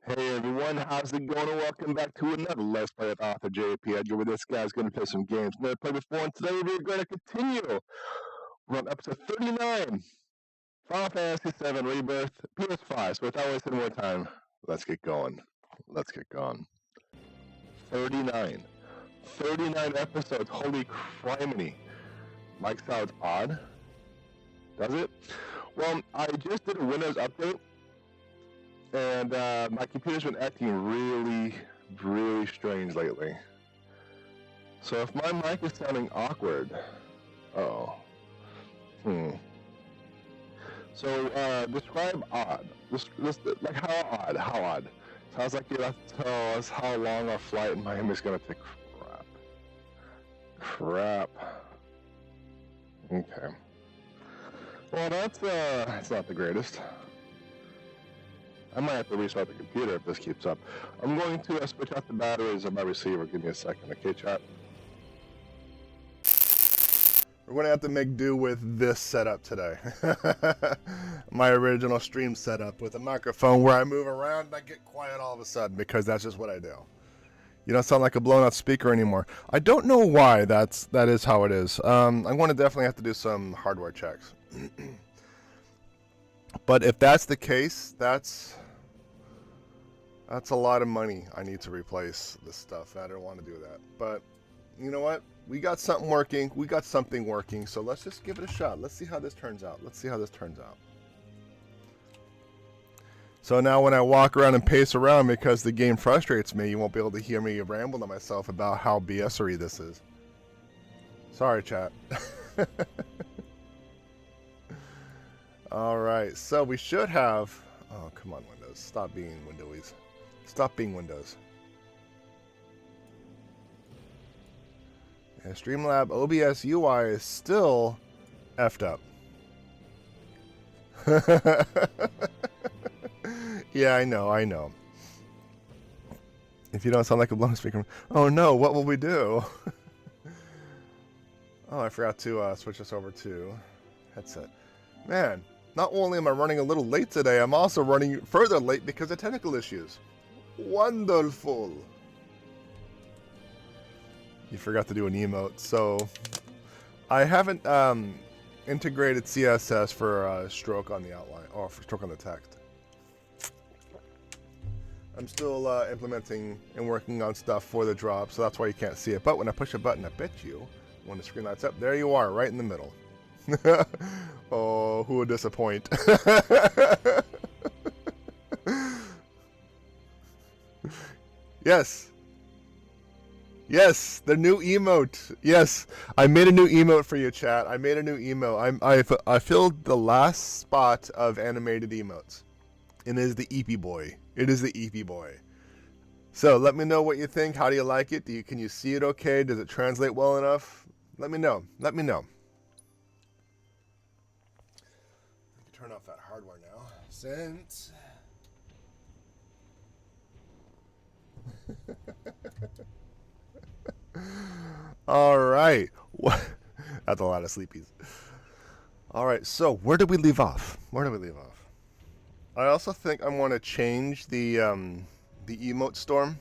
Hey everyone, how's it going? And welcome back to another Let's Play with author J.P.Edgar, where this guy's going to play some games never played before, and today we're going to continue. We're on episode 39, Final Fantasy VII Rebirth, PS5. So without wasting more time, let's get going. Let's get going. 39. 39 episodes, holy criminy. Like sounds odd, does it? Well, I just did a Windows update, and my computer's been acting really strange lately. So if my mic is sounding awkward, So describe odd. Like how odd? How odd? Sounds like you have to tell us how long our flight in Miami is gonna take. Crap. Okay. Well, that's not the greatest. I might have to restart the computer if this keeps up. I'm going to switch out the batteries of my receiver. Give me a second, okay, chat? We're going to have to make do with this setup today. My original stream setup with a microphone where I move around and I get quiet all of a sudden because that's just what I do. You don't sound like a blown out speaker anymore. I don't know why that is how it is. I'm going to definitely have to do some hardware checks. But if that's the case, that's a lot of money I need to replace this stuff. I don't want to do that. But you know what? We got something working. We got something working. So let's just give it a shot. Let's see how this turns out. So now when I walk around and pace around because the game frustrates me, you won't be able to hear me ramble to myself about how BS-ery this is. Sorry, chat. Alright, so we should have... Oh, come on, Windows. Stop being Windowies. Stop being Windows. And Streamlab OBS UI is still effed up. Yeah, I know. If you don't sound like a blown speaker... Oh no, what will we do? Oh, I forgot to switch this over to headset. Man, not only am I running a little late today, I'm also running further late because of technical issues. Wonderful. You forgot to do an emote, so I haven't integrated CSS for stroke on the outline, or for stroke on the text. I'm still implementing and working on stuff for the drop, so that's why you can't see it. But when I push a button, I bet you, when the screen lights up, there you are, right in the middle. Oh, who would disappoint? Yes, the new emote. Yes, I made a new emote for you, chat. I made a new emote. I filled the last spot of animated emotes. And it is the Eepy Boy. It is the Eepy Boy. So let me know what you think. How do you like it? Can you see it okay? Does it translate well enough? Let me know. Let me know. I can turn off that hardware now. Since... All right. That's a lot of sleepies. All right. So where did we leave off? I also think I want to change the emote storm.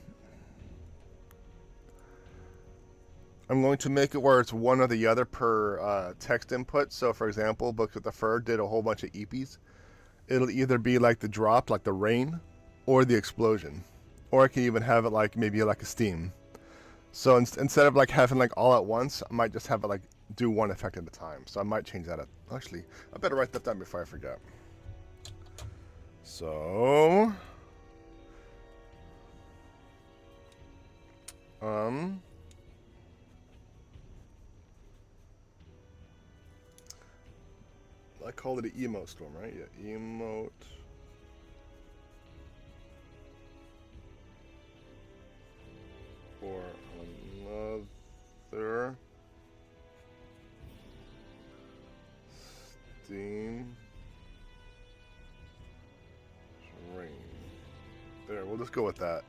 I'm going to make it where it's one or the other per text input. So, for example, Books with the Fur did a whole bunch of EPs. It'll either be like the drop, like the rain, or the explosion. Or I can even have it like maybe like a steam. So instead of like having like all at once, I might just have it like do one effect at a time. So I might change that up. Actually, I better write that down before I forget. So... I called it an emote storm, right? Yeah, emote. For another steam rain. There, we'll just go with that.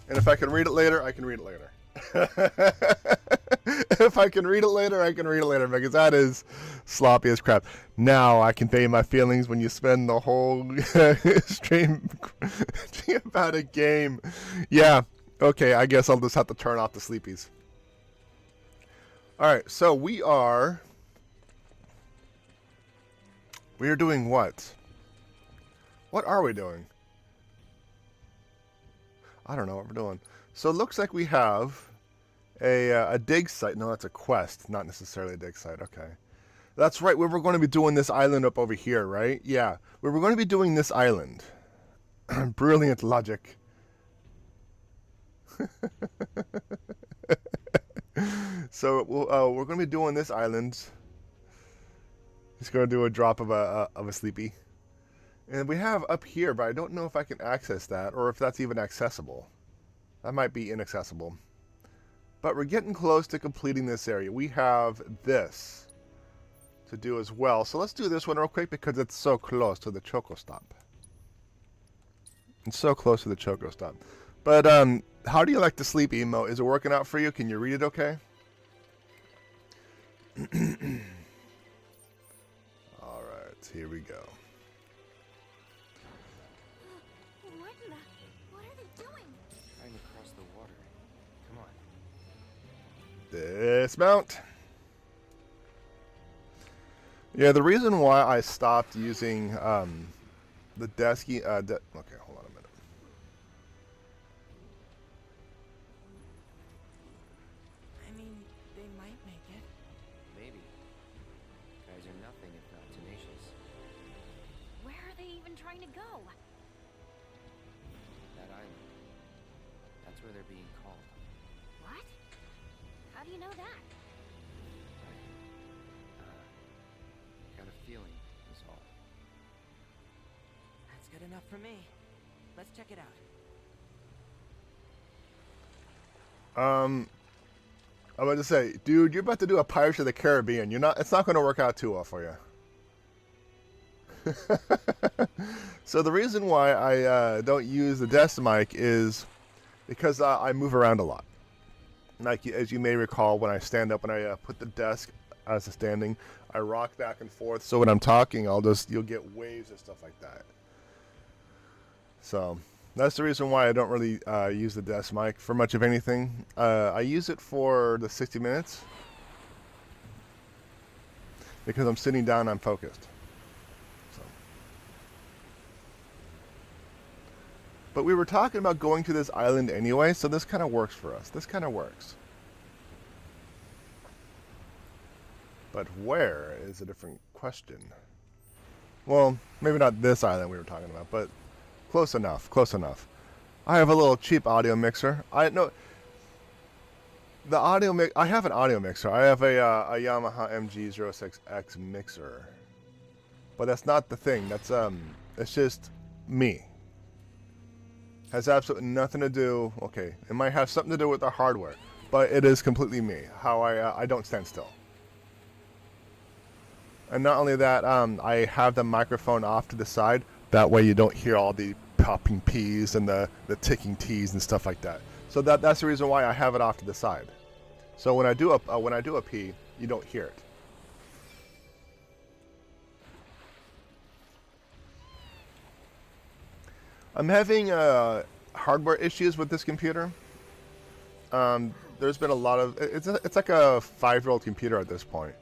And if I can read it later, I can read it later. If I can read it later, I can read it later, because that is sloppy as crap. Now I convey my feelings when you spend the whole stream about a game. Yeah, okay, I guess I'll just have to turn off the sleepies. Alright, so we are doing what? What are we doing? I don't know what we're doing. So it looks like we have a dig site. No, that's a quest, not necessarily a dig site. Okay. That's right. We were going to be doing this island up over here, right? Yeah. We were going to be doing this island. Brilliant logic. So we're going to be doing this island. He's going to do a drop of a sleepy. And we have up here, but I don't know if I can access that or if that's even accessible. That might be inaccessible. But we're getting close to completing this area. We have this to do as well. So let's do this one real quick because it's so close to the Choco Stop. It's so close to the Choco Stop. But how do you like the sleep emote? Is it working out for you? Can you read it okay? Alright, here we go. What are they doing? Trying to cross the water. Come on. Dismount. Yeah, the reason why I stopped using the desky... okay, hold on a minute. I mean, they might make it. Maybe. Guys are nothing if not tenacious. Where are they even trying to go? That island. That's where they're being called. What? How do you know that? Got a feeling, is all. That's good enough for me. Let's check it out. I'm about to say, dude, you're about to do a Pirates of the Caribbean. It's not going to work out too well for you. So the reason why I don't use the desk mic is because I move around a lot. Like, as you may recall, when I stand up and I put the desk as a standing, I rock back and forth. So when I'm talking, you'll get waves and stuff like that. So that's the reason why I don't really use the desk mic for much of anything. I use it for the 60 minutes because I'm sitting down, I'm focused. So. But we were talking about going to this island anyway, so this kind of works for us. This kind of works. But where is a different question. Well, maybe not this island we were talking about, but close enough, close enough. I have a little cheap audio mixer. I have an audio mixer. I have a Yamaha MG06X mixer. But that's not the thing. That's it's just me. Has absolutely nothing to do. Okay, it might have something to do with the hardware, but it is completely me. How I don't stand still. And not only that, I have the microphone off to the side. That way you don't hear all the popping P's and the ticking T's and stuff like that. So that's the reason why I have it off to the side. So when I do a P, you don't hear it. I'm having hardware issues with this computer. There's been a lot of... It's like a 5-year-old computer at this point.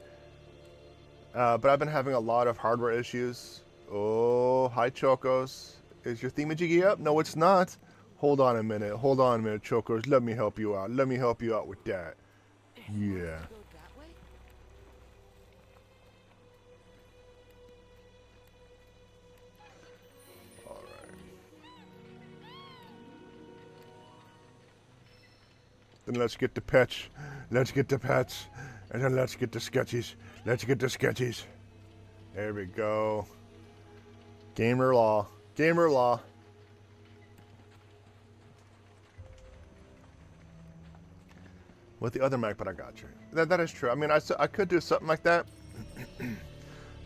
But I've been having a lot of hardware issues. Oh, hi, Chocos. Is your thingamajiggy up? No, it's not. Hold on a minute. Hold on a minute, Chocos. Let me help you out. Let me help you out with that. Yeah. Alright. Then let's get the pets. Let's get the pets. And then let's get the sketchies. Let's get the sketchies. There we go. Gamer law. Gamer law. With the other mic, but I got you. That is true. I mean, I could do something like that.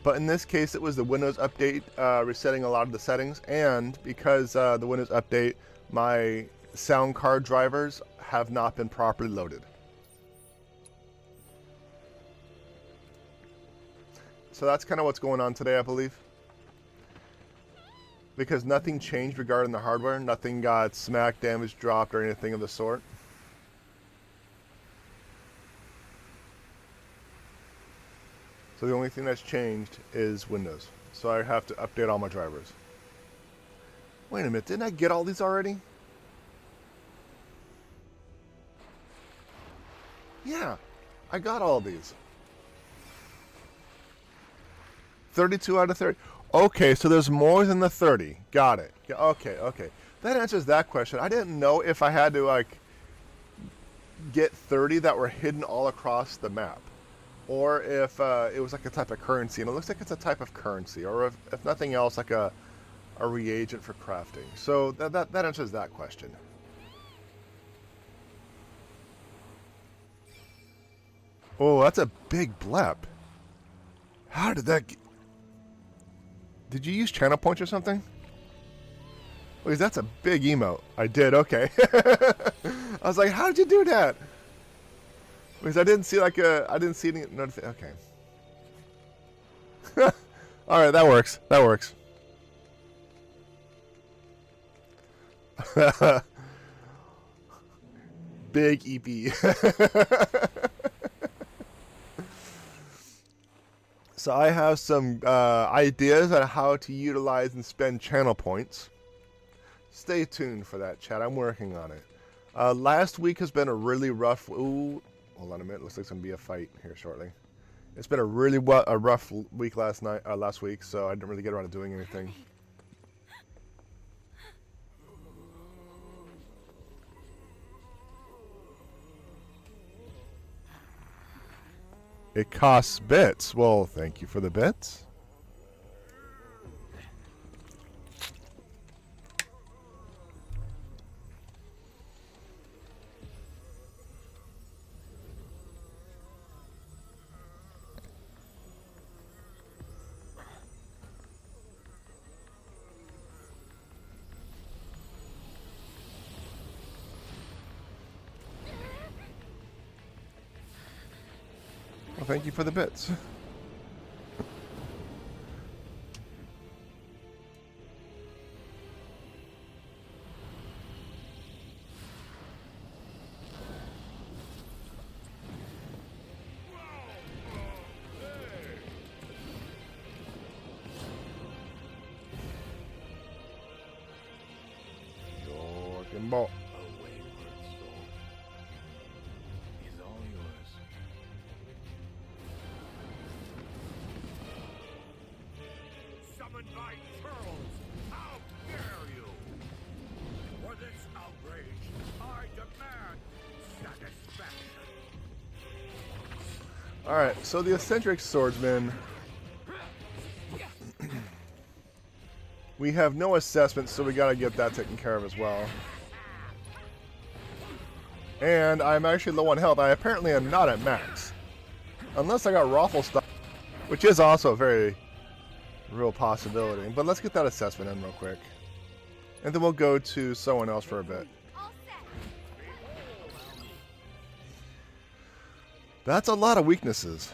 But in this case, it was the Windows update resetting a lot of the settings. And because the Windows update, my sound card drivers have not been properly loaded. So that's kind of what's going on today, I believe. Because nothing changed regarding the hardware. Nothing got smack damage dropped or anything of the sort. So the only thing that's changed is Windows. So I have to update all my drivers. Wait a minute, didn't I get all these already? Yeah, I got all these. 32 out of 30. Okay, so there's more than the 30. Got it. Okay, okay. That answers that question. I didn't know if I had to, like, get 30 that were hidden all across the map. Or if it was like a type of currency. And it looks like it's a type of currency. Or if nothing else, like a reagent for crafting. So that answers that question. Oh, that's a big blep. How did that get... Did you use channel points or something? Wait, that's a big emote. I did, okay. I was like, how did you do that? Because I didn't see like I didn't see any notification. Okay. Alright, that works. That works. Big EP. So I have some ideas on how to utilize and spend channel points. Stay tuned for that, chat. I'm working on it. Last week has been a really rough... Ooh, hold on a minute. Looks like it's going to be a fight here shortly. It's been a really rough week last week, so I didn't really get around to doing anything. It costs bits. Well, thank you for the bits. Well, thank you for the bits. Jorgen ball. Alright, so the eccentric swordsman. We have no assessment, so we gotta get that taken care of as well. And I'm actually low on health. I apparently am not at max. Unless I got raffle stuff, which is also a very real possibility. But let's get that assessment in real quick. And then we'll go to someone else for a bit. That's a lot of weaknesses.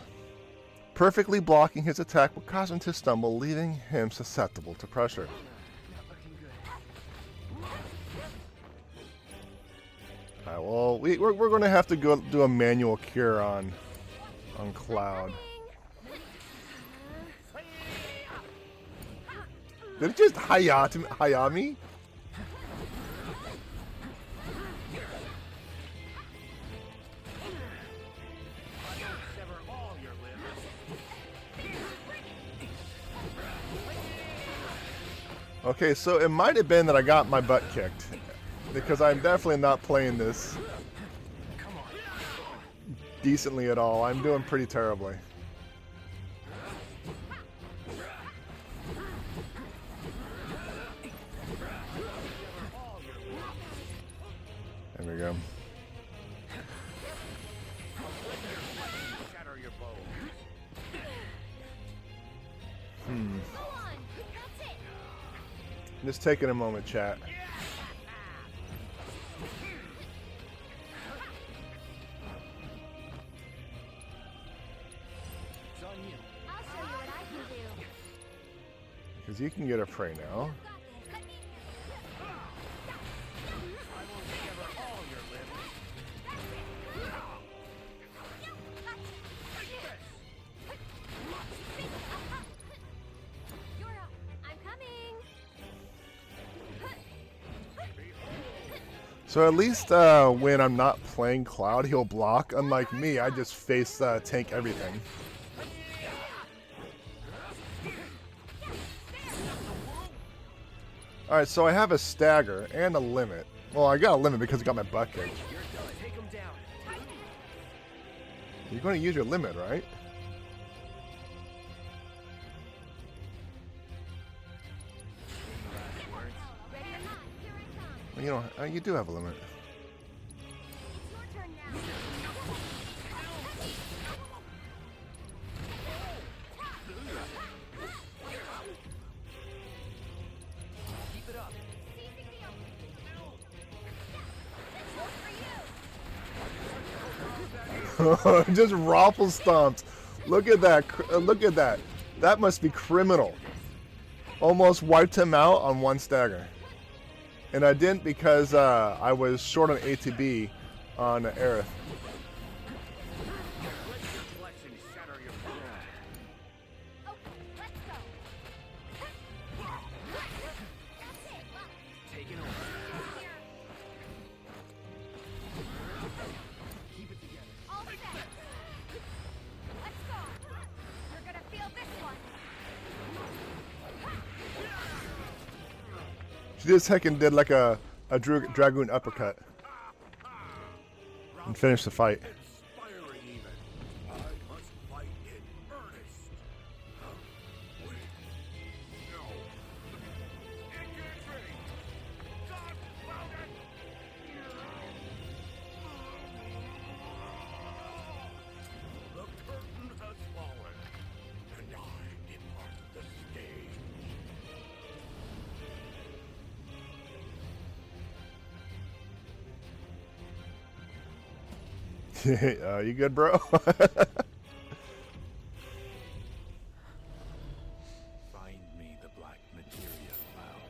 Perfectly blocking his attack will cause him to stumble, leaving him susceptible to pressure. Alright, well, we're going to have to go do a manual cure on Cloud. Did it just hiya me? Okay, so it might have been that I got my butt kicked, because I'm definitely not playing this decently at all. I'm doing pretty terribly. There we go. Just taking a moment, chat. I'll show you what Because you can get a prey now. So at least when I'm not playing Cloud, he'll block. Unlike me, I just face tank everything. Alright, so I have a stagger and a limit. Well, I got a limit because I got my butt kicked. You're going to use your limit, right? Well, you don't. You do have a limit. Just raffle stomps. Look at that. Look at that. That must be criminal. Almost wiped him out on one stagger. And I didn't because I was short on ATB on Aerith. She just heckin' did like a dragoon uppercut and finished the fight. You good, bro? Find me the black materia, Cloud.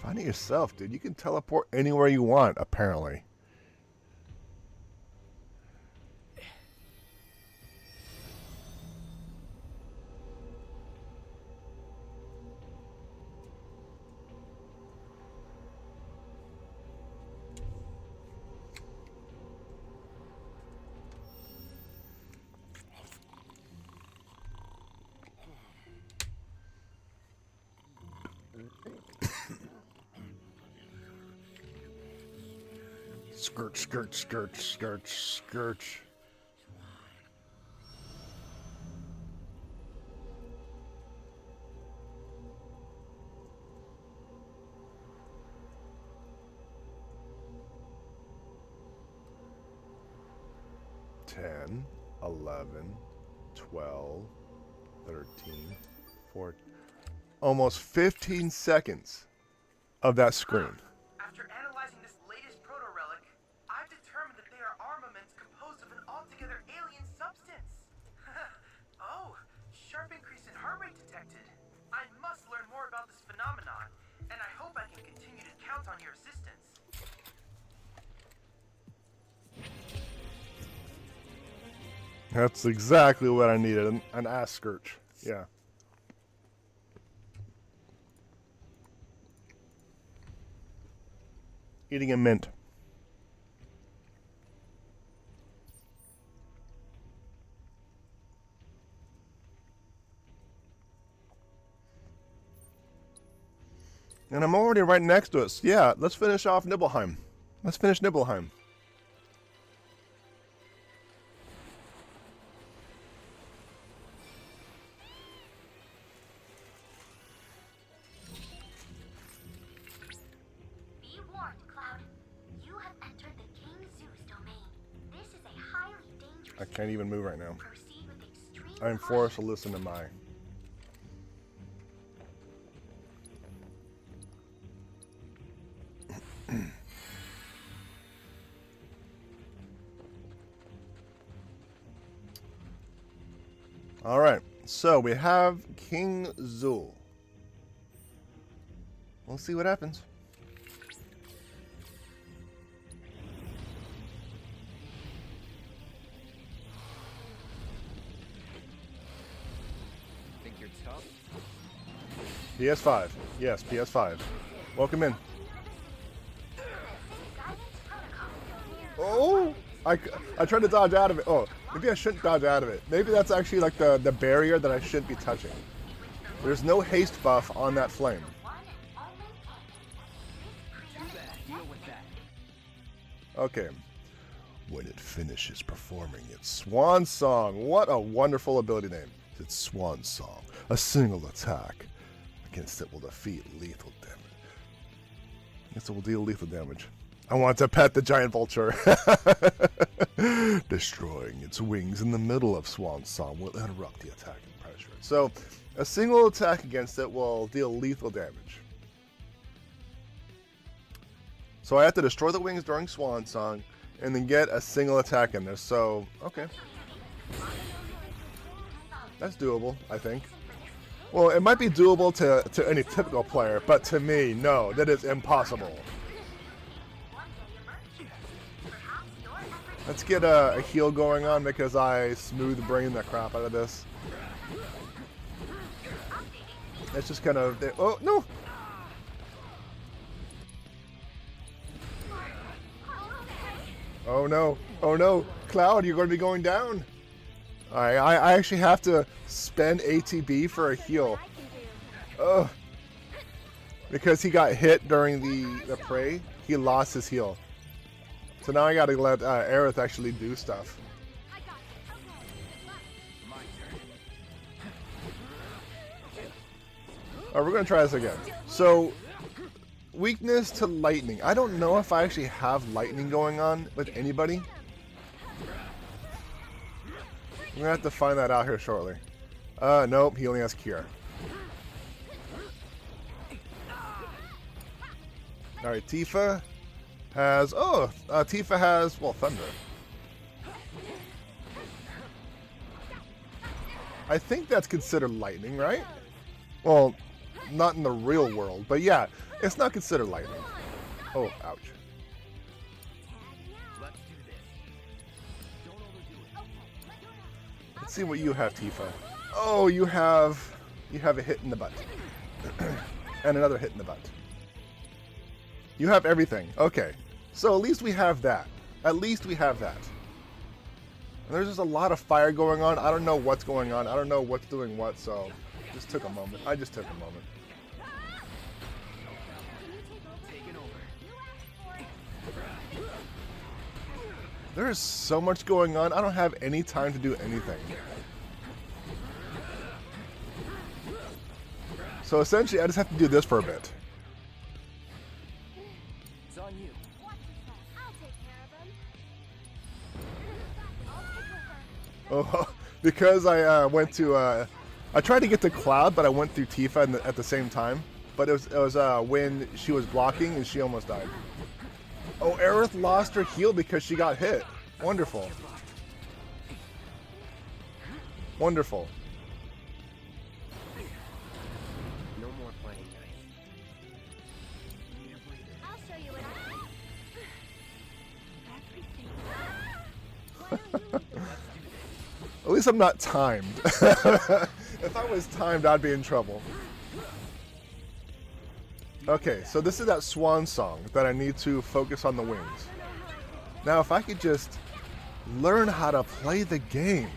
Find it yourself, dude. You can teleport anywhere you want, apparently. Skirt, skirt, skirt, skirt, skirt. $10, $11, $12, $13, $14. Almost 15 seconds of that screen. After analyzing this latest proto-relic, I've determined that they are armaments composed of an altogether alien substance. Oh, sharp increase in heart rate detected. I must learn more about this phenomenon, and I hope I can continue to count on your assistance. That's exactly what I needed, an ass scourge. Yeah. Eating a mint. And I'm already right next to us. Yeah, let's finish off Nibelheim. Let's finish Nibelheim. Be warned, Cloud. You have entered the King Zeus domain. This is a highly dangerous. I can't even move right now. Proceed with I'm forced to listen to my. All right, so we have King Zul. We'll see what happens. Think you're tough? PS5. Yes, PS5. Welcome in. Oh! I tried to dodge out of it. Oh, maybe I shouldn't dodge out of it. Maybe that's actually like the barrier that I shouldn't be touching. There's no haste buff on that flame. Okay. When it finishes performing its swan song. What a wonderful ability name. It's swan song. A single attack against it will defeat lethal damage. Yes, it will deal lethal damage. I want to pet the giant vulture. Destroying its wings in the middle of swan song will interrupt the attack and pressure it. So, a single attack against it will deal lethal damage. So I have to destroy the wings during swan song and then get a single attack in there. So, okay. That's doable, I think. Well, it might be doable to any typical player, but to me, no, that is impossible. Let's get a heal going on because I smooth brain the crap out of this. It's just kind of... Oh, no! Oh, no. Oh, no. Cloud, you're going to be going down. I actually have to spend ATB for a heal. Ugh. Because he got hit during the prey, he lost his heal. So now I gotta let Aerith actually do stuff. Alright, we're gonna try this again. So, weakness to lightning. I don't know if I actually have lightning going on with anybody. We're gonna have to find that out here shortly. Nope, he only has Cure. Alright, Tifa has... Oh, Tifa has, well, Thunder. I think that's considered lightning, right? Well, not in the real world, but yeah, it's not considered lightning. Oh, ouch. Let's see what you have, Tifa. Oh, you have a hit in the butt. And another hit in the butt. You have everything. Okay. So at least we have that. At least we have that. And there's just a lot of fire going on. I don't know what's going on. I don't know what's doing what, so just took a moment. I just took a moment. There is so much going on. I don't have any time to do anything. So essentially, I just have to do this for a bit. It's on you. Oh, because I went to I tried to get to Cloud, but I went through Tifa at the same time. But it was when she was blocking and she almost died. Oh, Aerith lost her heal because she got hit. Wonderful. Wonderful. No more playing nice. I'll show you what At least I'm not timed. If I was timed, I'd be in trouble. Okay, so this is that swan song that I need to focus on the wings. Now, if I could just learn how to play the game.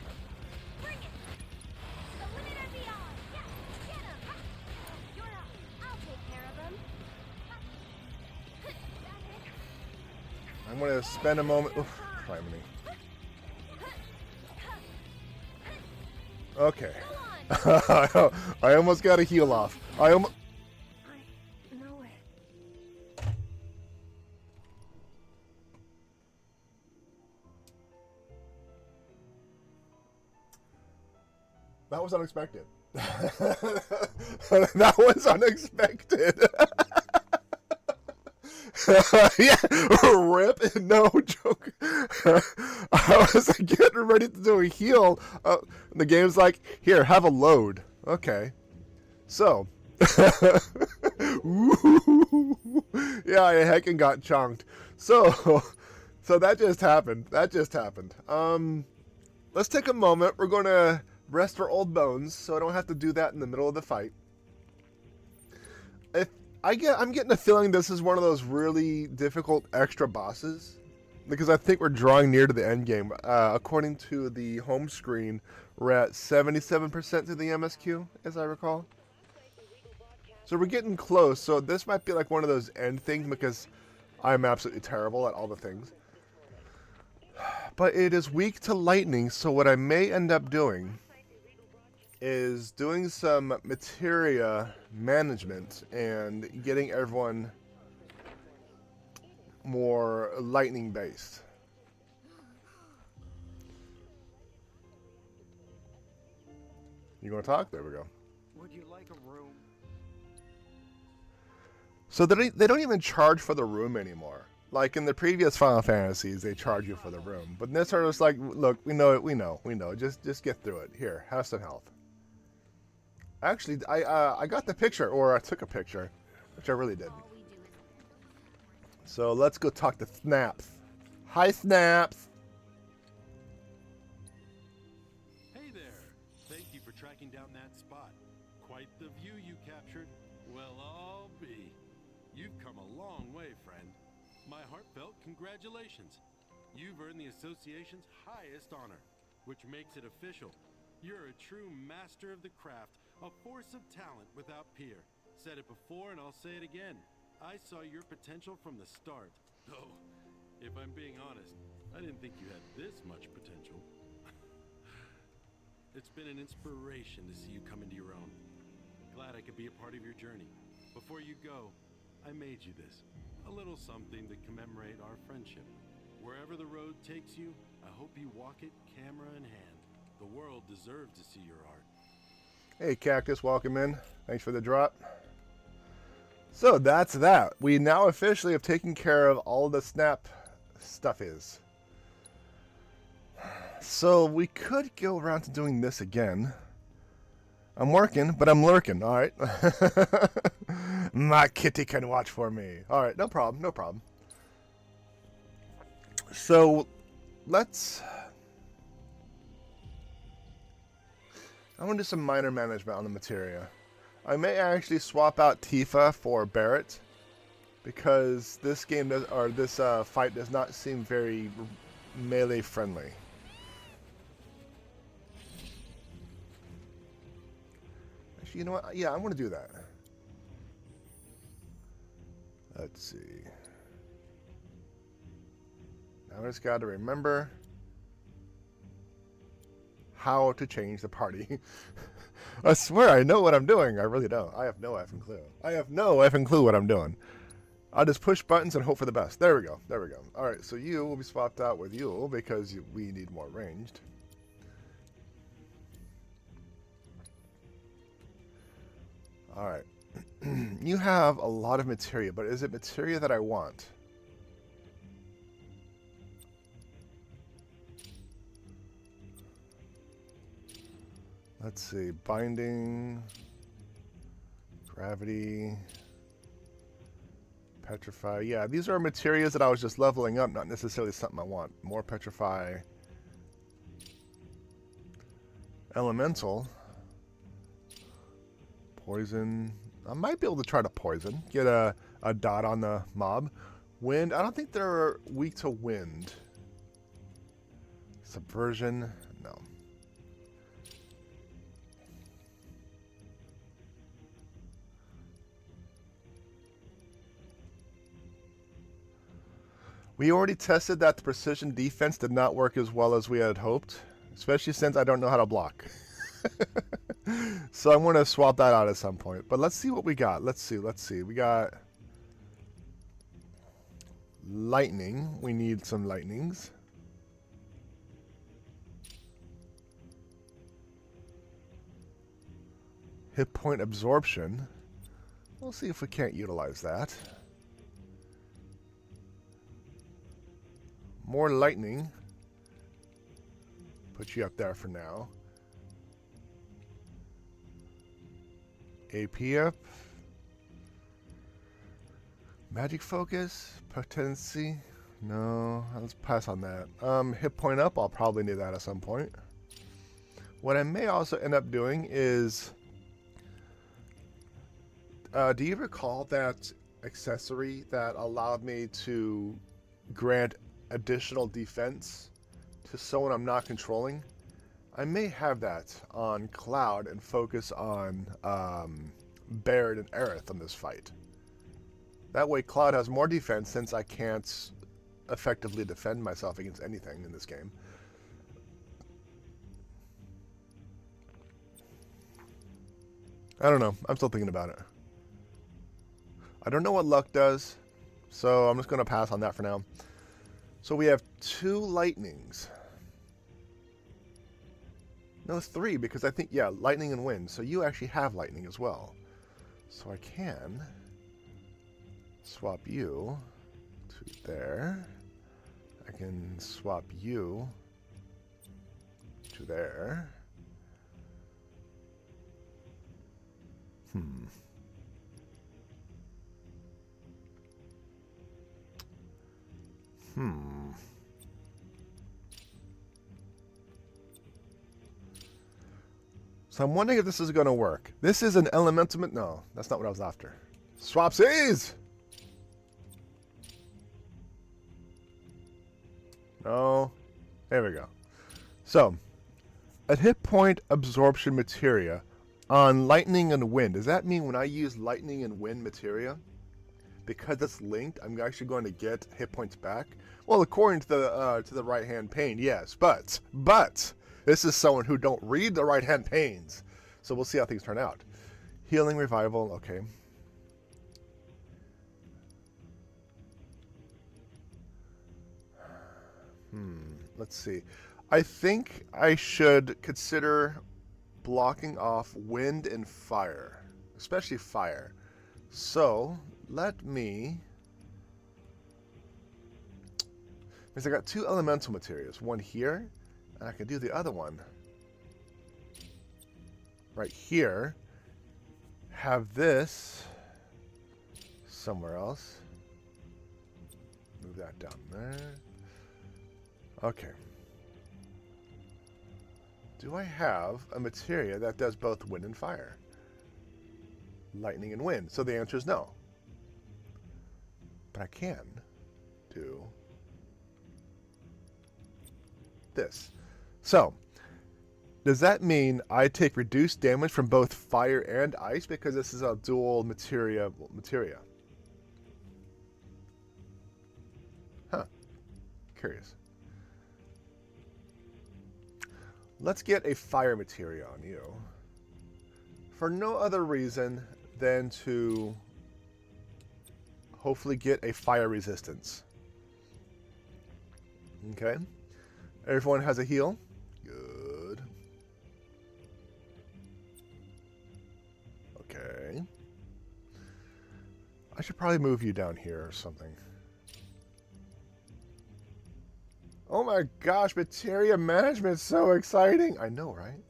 I'm going to spend a moment... Oof, criminy. Okay. I almost got a heal off. I almost... That was unexpected. That was unexpected. Yeah, rip, no joke. I was getting ready to do a heal. The game's like, here, have a load. Okay. So. Yeah, I heckin' got chunked. So that just happened. Let's take a moment. We're going to rest our old bones so I don't have to do that in the middle of the fight. I'm getting a feeling this is one of those really difficult extra bosses because I think we're drawing near to the end game. According to the home screen, we're at 77% through the MSQ, as I recall. So we're getting close. So this might be like one of those end things because I'm absolutely terrible at all the things. But it is weak to lightning, so what I may end up doing is doing some materia management and getting everyone more lightning based. You gonna talk? There we go. Would you like a room? So they don't even charge for the room anymore. Like in the previous Final Fantasies, they charge you for the room. But in this are just like, look, we know it. Just get through it. Here, have some health. Actually, I got the picture, or I took a picture, which I really didn't. So let's go talk to Snaps. Hi, Snaps. Hey there. Thank you for tracking down that spot. Quite the view you captured. Well, I'll be. You've come a long way, friend. My heartfelt congratulations. You've earned the association's highest honor, which makes it official. You're a true master of the craft, a force of talent without peer. Said it before and I'll say it again. I saw your potential from the start. Though, if I'm being honest, I didn't think you had this much potential. It's been an inspiration to see you come into your own. Glad I could be a part of your journey. Before you go, I made you this. A little something to commemorate our friendship. Wherever the road takes you, I hope you walk it camera in hand. The world deserves to see your art. Hey, Cactus, welcome in. Thanks for the drop. So that's that. We now officially have taken care of all the snap stuff is. So we could go around to doing this again. I'm working, but I'm lurking, all right? My kitty can watch for me. All right, no problem. So let's... I want to do some minor management on the materia. I may actually swap out Tifa for Barrett because this game does, or this fight does not seem very melee friendly. Actually, you know what? Yeah, I'm going to do that. Let's see. Now I just got to remember how to change the party. I swear I know what I'm doing. I really don't. I have no effing clue. I have no effing clue what I'm doing. I'll just push buttons and hope for the best. There we go. All right, so you will be swapped out with you because we need more ranged. All right. You have a lot of materia, but is it materia that I want? Let's see, binding, gravity, petrify. Yeah, these are materials that I was just leveling up, not necessarily something I want. More petrify. Elemental. Poison. I might be able to try to poison. Get a dot on the mob. Wind. I don't think they're weak to wind. Subversion. No. We already tested that the precision defense did not work as well as we had hoped, especially since I don't know how to block. So I'm going to swap that out at some point. But let's see what we got. Let's see. We got lightning. We need some lightnings. Hit point absorption. We'll see if we can't utilize that. More lightning. Put you up there for now. AP up. Magic focus. Potency. No, let's pass on that. Hit point up. I'll probably need that at some point. What I may also end up doing is... do you recall that accessory that allowed me to grant additional defense to someone I'm not controlling? I may have that on Cloud and focus on Baird and Aerith on this fight. That way Cloud has more defense since I can't effectively defend myself against anything in this game. I don't know. I'm still thinking about it. I don't know what luck does, so I'm just going to pass on that for now. So we have 2 lightnings. No, 3, because I think, yeah, lightning and wind. So you actually have lightning as well. So I can swap you to there. I can swap you to there. So I'm wondering if this is going to work. This is an elemental... No, that's not what I was after. Swapsies! No. There we go. So, a hit point absorption materia on lightning and wind. Does that mean when I use lightning and wind materia, because it's linked, I'm actually going to get hit points back? Well, according to the right-hand pane, yes. But this is someone who don't read the right-hand panes. So we'll see how things turn out. Healing, revival, okay. Let's see. I think I should consider blocking off wind and fire, especially fire. So let me... Because I got 2 elemental materials. One here, and I can do the other one right here. Have this somewhere else. Move that down there. Okay. Do I have a materia that does both wind and fire? Lightning and wind. So the answer is no. But I can do this. So, does that mean I take reduced damage from both fire and ice because this is a dual materia? Huh. Curious. Let's get a fire materia on you. For no other reason than to hopefully get a fire resistance. Okay. Everyone has a heal. Good. Okay. I should probably move you down here or something. Oh my gosh, materia management is so exciting. I know, right?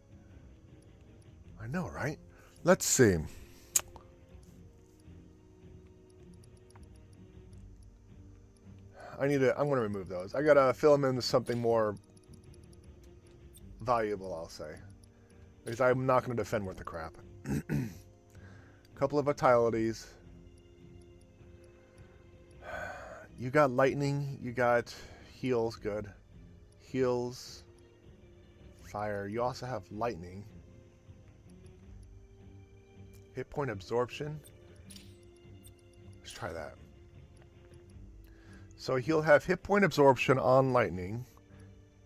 I know, right? Let's see. I'm going to remove those. I got to fill them into something more valuable, I'll say. Because I'm not going to defend worth the crap. Couple of vitalities. You got lightning. You got heals. Good. Heals. Fire. You also have lightning. Hit point absorption. Let's try that. So he'll have hit point absorption on lightning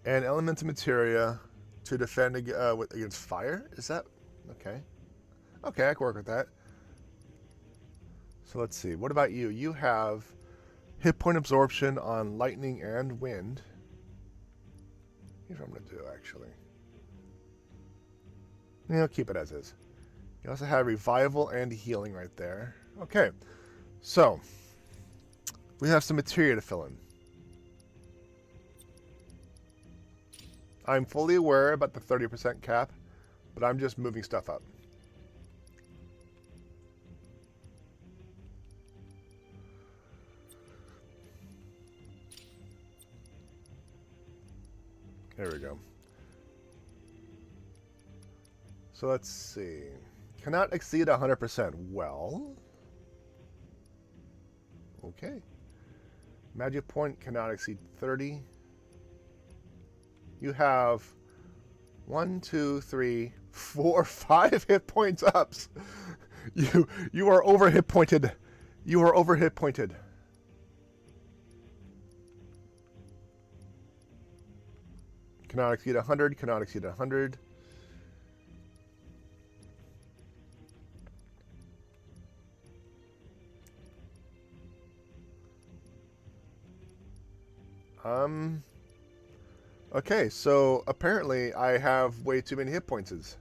and elemental materia to defend against fire. Is that okay? Okay, I can work with that. So let's see. What about you? You have hit point absorption on lightning and wind. Here's what I'm going to do, actually. I'll keep it as is. You also have revival and healing right there. Okay, so we have some materia to fill in. I'm fully aware about the 30% cap, but I'm just moving stuff up. There we go. So let's see. Cannot exceed 100%. Well, okay. Magic point cannot exceed 30. You have 1, 2, 3, 4, 5 hit points ups. You are over hit pointed. You are over hit pointed. Cannot exceed 100. Cannot exceed 100. Okay, so apparently I have way too many hit points.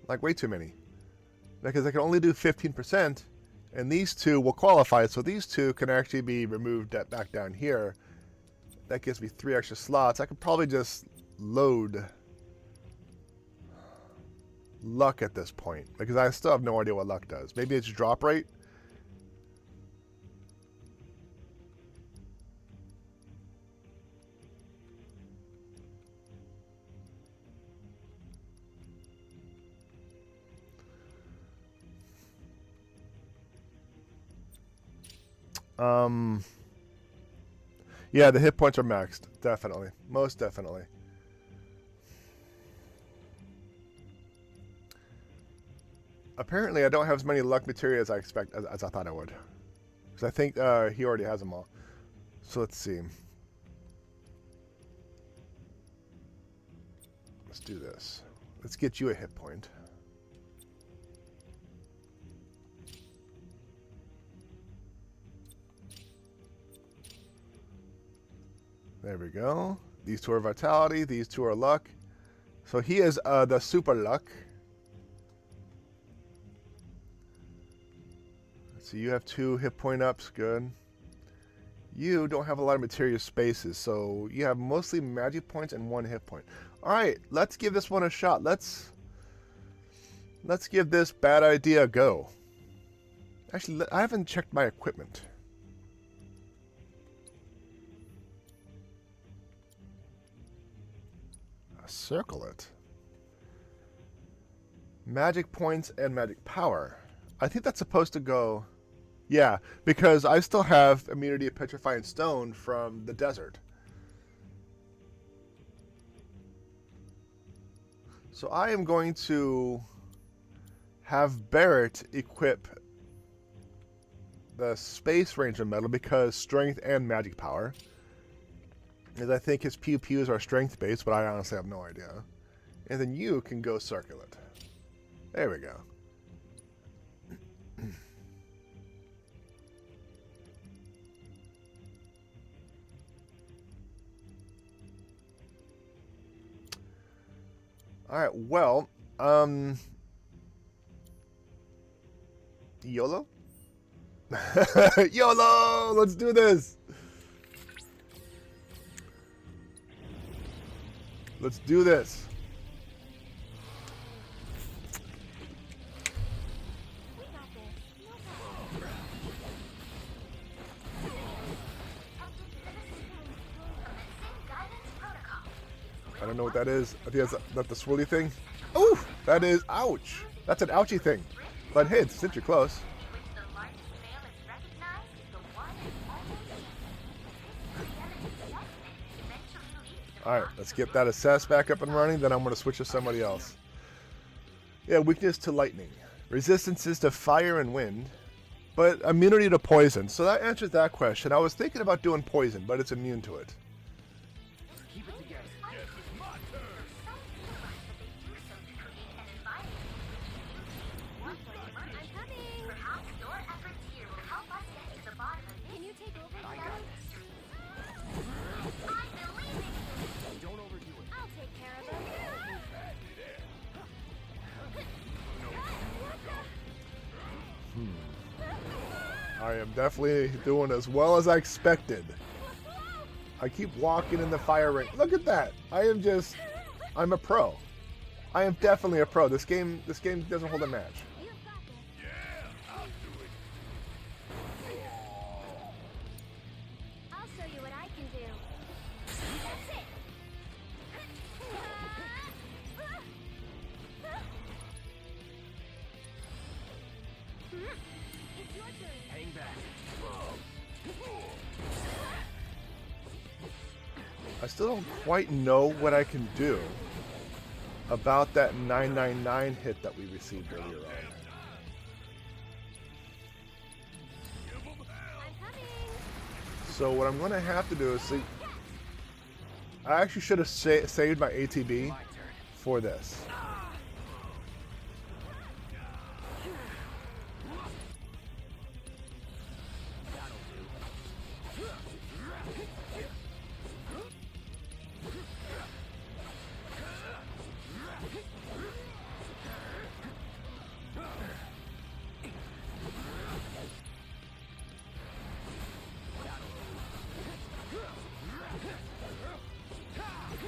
Like way too many. Because I can only do 15%, and these two will qualify, so these two can actually be removed back down here. That gives me 3 extra slots. I could probably just load luck at this point, because I still have no idea what luck does. Maybe it's drop rate. Yeah, the hit points are maxed. Definitely. Most definitely. Apparently, I don't have as many luck materia as I as I thought I would. Because I think he already has them all. So let's see. Let's do this. Let's get you a hit point. There we go. These two are vitality. These two are luck. So he is the super luck. So you have 2 hit point ups. Good. You don't have a lot of materia spaces, so you have mostly magic points and 1 hit point. All right, let's give this one a shot. Let's give this bad idea a go. Actually, I haven't checked my equipment. Circle it. Magic points and magic power. I think that's supposed to go... Yeah, because I still have immunity of petrifying stone from the desert. So I am going to have Barrett equip the Space Ranger medal because strength and magic power. Because I think his pew pews are strength based, but I honestly have no idea. And then you can go circle it. There we go. Alright, well, YOLO? YOLO! Let's do this! Let's do this. We got this. No problem. I don't know what that is. I think that's the swirly thing. Ooh! That is, ouch! That's an ouchie thing. But hey, since you're close. Alright, let's get that assess back up and running, then I'm going to switch to somebody else. Yeah, weakness to lightning. Resistances to fire and wind, but immunity to poison. So that answers that question. I was thinking about doing poison, but it's immune to it. Keep it together. It's my turn. Can you take over? I got this. Don't overdo it. I'll take care of it. I am definitely doing as well as I expected. I keep walking in the fire ring. Look at that. I'm a pro. I am definitely a pro. This game doesn't hold a match. You've got this. I'll show you what I can do. That's it. It's your turn. Hang back. I still don't quite know what I can do about that 999 hit that we received earlier on. I'm coming. So what I'm going to have to do is see. I actually should have saved my ATB for this.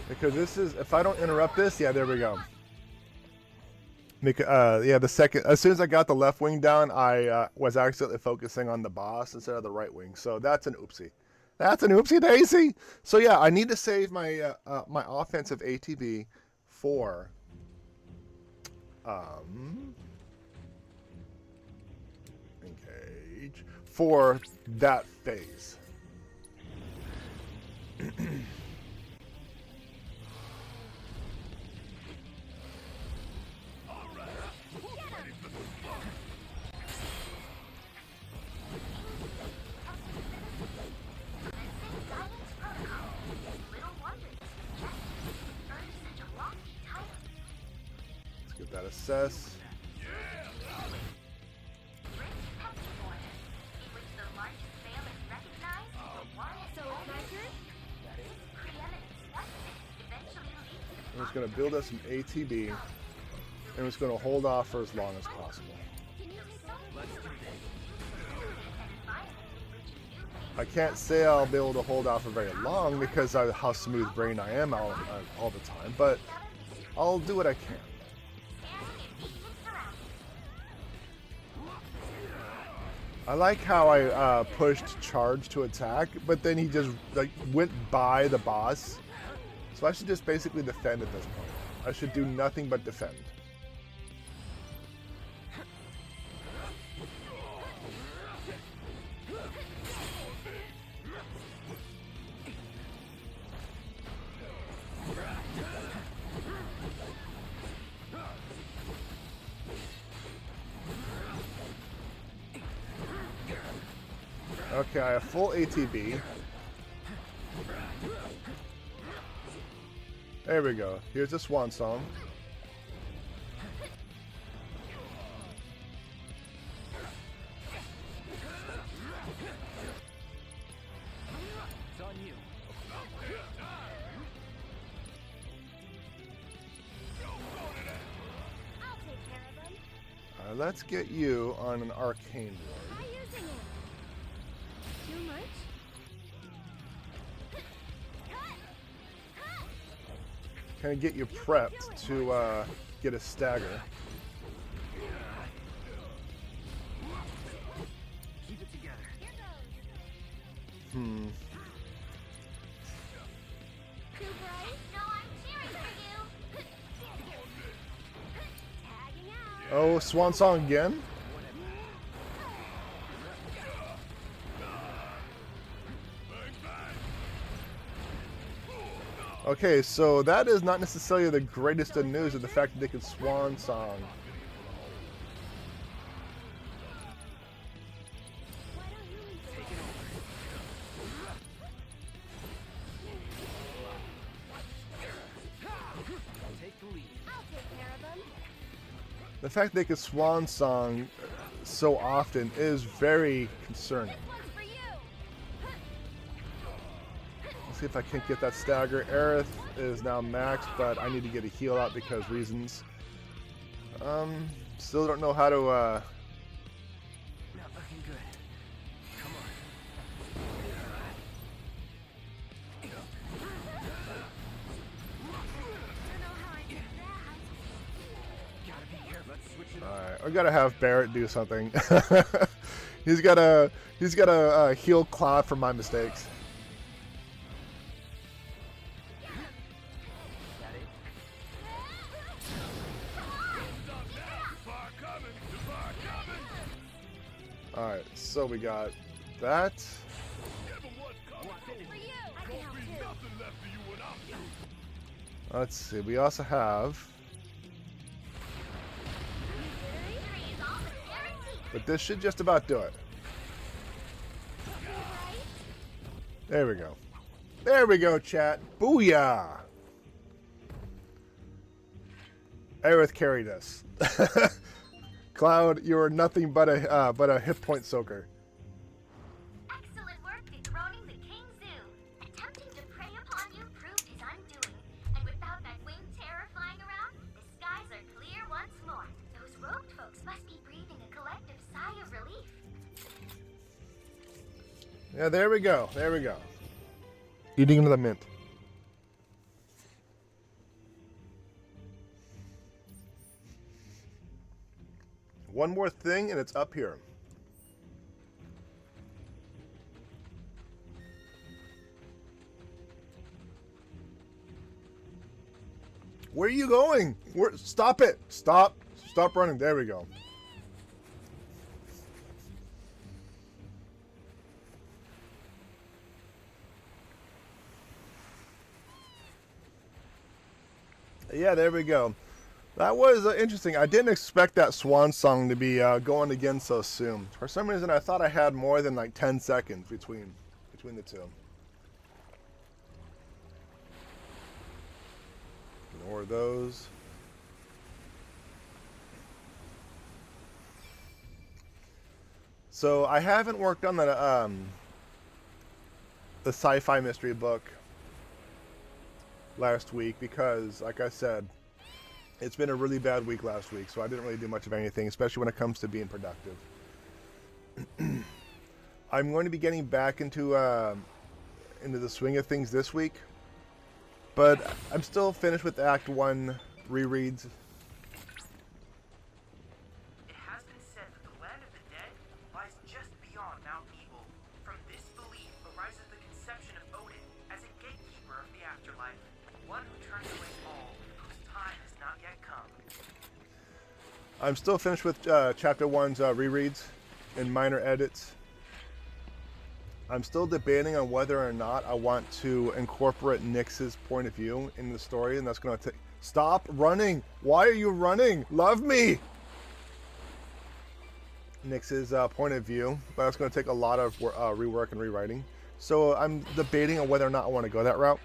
Because this is, if I don't interrupt this, yeah, there we go. Yeah, the second, as soon as I got the left wing down, I was accidentally focusing on the boss instead of the right wing. So that's an oopsie. That's an oopsie daisy. So yeah, I need to save my my offensive ATB for engage for that phase. Let's get that assess. So it's my turn? I'm just going to build us some ATB, and I'm just going to hold off for as long as possible. Can you take over? I can't say I'll be able to hold out for very long because of how smooth brain I am all the time, but I'll do what I can. I like how I pushed charge to attack, but then he just like went by the boss. So I should just basically defend at this point. I should do nothing but defend. Okay, I have full ATB. There we go. Here's a swan song. It's on you. I'll take care of them. Let's get you on an arcane ward. Try using it. Too much? Kind of get you prepped to get a stagger. Keep it together. Here goes. Hmm. Too bright? No, I'm cheering for you. Tagging out. Oh, swan song again? Okay, so that is not necessarily the greatest of news of the fact that they could swan song. Why don't you lead the Take way? it over. Take the lead. I'll take care of them. The fact that they could swan song so often is very concerning. This one's for you. Let's see if I can't get that stagger. Aerith is now maxed, but I need to get a heal out because reasons. Still don't know how to I gotta have Barrett do something. he's gotta heal Cloud from my mistakes. All right, so we got that. Let's see. We also have. But this should just about do it. There we go. There we go, chat. Booyah! Aerith carried us. Cloud, you are nothing but a hit point soaker. Excellent work dethroning the King Zoo. Attempting to prey upon you proved his undoing. And without that winged terror flying around, the skies are clear once more. Those rogue folks must be breathing a collective sigh of relief. Yeah, there we go. There we go. Eating into the mint. One more thing, and it's up here. Where are you going? Stop it! Stop! Stop running. There we go. Yeah, there we go. That was interesting. I didn't expect that swan song to be going again so soon. For some reason, I thought I had more than like 10 seconds between the two. Ignore those. So I haven't worked on the sci-fi mystery book last week because, like I said, it's been a really bad week last week, so I didn't really do much of anything, especially when it comes to being productive. I'm going to be getting back into the swing of things this week, but I'm still finished with Act 1 rereads. It has been said that the land of the dead lies just beyond Mount Evil. From this belief arises the conception of Odin as a gatekeeper of the afterlife, one who turns away all whose time has not yet come. I'm still finished with Chapter 1's rereads and minor edits. I'm still debating on whether or not I want to incorporate Nyx's point of view in the story, and that's going to take... Stop running! Why are you running? Love me! Nyx's point of view, but that's going to take a lot of rework and rewriting. So I'm debating on whether or not I want to go that route.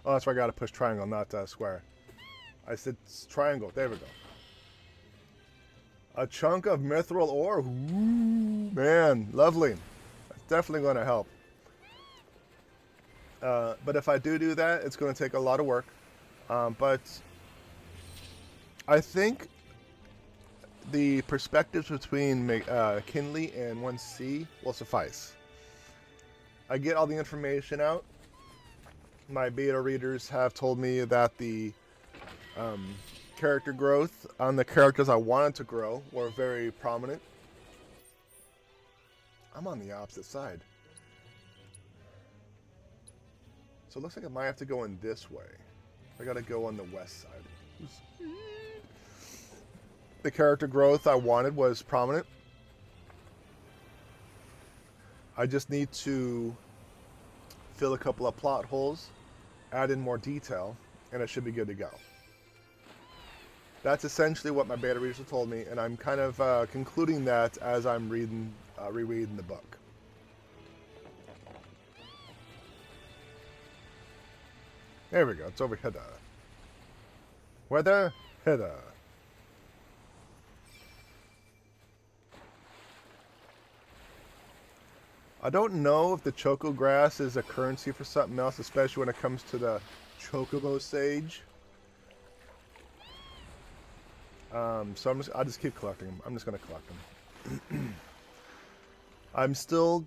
Oh, that's why I got to push triangle, not square. I said triangle. There we go. A chunk of mithril ore. Ooh, man, lovely. That's definitely going to help. But if I do that, it's going to take a lot of work. But I think the perspectives between Kinley and 1C will suffice. I get all the information out. My beta readers have told me that the character growth on the characters I wanted to grow were very prominent. I'm on the opposite side. So it looks like I might have to go in this way. I gotta go on the west side. The character growth I wanted was prominent. I just need to fill a couple of plot holes, add in more detail, and it should be good to go. That's essentially what my beta readers have told me, and I'm kind of concluding that as I'm rereading the book. There we go, it's over here. Whether hither. I don't know if the choco grass is a currency for something else, especially when it comes to the chocobo sage. So I'll just keep collecting them. I'm just going to collect them. I'm still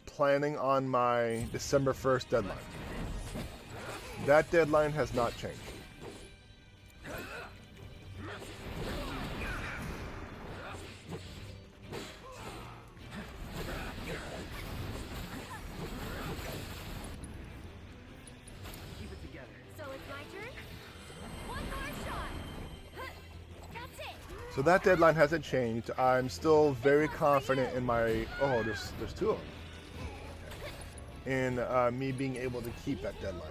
planning on my December 1st deadline. That deadline has not changed. Keep it together. So it's my turn? One more shot! That's it! So that deadline hasn't changed. I'm still very confident in my... Oh, there's two of them. In me being able to keep that deadline.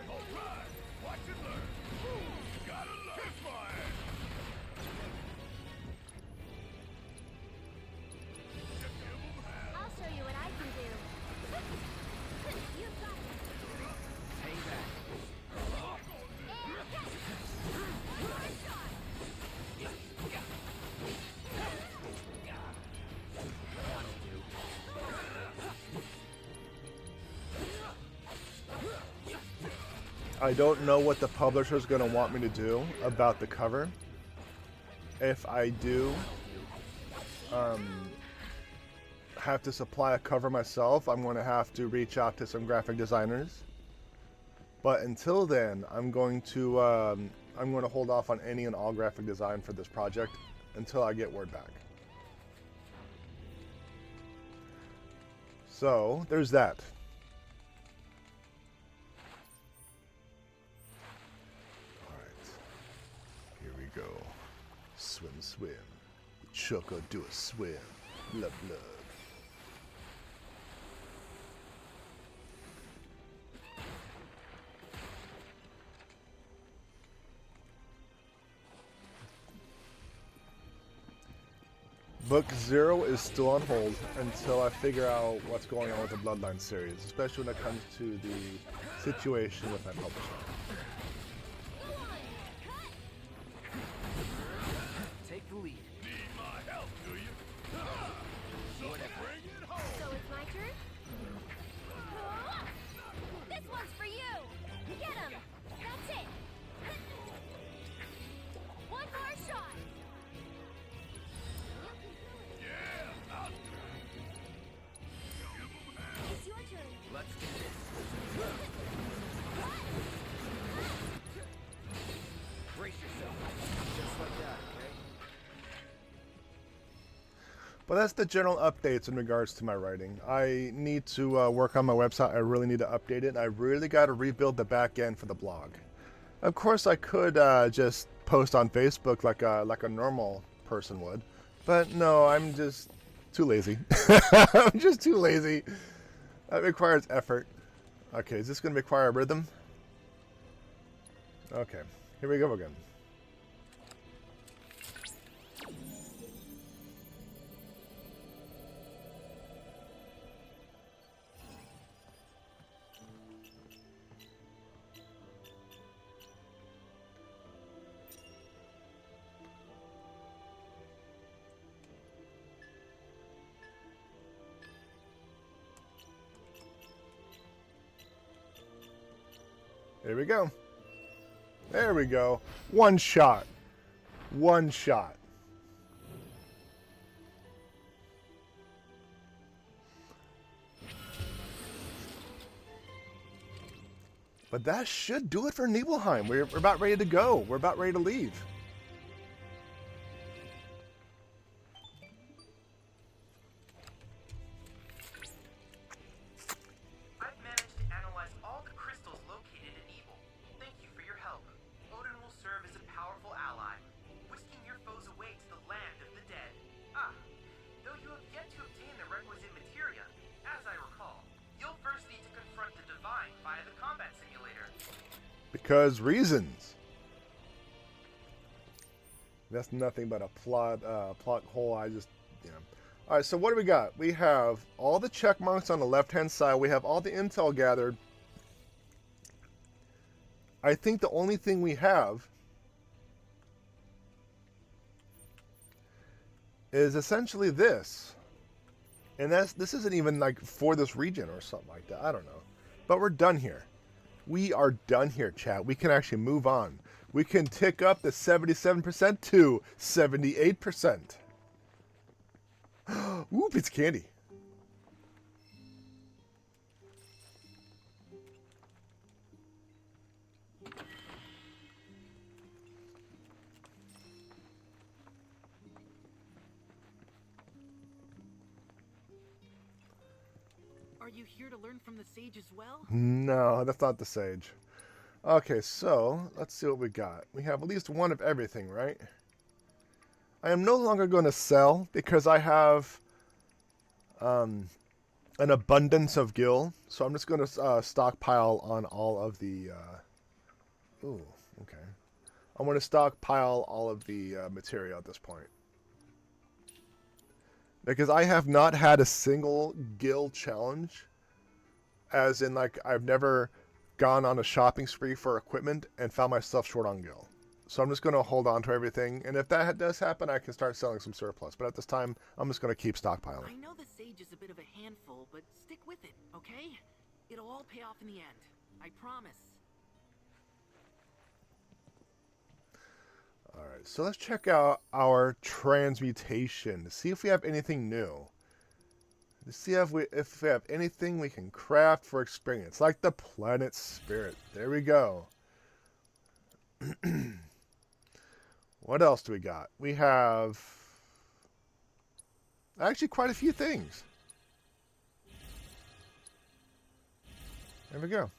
I'll show you what I can do. You've got it. Hang back. And catch it! One more shot! I don't know what the publisher is going to want me to do about the cover. If I do have to supply a cover myself, I'm going to have to reach out to some graphic designers. But until then, I'm going to hold off on any and all graphic design for this project until I get word back. So there's that. Go. Swim, swim. Choco, do a swim. Love, love. Book 0 is still on hold until I figure out what's going on with the Bloodline series, especially when it comes to the situation with my publisher. Take the lead. Need my help, do you? So bring it home. So it's my turn? This one's for you! Get him! That's it! One more shot! Yeah, out. It's your turn. Let's do this. Brace yourself. Just like that, okay? But that's the general updates in regards to my writing. I need to work on my website. I really need to update it. I really got to rebuild the back end for the blog. Of course, I could just post on Facebook like a normal person would, but no, I'm just too lazy. I'm just too lazy. That requires effort. Okay, is this going to require a rhythm? Okay, here we go again. There we go. There we go. One shot. One shot. But that should do it for Nibelheim. We're about ready to go. We're about ready to leave. I've managed to analyze all the crystals located in Evil. Thank you for your help. Odin will serve as a powerful ally, whisking your foes away to the land of the dead. Ah, though you have yet to obtain the requisite materia, as I recall, you'll first need to confront the Divine via the combat simulator. Because reasons. That's nothing but a plot hole. I just, you know. All right, so what do we got? We have all the check marks on the left-hand side. We have all the intel gathered. I think the only thing we have is essentially this. And this isn't even like for this region or something like that. I don't know. But we're done here. We are done here, chat. We can actually move on. We can tick up the 77% to 78%. Ooh, it's candy. Are you here to learn from the sage as well? No, that's not the sage. Okay, so let's see what we got. We have at least one of everything, right? I am no longer going to sell because I have an abundance of gil. So I'm just going to stockpile on all of the... ooh, okay. I'm going to stockpile all of the material at this point. Because I have not had a single gil challenge. As in, like, I've never gone on a shopping spree for equipment and found myself short on gil. So I'm just going to hold on to everything. And if that does happen, I can start selling some surplus. But at this time, I'm just going to keep stockpiling. I know the sage is a bit of a handful, but stick with it, okay? It'll all pay off in the end. I promise. Alright, so let's check out our transmutation to see if we have anything new. To see if we have anything we can craft for experience, like the planet spirit. There we go. What else do we got? We have actually quite a few things. There we go.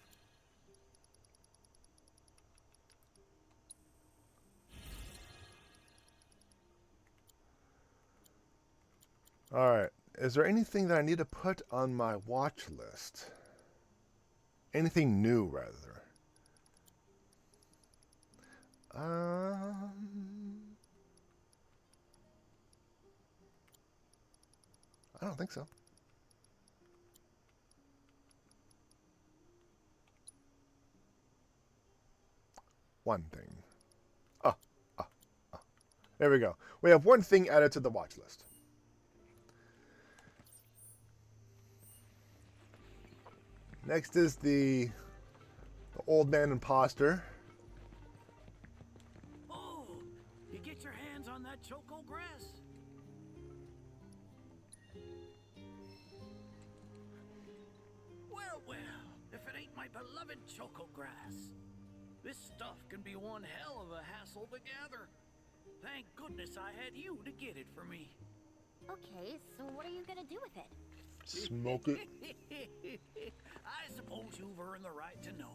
Alright, is there anything that I need to put on my watch list? Anything new, rather. I don't think so. One thing. There we go. We have one thing added to the watch list. Next is the old man imposter. Oh, you get your hands on that choco grass? Well, well, if it ain't my beloved choco grass. This stuff can be one hell of a hassle to gather. Thank goodness I had you to get it for me. Okay, so what are you gonna do with it? Smoke it. I suppose you've earned the right to know.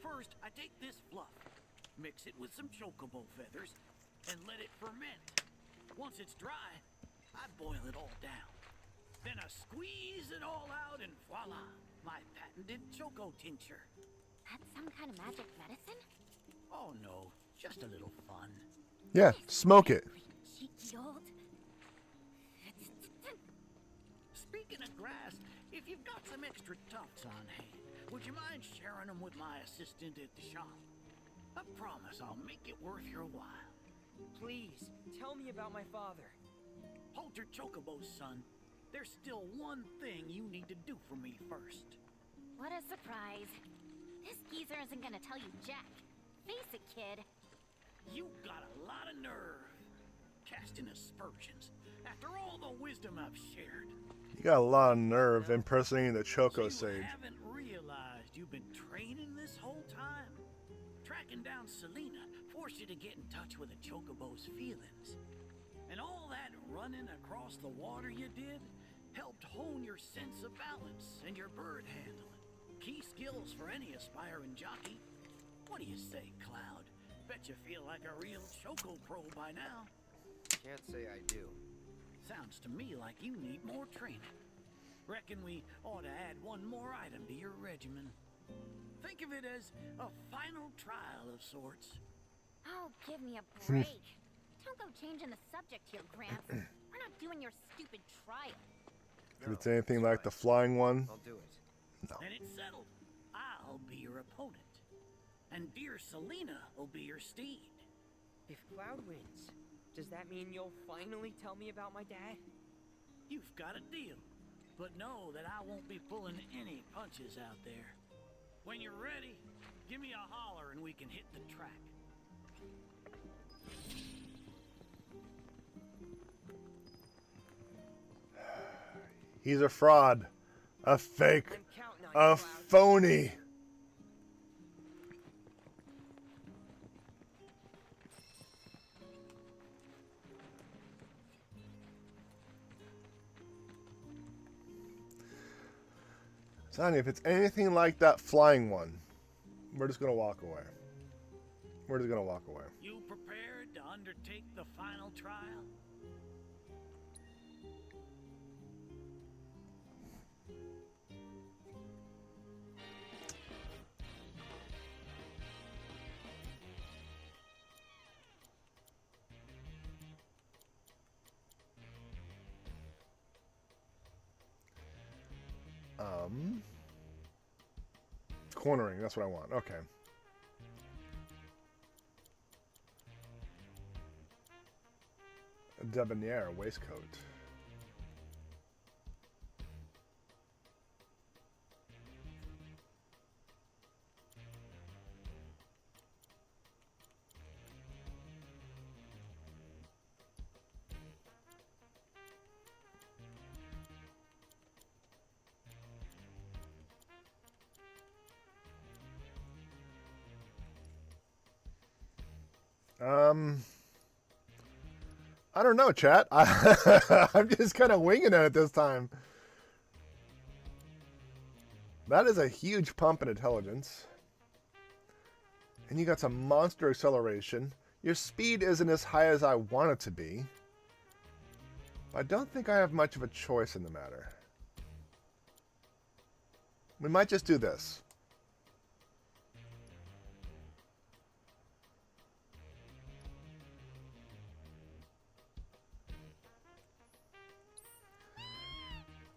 First, I take this fluff, mix it with some chocobo feathers, and let it ferment. Once it's dry, I boil it all down. Then I squeeze it all out and voila, my patented choco tincture. That's some kind of magic medicine? Oh no, just a little fun. Yeah, smoke it. Cheeky old. Speaking of grass, if you've got some extra tufts on hand, would you mind sharing them with my assistant at the shop? I promise I'll make it worth your while. Please, tell me about my father. Hold your chocobos, son. There's still one thing you need to do for me first. What a surprise. This geezer isn't gonna tell you jack. Face it, kid. You got a lot of nerve. Casting aspersions after all the wisdom I've shared. You got a lot of nerve impersonating the Choco So you Sage. haven't realized you've been training this whole time? Tracking down Selena forced you to get in touch with a chocobo's feelings. And all that running across the water you did helped hone your sense of balance and your bird handling. Key skills for any aspiring jockey. What do you say, Cloud? Bet you feel like a real choco pro by now. Can't say I do. Sounds to me like you need more training. Reckon we ought to add one more item to your regimen. Think of it as a final trial of sorts. Oh, give me a break. Don't go changing the subject here, Gramps. We're not doing your stupid trial. If it's anything like the flying one, I'll do it. no. And it's settled. I'll be your opponent. And dear Selena will be your steed. If Cloud wins, does that mean you'll finally tell me about my dad? You've got a deal. But know that I won't be pulling any punches out there. When you're ready, give me a holler and we can hit the track. He's a fraud, a fake, I'm counting on a you, Cloud. phony. Sonny, if it's anything like that flying one, we're just gonna walk away. We're just gonna walk away. You prepared to undertake the final trial? Cornering, that's what I want. Okay. A debonair waistcoat. I don't know, chat. I'm just kind of winging it this time. That is a huge pump in intelligence. And you got some monster acceleration. Your speed isn't as high as I want it to be. I don't think I have much of a choice in the matter. We might just do this.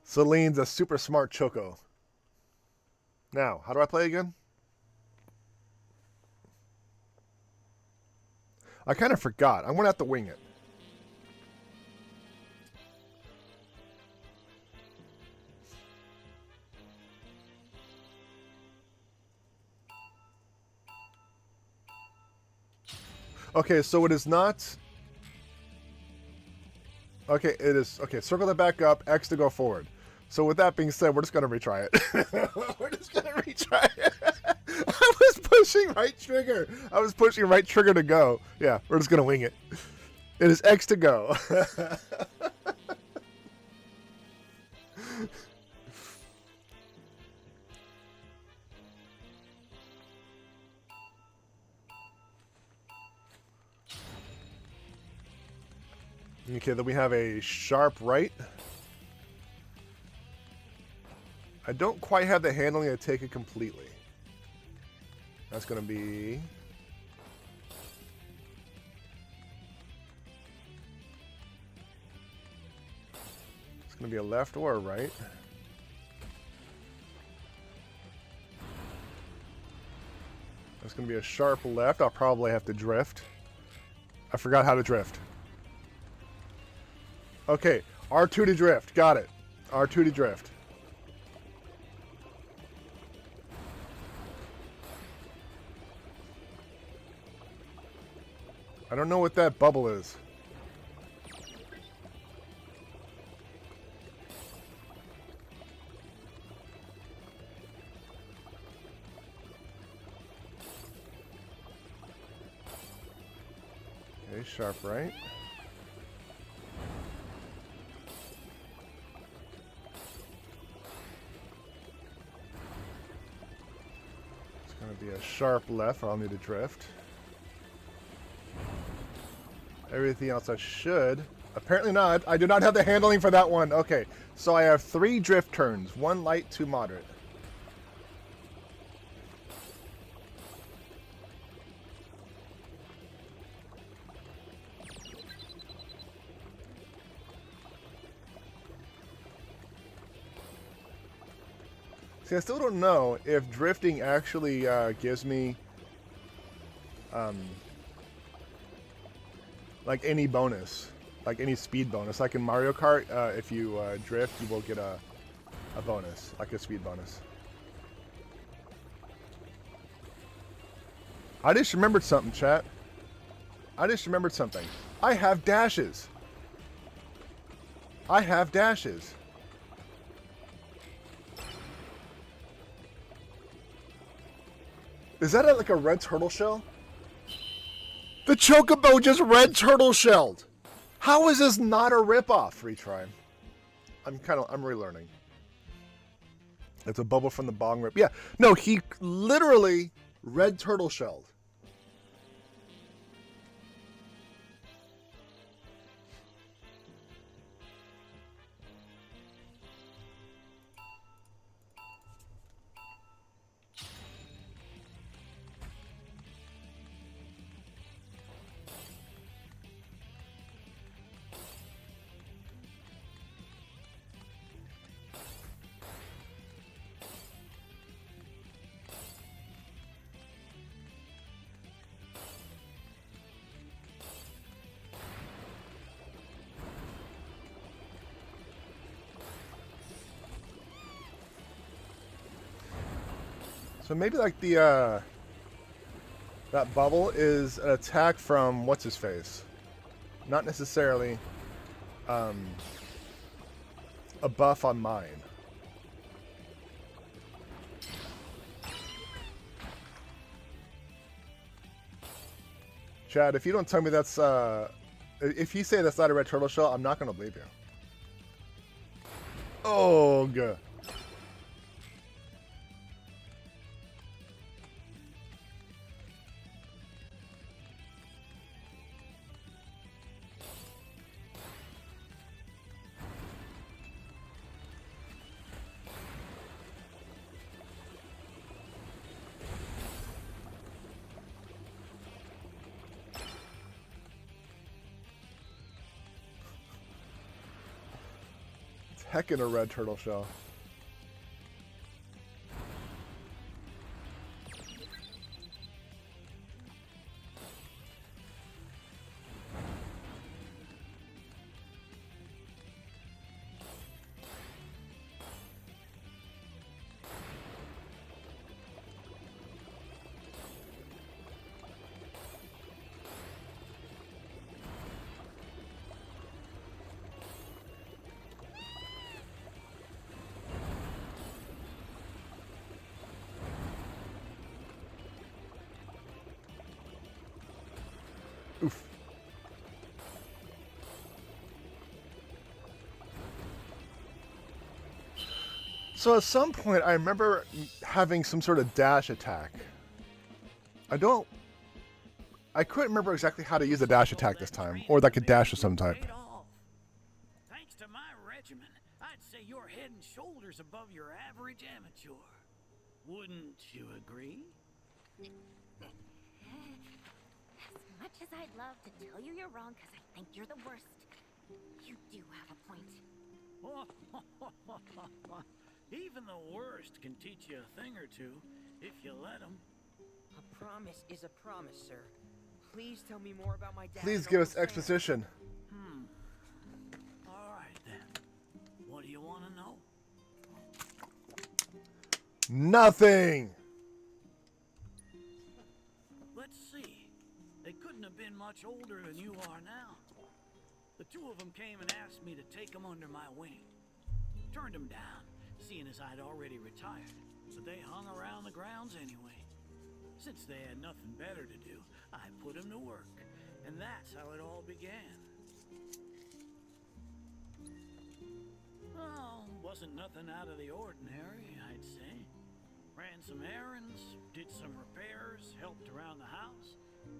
Celine's a super smart choco. Now, how do I play again? I kind of forgot. I'm going to have to wing it. Okay, so it is not... Okay, it is... Okay, circle it back up, X to go forward. So with that being said, we're just going to retry it. We're just going to retry it. I was pushing right trigger. I was pushing right trigger to go. Yeah, we're just going to wing it. It is X to go. Okay, then we have a sharp right. I don't quite have the handling to take it completely. That's going to be... It's going to be a left or a right. That's going to be a sharp left. I'll probably have to drift. I forgot how to drift. Okay, R2 to drift. Got it. R2 to drift. I don't know what that bubble is. Okay, sharp right. It's going to be a sharp left, or I'll need to drift. Everything else I should. Apparently not. I do not have the handling for that one. Okay, so I have 3 drift turns. 1 light, 2 moderate. See, I still don't know if drifting actually gives me like any bonus, like any speed bonus. Like in Mario Kart, if you drift, you will get a bonus, like a speed bonus. I just remembered something, chat. I just remembered something. I have dashes. I have dashes. Is that like a red turtle shell? The Chocobo just red turtle shelled. How is this not a ripoff? Retry. I'm relearning. It's a bubble from the bong rip. Yeah, no, he literally red turtle shelled. So maybe like the that bubble is an attack from what's his face, not necessarily a buff on mine. Chad, if you don't tell me that's if you say that's not a red turtle shell, I'm not gonna believe you. Oh, good. Heckin' a red turtle shell. Oof. So at some point, I remember having some sort of dash attack. I couldn't remember exactly how to use a dash attack this time, or like a dash of some type. Thanks to my regimen, I'd say you're head and shoulders above your average amateur. Wouldn't you agree? As much as I'd love to tell you you're wrong because I think you're the worst, you do have a point. Even the worst can teach you a thing or two, if you let them. A promise is a promise, sir. Please tell me more about my dad. Please give us exposition. All right, then. What do you want to know? Nothing! Let's see. They couldn't have been much older than you are now. The two of them came and asked me to take them under my wing. Turned them down, seeing as I'd already retired. So they hung around the grounds anyway. Since they had nothing better to do, I put them to work. And that's how it all began. Well, wasn't nothing out of the ordinary, I'd say. Ran some errands, did some repairs, helped around the house.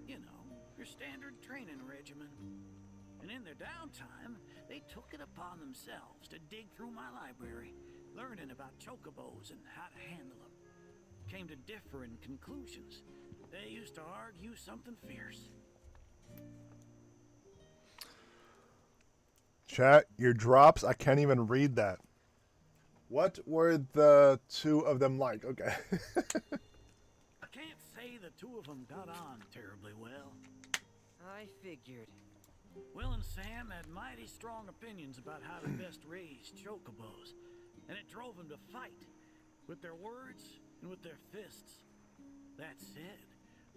You know, your standard training regimen. And in their downtime, they took it upon themselves to dig through my library, learning about chocobos and how to handle them. Came to differing conclusions. They used to argue something fierce. Chat, your drops, I can't even read that. What were the two of them like? Okay. I can't say the two of them got on terribly well. I figured. Will and Sam had mighty strong opinions about how to best raise chocobos, and it drove them to fight, with their words and with their fists. That said,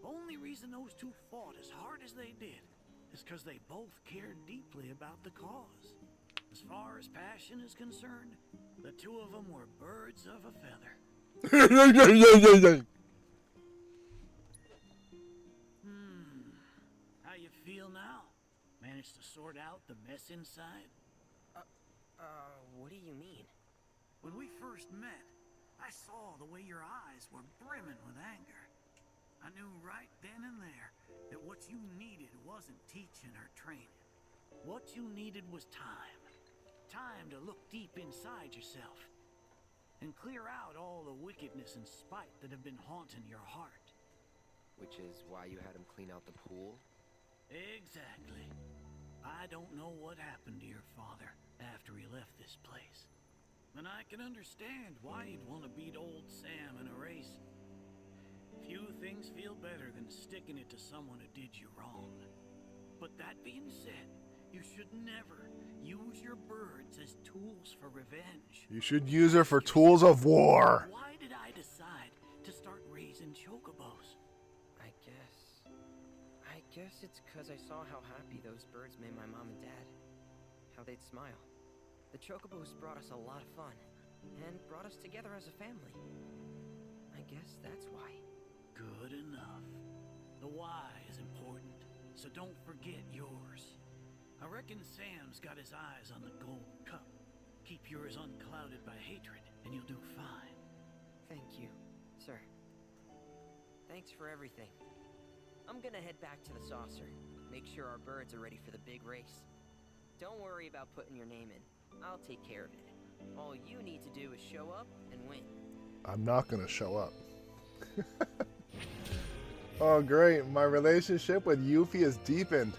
only reason those two fought as hard as they did is because they both cared deeply about the cause. As far as passion is concerned, the two of them were birds of a feather. How you feel now? Managed to sort out the mess inside? What do you mean? When we first met, I saw the way your eyes were brimming with anger. I knew right then and there that what you needed wasn't teaching or training. What you needed was time. Time to look deep inside yourself and clear out all the wickedness and spite that have been haunting your heart. Which is why you had him clean out the pool? Exactly. I don't know what happened to your father after he left this place. And I can understand why he'd want to beat old Sam in a race. Few things feel better than sticking it to someone who did you wrong. But that being said, you should never use your birds as tools for revenge. You should use her for tools of war. Why did I decide to start raising chocobos? I guess it's because I saw how happy those birds made my mom and dad. How they'd smile. The chocobos brought us a lot of fun, and brought us together as a family. I guess that's why. Good enough. The why is important, so don't forget yours. I reckon Sam's got his eyes on the gold cup. Keep yours unclouded by hatred, and you'll do fine. Thank you, sir. Thanks for everything. I'm gonna head back to the saucer. Make sure our birds are ready for the big race. Don't worry about putting your name in. I'll take care of it. All you need to do is show up and win. I'm not going to show up. Oh, great. My relationship with Yuffie is deepened.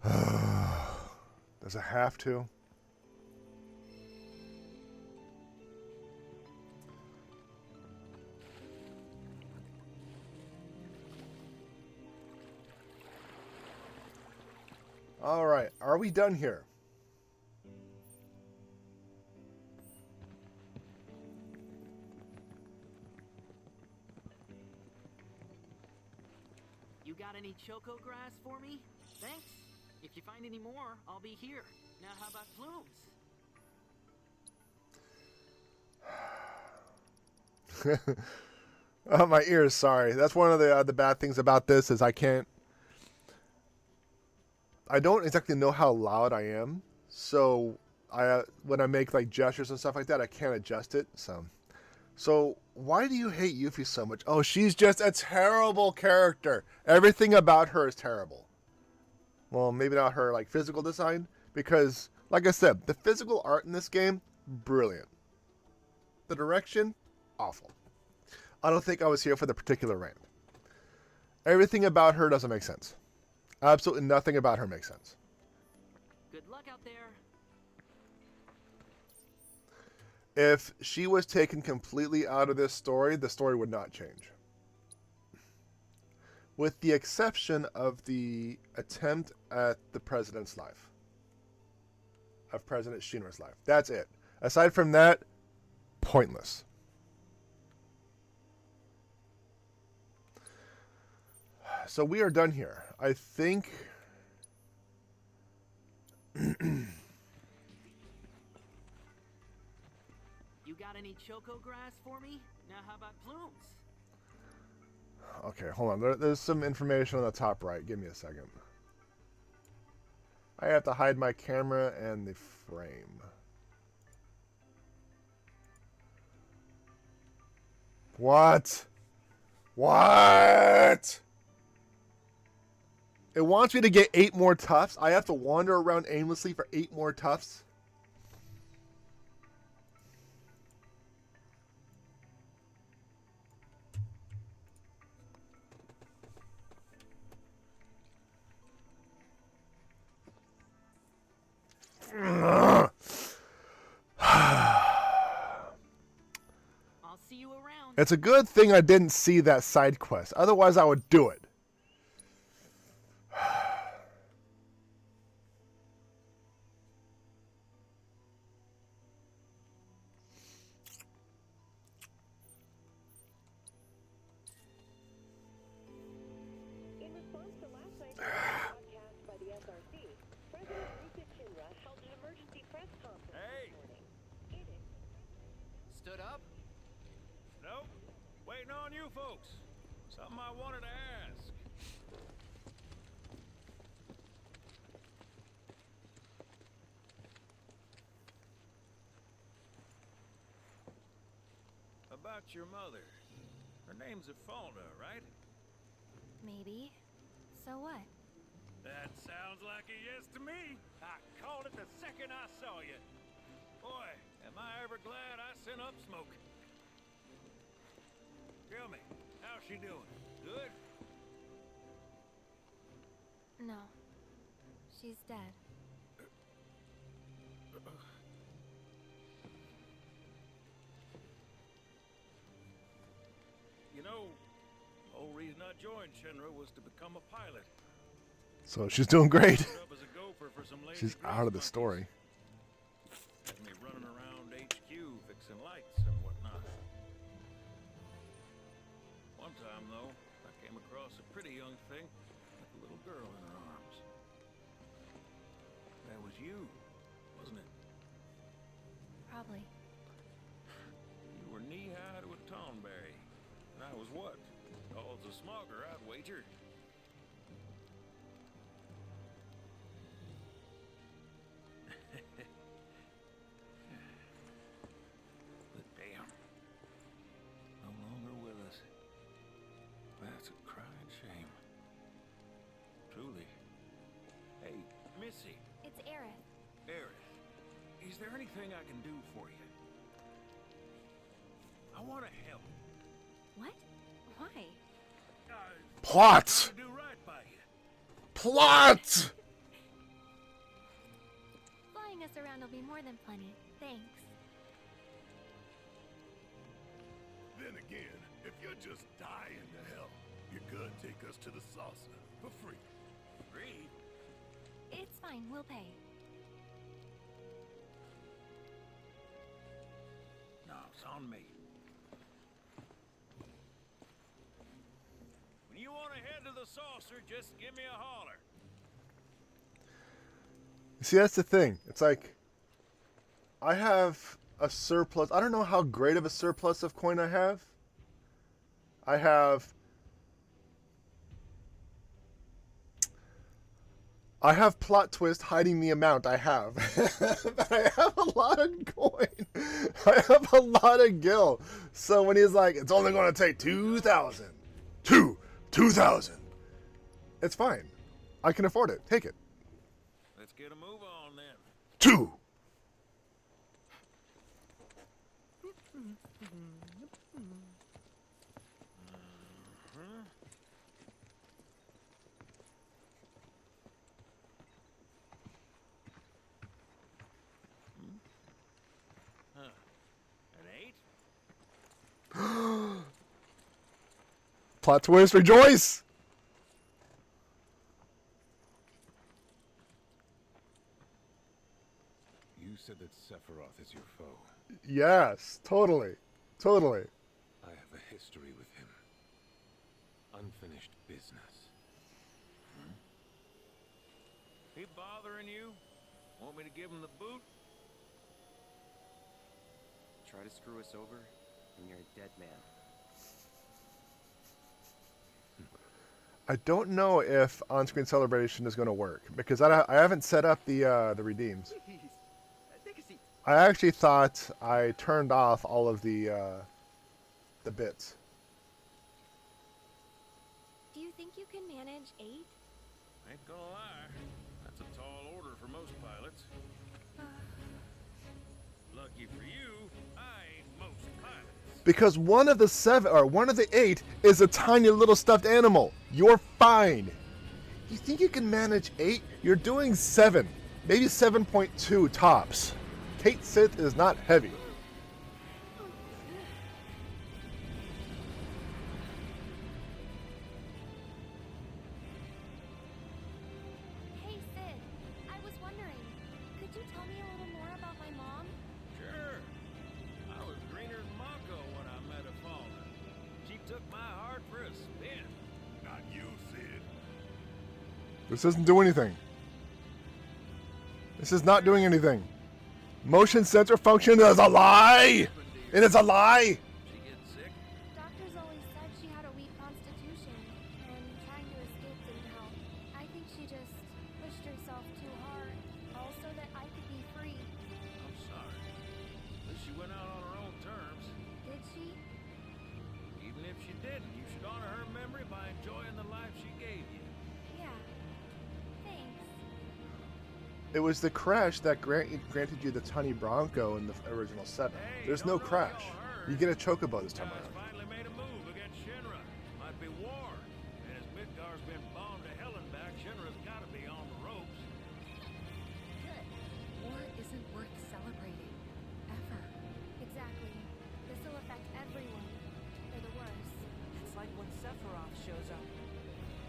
Does it have to? All right. Are we done here? You got any choco grass for me? Thanks. If you find any more, I'll be here. Now how about plumes? Oh, my ears, sorry. That's one of the bad things about this is I don't exactly know how loud I am. So when I make like gestures and stuff like that, I can't adjust it. So why do you hate Yuffie so much? Oh, she's just a terrible character. Everything about her is terrible. Well, maybe not her like physical design, because like I said, the physical art in this game, brilliant. The direction, awful. I don't think I was here for the particular rant. Everything about her doesn't make sense. Absolutely nothing about her makes sense. Good luck out there. If she was taken completely out of this story, the story would not change. With the exception of the attempt at the president's life. Of President Shinra's life. That's it. Aside from that, pointless. So we are done here. I think... You got any choco grass for me? Now how about plumes? Okay, hold on. There's some information on the top right. Give me a second. I have to hide my camera and the frame. What? What? It wants me to get 8 more tufts. I have to wander around aimlessly for 8 more tufts. I'll see you around. It's a good thing I didn't see that side quest. Otherwise, I would do it. In response to last night's broadcast by the SRC, President Shinra held an emergency press conference this morning. Stood up? Nope. Waiting on you folks. Something I wanted to ask. about your mother. Her name's Ifolda, right? Maybe. So what? That sounds like a yes to me. I called it the second I saw you. Boy, am I ever glad I sent up smoke. Tell me, how's she doing? Good? No. She's dead. You know, the whole reason I joined Shinra was to become a pilot. So she's doing great. Up as a gopher for some lazy She's grease out of the monkeys. story. Had me running around HQ fixing lights and whatnot. One time, though, I came across a pretty young thing with a little girl in her arms. That was you, wasn't it? Probably. You were knee-high to a tonberry. And I was what? Tall as a smogger, I'd wager. But damn, no longer with us. That's a crying shame. Truly. Hey, Missy. It's Aerith. Aerith, is there anything I can do for you? I want to help. What? Why? Plot! To do right by you. Plot! Flying us around will be more than plenty. Thanks. Then again, if you're just dying to help, you could take us to the saucer for free. Free? It's fine. We'll pay. No, it's on me. When you want to head to the saucer, just give me a holler. See, that's the thing. It's like, I have a surplus. I don't know how great of a surplus of coin I have. I have plot twist hiding the amount I have. But I have a lot of coin. I have a lot of gil. So when he's like, it's only going to take 2,000. 2,000. It's fine. I can afford it. Take it. Let's get a move on then. 2. An 8? Plot twist, rejoice! You said that Sephiroth is your foe. Yes, totally. Totally. I have a history with him. Unfinished business. He bothering you? Want me to give him the boot? Try to screw us over, and you're a dead man. I don't know if on-screen celebration is going to work because I haven't set up the redeems. Please, take a seat. I actually thought I turned off all of the bits. Do you think you can manage 8? Ain't gonna lie. That's a tall order for most pilots. Lucky for you, I ain't most pilots. Because one of the 7 or one of the 8 is a tiny little stuffed animal. You're fine. You think you can manage 8? You're doing 7, maybe 7.2 tops. Kate Sith is not heavy. Hey, Sid. I was wondering, could you tell me a little more about my mom? Sure. I was greener than Mako when I met Ifolda. She took my heart for a spin. Not you, Sid. This doesn't do anything. This is not doing anything. Motion sensor function is a lie! It is a lie! She get sick? Doctors always said she had a weak constitution, and trying to escape didn't help. I think she just pushed herself too hard, all so that I could be free. I'm sorry. At least she went out on her own terms. Did she? time she gave you. Yeah. Thanks. It was the crash that granted you the tiny Bronco in the original 7. Hey, There's don't no know if crash. y'all heard. You get a chocobo this time Guys around. finally made a move against Shinra. Might be war. And as Midgar's been bombed to hell and back, Shinra's gotta be on the ropes. Good. War isn't worth celebrating. Ever. Exactly. This'll affect everyone. For the worse. It's like when Sephiroth shows up.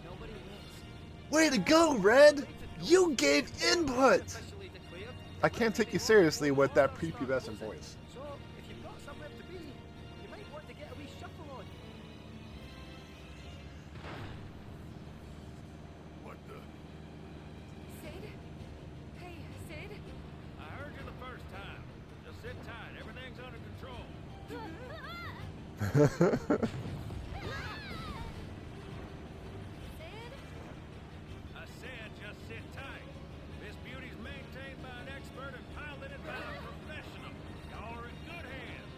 Nobody wins. Way to go, Red! You gave input! Especially the clear. I can't take you seriously with that prepubescent voice. So, if you've got somewhere to be, you might want to get a wee shuffle on. What the? Sid? Hey, Sid? I heard you the first time. Just sit tight. Everything's under control. Sid? I said just sit tight. This beauty's maintained by an expert and piloted by a professional. Y'all are in good hands.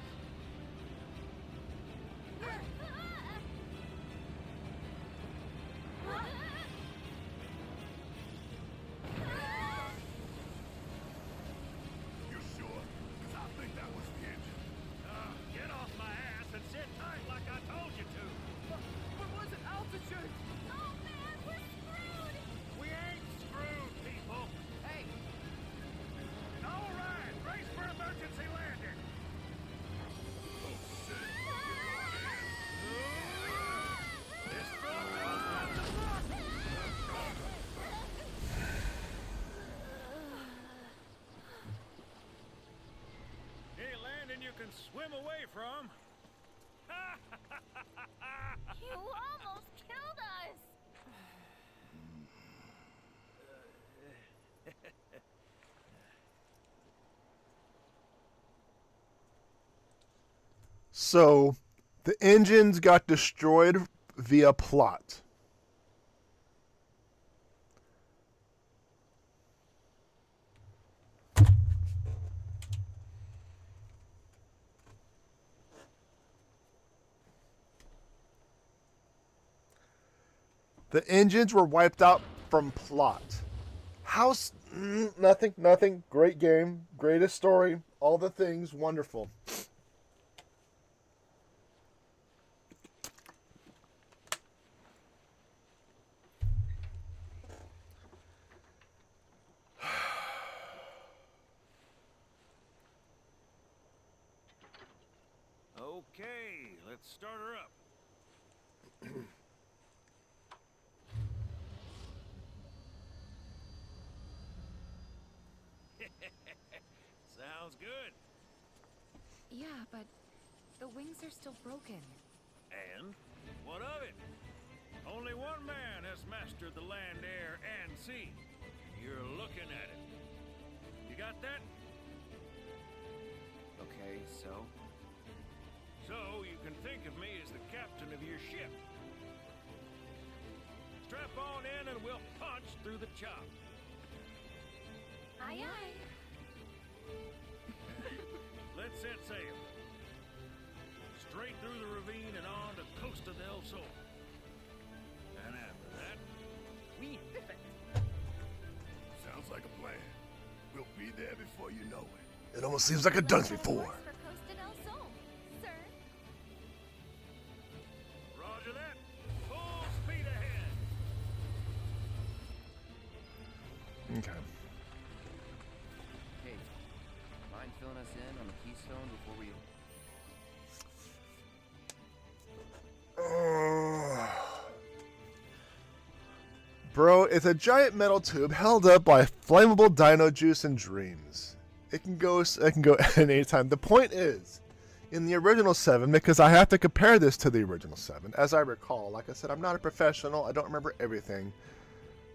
You sure? 'Cause I think that was the engine. Get off my ass and sit tight like I told you to. What was it? Altitude? Oh man, we're screwed! We ain't screwed, people. Hey, All right, brace for emergency landing. This Bronco's got the rock. Any landing you can swim away from. You almost killed us! So, the engines got destroyed via plot. The engines were wiped out from plot. Nothing. Great game, greatest story, all the things, wonderful. Okay, let's start her up. Sounds good. Yeah, but the wings are still broken. And what of it? Only one man has mastered the land, air, and sea. You're looking at it. You got that? Okay, so? So you can think of me as the captain of your ship. Strap on in and we'll punch through the chop. Aye, aye. Let's set sail. Straight through the ravine and on to Costa del Sol. And after that, we biff it. Sounds like a plan. We'll be there before you know it. It almost seems like I've done it before. For Costa del Sol, sir. Roger that. Full speed ahead. Okay. Hey, mind filling us in on the keystone before we... Bro, it's a giant metal tube held up by flammable dino juice and dreams. It can go at any time. The point is, in the original 7, because I have to compare this to the original 7, as I recall, like I said, I'm not a professional, I don't remember everything,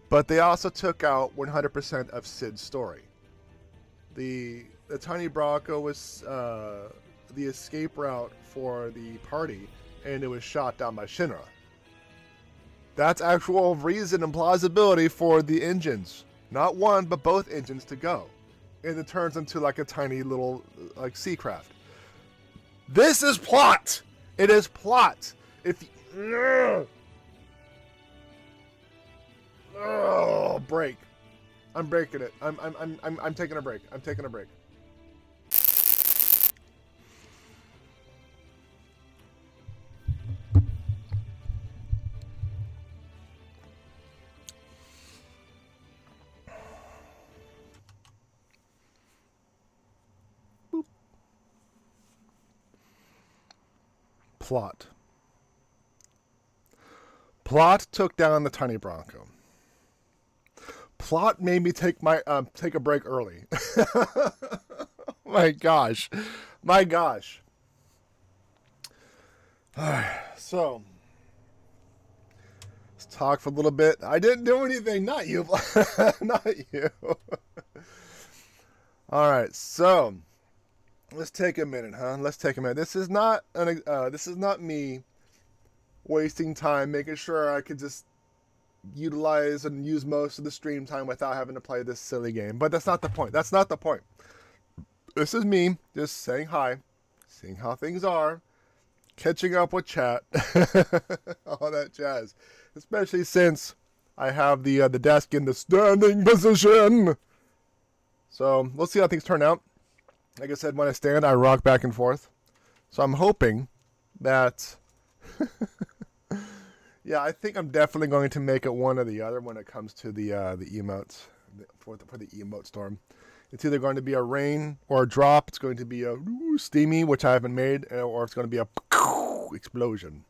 but they also took out 100% of Sid's story. The tiny Bronco was the escape route for the party, and it was shot down by Shinra. That's actual reason and plausibility for the engines. Not one, but both engines to go. And it turns into like a tiny little like sea craft. This is plot! It is plot! Oh, break. I'm breaking it. I'm taking a break. I'm taking a break. Boop. Plot. Plot took down the tiny Bronco. Plot made me take a break early. My gosh. My gosh. Alright, so let's talk for a little bit. I didn't do anything, not you. Not you. Alright, so let's take a minute, huh? Let's take a minute. This is not me wasting time making sure I could just utilize and use most of the stream time without having to play this silly game. But that's not the point. That's not the point. This is me just saying hi, seeing how things are, catching up with chat, all that jazz. Especially since I have the desk in the standing position. So we'll see how things turn out. Like I said, when I stand, I rock back and forth. So I'm hoping that... Yeah, I think I'm definitely going to make it one or the other when it comes to the emotes for the emote storm. It's either going to be a rain or a drop. It's going to be a steamy, which I haven't made, or it's going to be a explosion.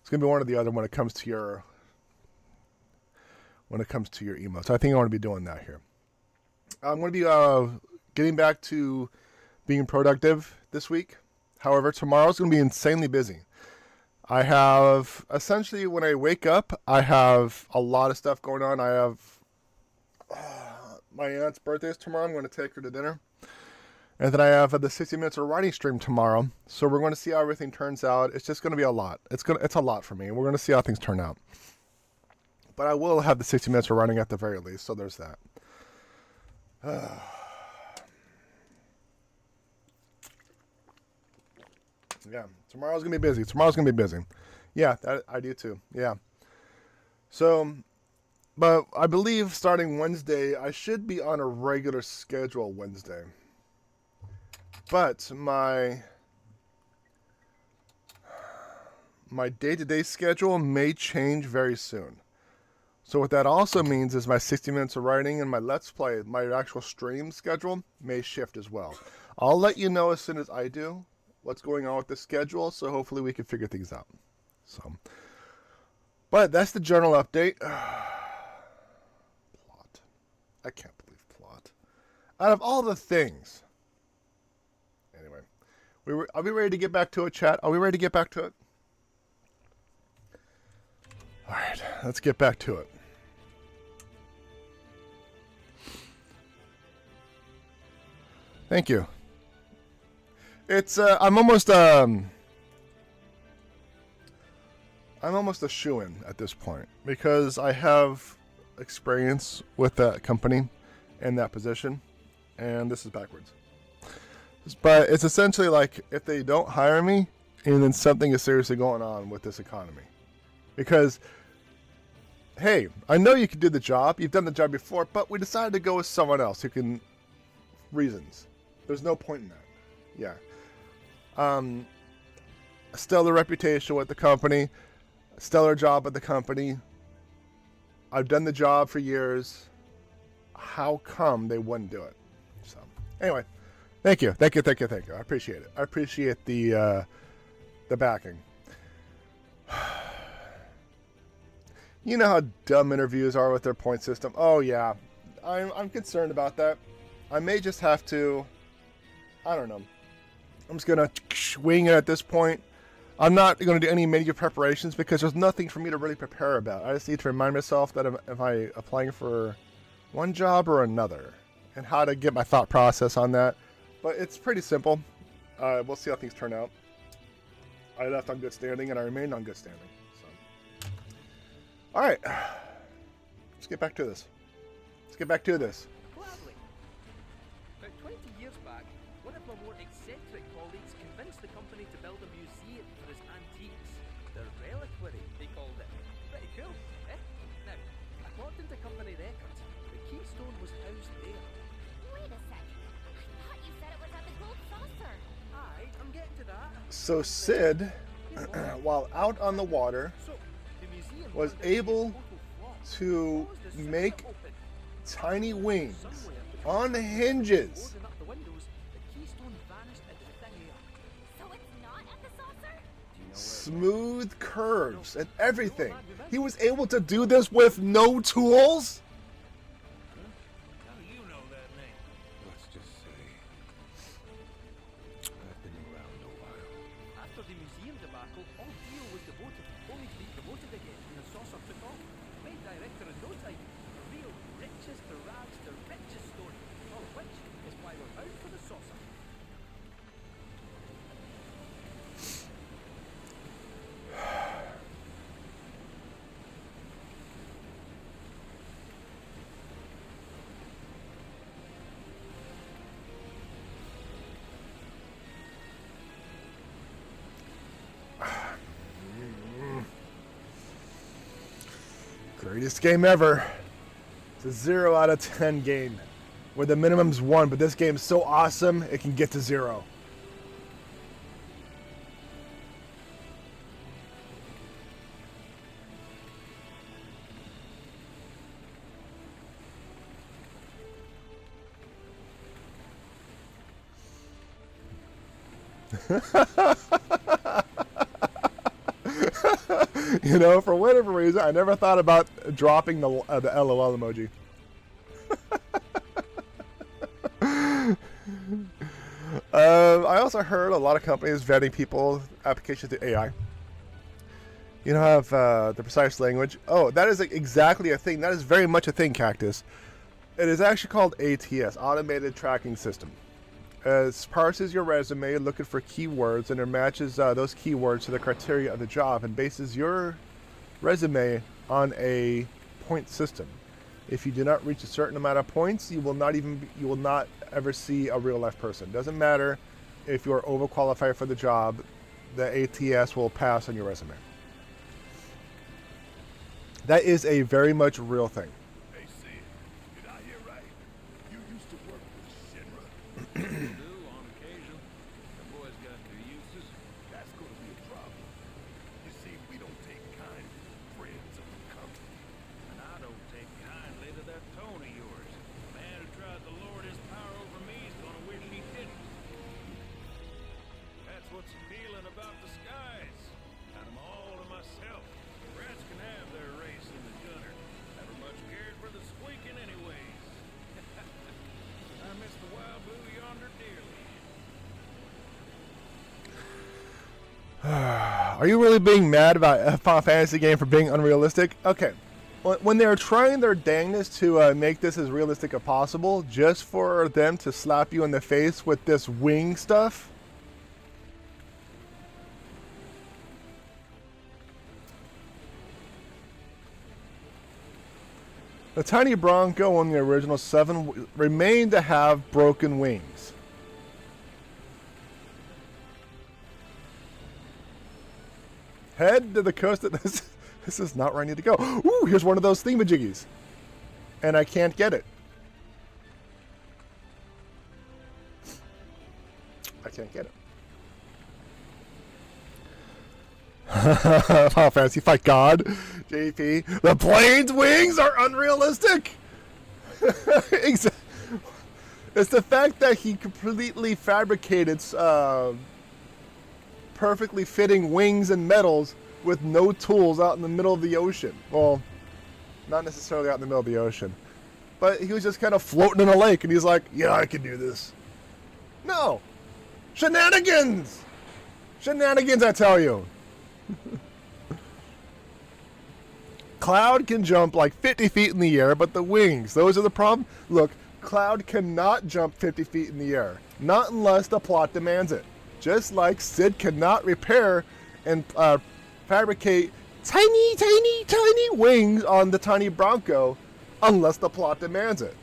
It's going to be one or the other when it comes to your emotes. So I think I want to be doing that here. I'm going to be getting back to being productive this week. However, tomorrow's going to be insanely busy. I have, essentially, when I wake up, I have a lot of stuff going on. I have my aunt's birthday is tomorrow. I'm going to take her to dinner. And then I have the 60 minutes of writing stream tomorrow. So we're going to see how everything turns out. It's just going to be a lot. It's a lot for me. We're going to see how things turn out. But I will have the 60 minutes of writing at the very least. So there's that. Yeah, tomorrow's going to be busy. Tomorrow's going to be busy. Yeah, I do too. Yeah. So, but I believe starting Wednesday, I should be on a regular schedule Wednesday. But my day-to-day schedule may change very soon. So what that also means is my 60 minutes of writing and my Let's Play, my actual stream schedule, may shift as well. I'll let you know as soon as I do what's going on with the schedule, so hopefully we can figure things out. So, but that's the general update. Plot. I can't believe plot. Out of all the things. Anyway, are we ready to get back to it, chat? Are we ready to get back to it? All right, let's get back to it. Thank you. It's I'm almost a shoo-in at this point because I have experience with that company and that position, and this is backwards. But it's essentially like if they don't hire me, and then something is seriously going on with this economy, because hey, I know you can do the job, you've done the job before, but we decided to go with someone else who can. Reasons. There's no point in that. Yeah. Stellar reputation with the company, stellar job at the company. I've done the job for years. How come they wouldn't do it? So, anyway, thank you. I appreciate it. I appreciate the backing. You know how dumb interviews are with their point system. Oh yeah, I'm concerned about that. I may just have to. I don't know. I'm just gonna wing it at this point. I'm not gonna do any major preparations because there's nothing for me to really prepare about. I just need to remind myself that if I applying for one job or another, and how to get my thought process on that. But it's pretty simple. We'll see how things turn out. I left on good standing, and I remained on good standing. So, all right, let's get back to this. Gladly. About 20 years back, one of my more eccentric colleagues convinced the company to build a museum for his antiques. The reliquary, they called it. Pretty cool, eh? Now, according to was housed there. Wait a sec. I thought you said it was at the Gold Saucer. Aye, I'm getting to that. So Sid, while out on the water, So, the museum was turned out to be a able total flop. to Closed as soon as it make opened. tiny wings Somewhere on between hinges. boarding up the windows, the keystone vanished into thin air. So it's not at the saucer? Smooth curves and everything. He was able to do this with no tools? How do you know that name? Let's just say I've been around a while. After the museum debacle, all Dio was devoted, only to be promoted again when the saucer took off. Made director in no time. A real richest to rags to richest story. All of which is why we're out for the saucer. Greatest game ever. It's a 0 out of 10 game. Where the minimum's 1, but this game's so awesome, it can get to 0. You know, for whatever reason, I never thought about dropping the LOL emoji. I also heard a lot of companies vetting people applications to AI. You don't have the precise language. Oh, that is exactly a thing. That is very much a thing, Cactus. It is actually called ATS, Automated Tracking System. It parses your resume looking for keywords, and it matches those keywords to the criteria of the job and bases your resume on a point system. If you do not reach a certain amount of points, you will not ever see a real life person. Doesn't matter if you are overqualified for the job, the ATS will pass on your resume. That is a very much real thing. Hey, Sid, did I hear right? You used to work with Shinra? Do on occasion. The boy's got new uses. That's going to be a problem. You see, we don't take kind friends of the company. And I don't take kindly to that tone of yours. The man who tried to lord his power over me is gonna wish he didn't. That's what's appealing about the skies. Got 'em all to myself. Rats can have their race in the gunner. Never much cared for the squeaking anyways. I miss the wild blue yonder dearly. Are you really being mad about a Final Fantasy game for being unrealistic? Okay. When they're trying their dangest to make this as realistic as possible, just for them to slap you in the face with this wing stuff. The tiny Bronco in the original 7 remained to have broken wings. Head to the coast of this. This is not where I need to go. Ooh, here's one of those thingamajiggies. And I can't get it. I can't get it. Final Fantasy Fight God. JP. The plane's wings are unrealistic. It's the fact that he completely fabricated perfectly fitting wings and metals with no tools out in the middle of the ocean. Well, not necessarily out in the middle of the ocean. But he was just kind of floating in a lake and he's like, yeah, I can do this. No. Shenanigans! Shenanigans, I tell you. Cloud can jump like 50 feet in the air, but the wings, those are the problem. Look, Cloud cannot jump 50 feet in the air. Not unless the plot demands it. Just like Sid cannot repair and fabricate tiny, tiny, tiny wings on the tiny Bronco unless the plot demands it.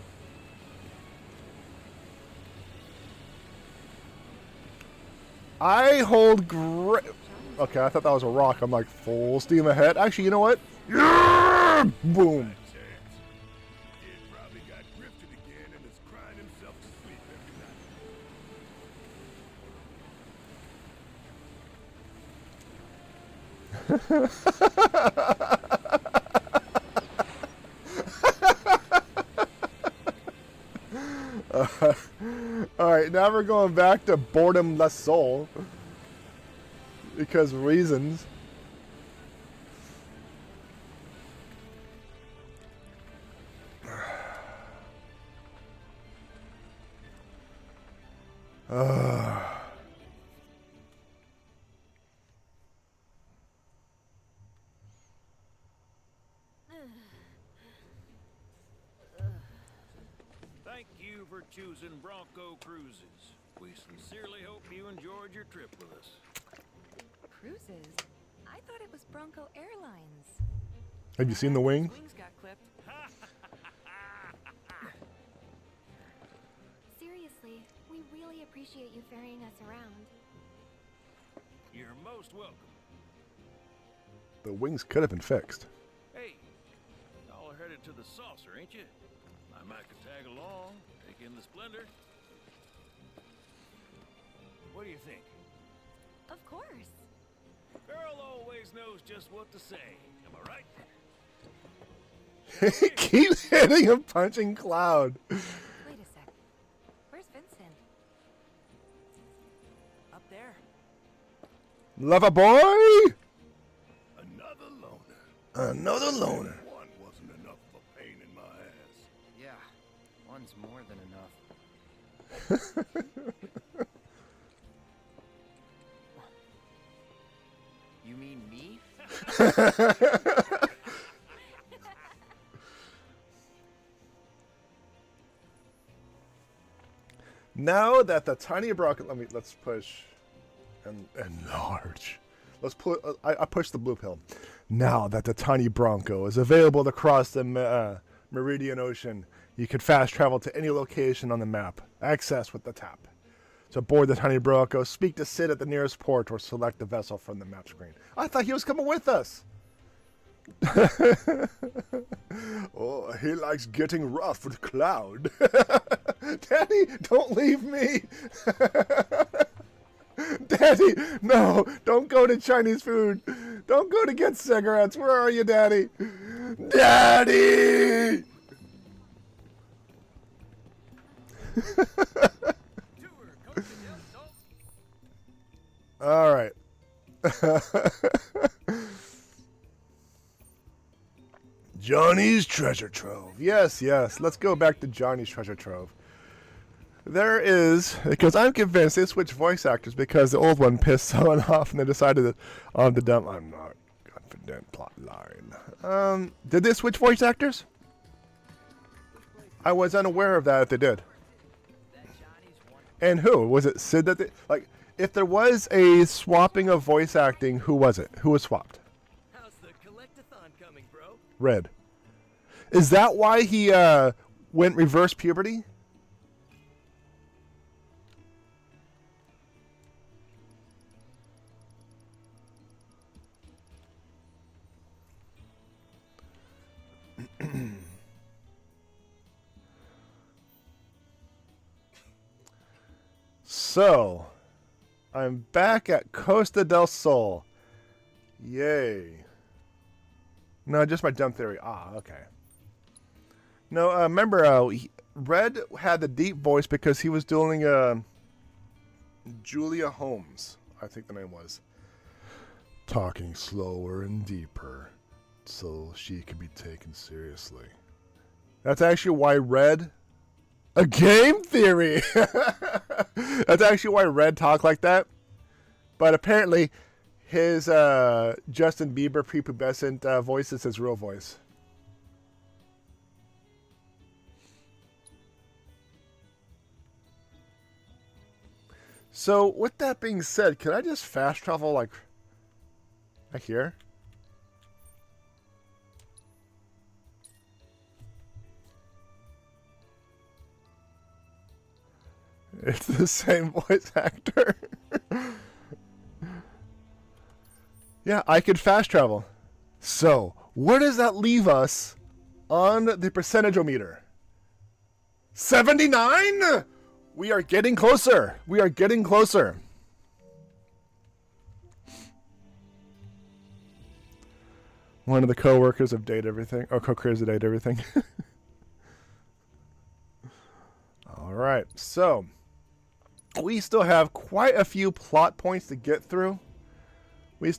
I hold great... Okay, I thought that was a rock. I'm like, full steam ahead. Actually, you know what? Yeah! Boom. Kid probably got grifted Alright, now we're going back to Boredom La Soul. Because reasons. Thank you for choosing Bronco Cruises. We sincerely hope you enjoyed your trip with us. Cruises? I thought it was Bronco Airlines. Have you seen the wing? Wings got clipped. Seriously, we really appreciate you ferrying us around. You're most welcome. The wings could have been fixed. Hey, y'all are headed to the saucer, ain't you? I might could tag along, take in the splendor. What do you think? Of course. Girl always knows just what to say. Am I right? He keeps hitting a punching cloud. Wait a sec. Where's Vincent? Up there. Lover boy! Another loner. Another loner. One wasn't enough of a pain in my ass. Yeah, one's more than enough. You mean me? Now that the tiny Bronco, let's push and enlarge. Let's put. I push the blue pill. Now that the tiny Bronco is available to cross the Meridian Ocean, you can fast travel to any location on the map. Access with the tap. So board the tiny Bronco, speak to Sid at the nearest port, or select the vessel from the map screen. I thought he was coming with us. Oh, he likes getting rough with Cloud. Daddy, don't leave me. Daddy, no, don't go to Chinese food. Don't go to get cigarettes. Where are you, Daddy? Daddy! All right. Johnny's Treasure Trove. Yes, yes. Let's go back to Johnny's Treasure Trove. There is, because I'm convinced they switched voice actors because the old one pissed someone off and they decided on the dump. I'm not confident plot line. Did they switch voice actors? I was unaware of that if they did. And who? Was it Sid that they, like, if there was a swapping of voice acting, who was it? Who was swapped? How's the collectathon coming, bro? Red. Is that why he went reverse puberty? So, I'm back at Costa del Sol. Yay. No, just my dumb theory. Ah, okay. No, remember, Red had the deep voice because he was doing Julia Holmes, I think the name was. Talking slower and deeper so she could be taken seriously. That's actually why Red... A game theory! That's actually why Red talked like that. But apparently, his Justin Bieber prepubescent voice is his real voice. So, with that being said, can I just fast travel, like, right here? It's the same voice actor. Yeah, I could fast travel. So, where does that leave us on the percentageometer? 79? We are getting closer. We are getting closer. One of the co-workers of Date Everything, or co-creators of Date Everything. All right, so we still have quite a few plot points to get through. We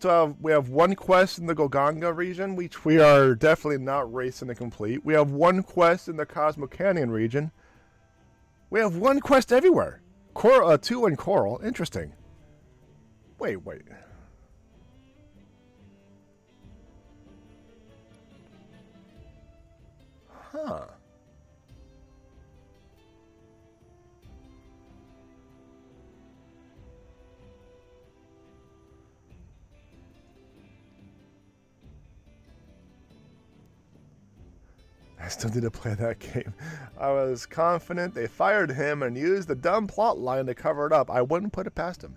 have one quest in the Golganga region, which we are definitely not racing to complete. We have one quest in the Cosmo Canyon region. We have one quest everywhere. Two in Coral. Interesting. Wait. Huh. I still need to play that game. I was confident they fired him and used the dumb plot line to cover it up. I wouldn't put it past him.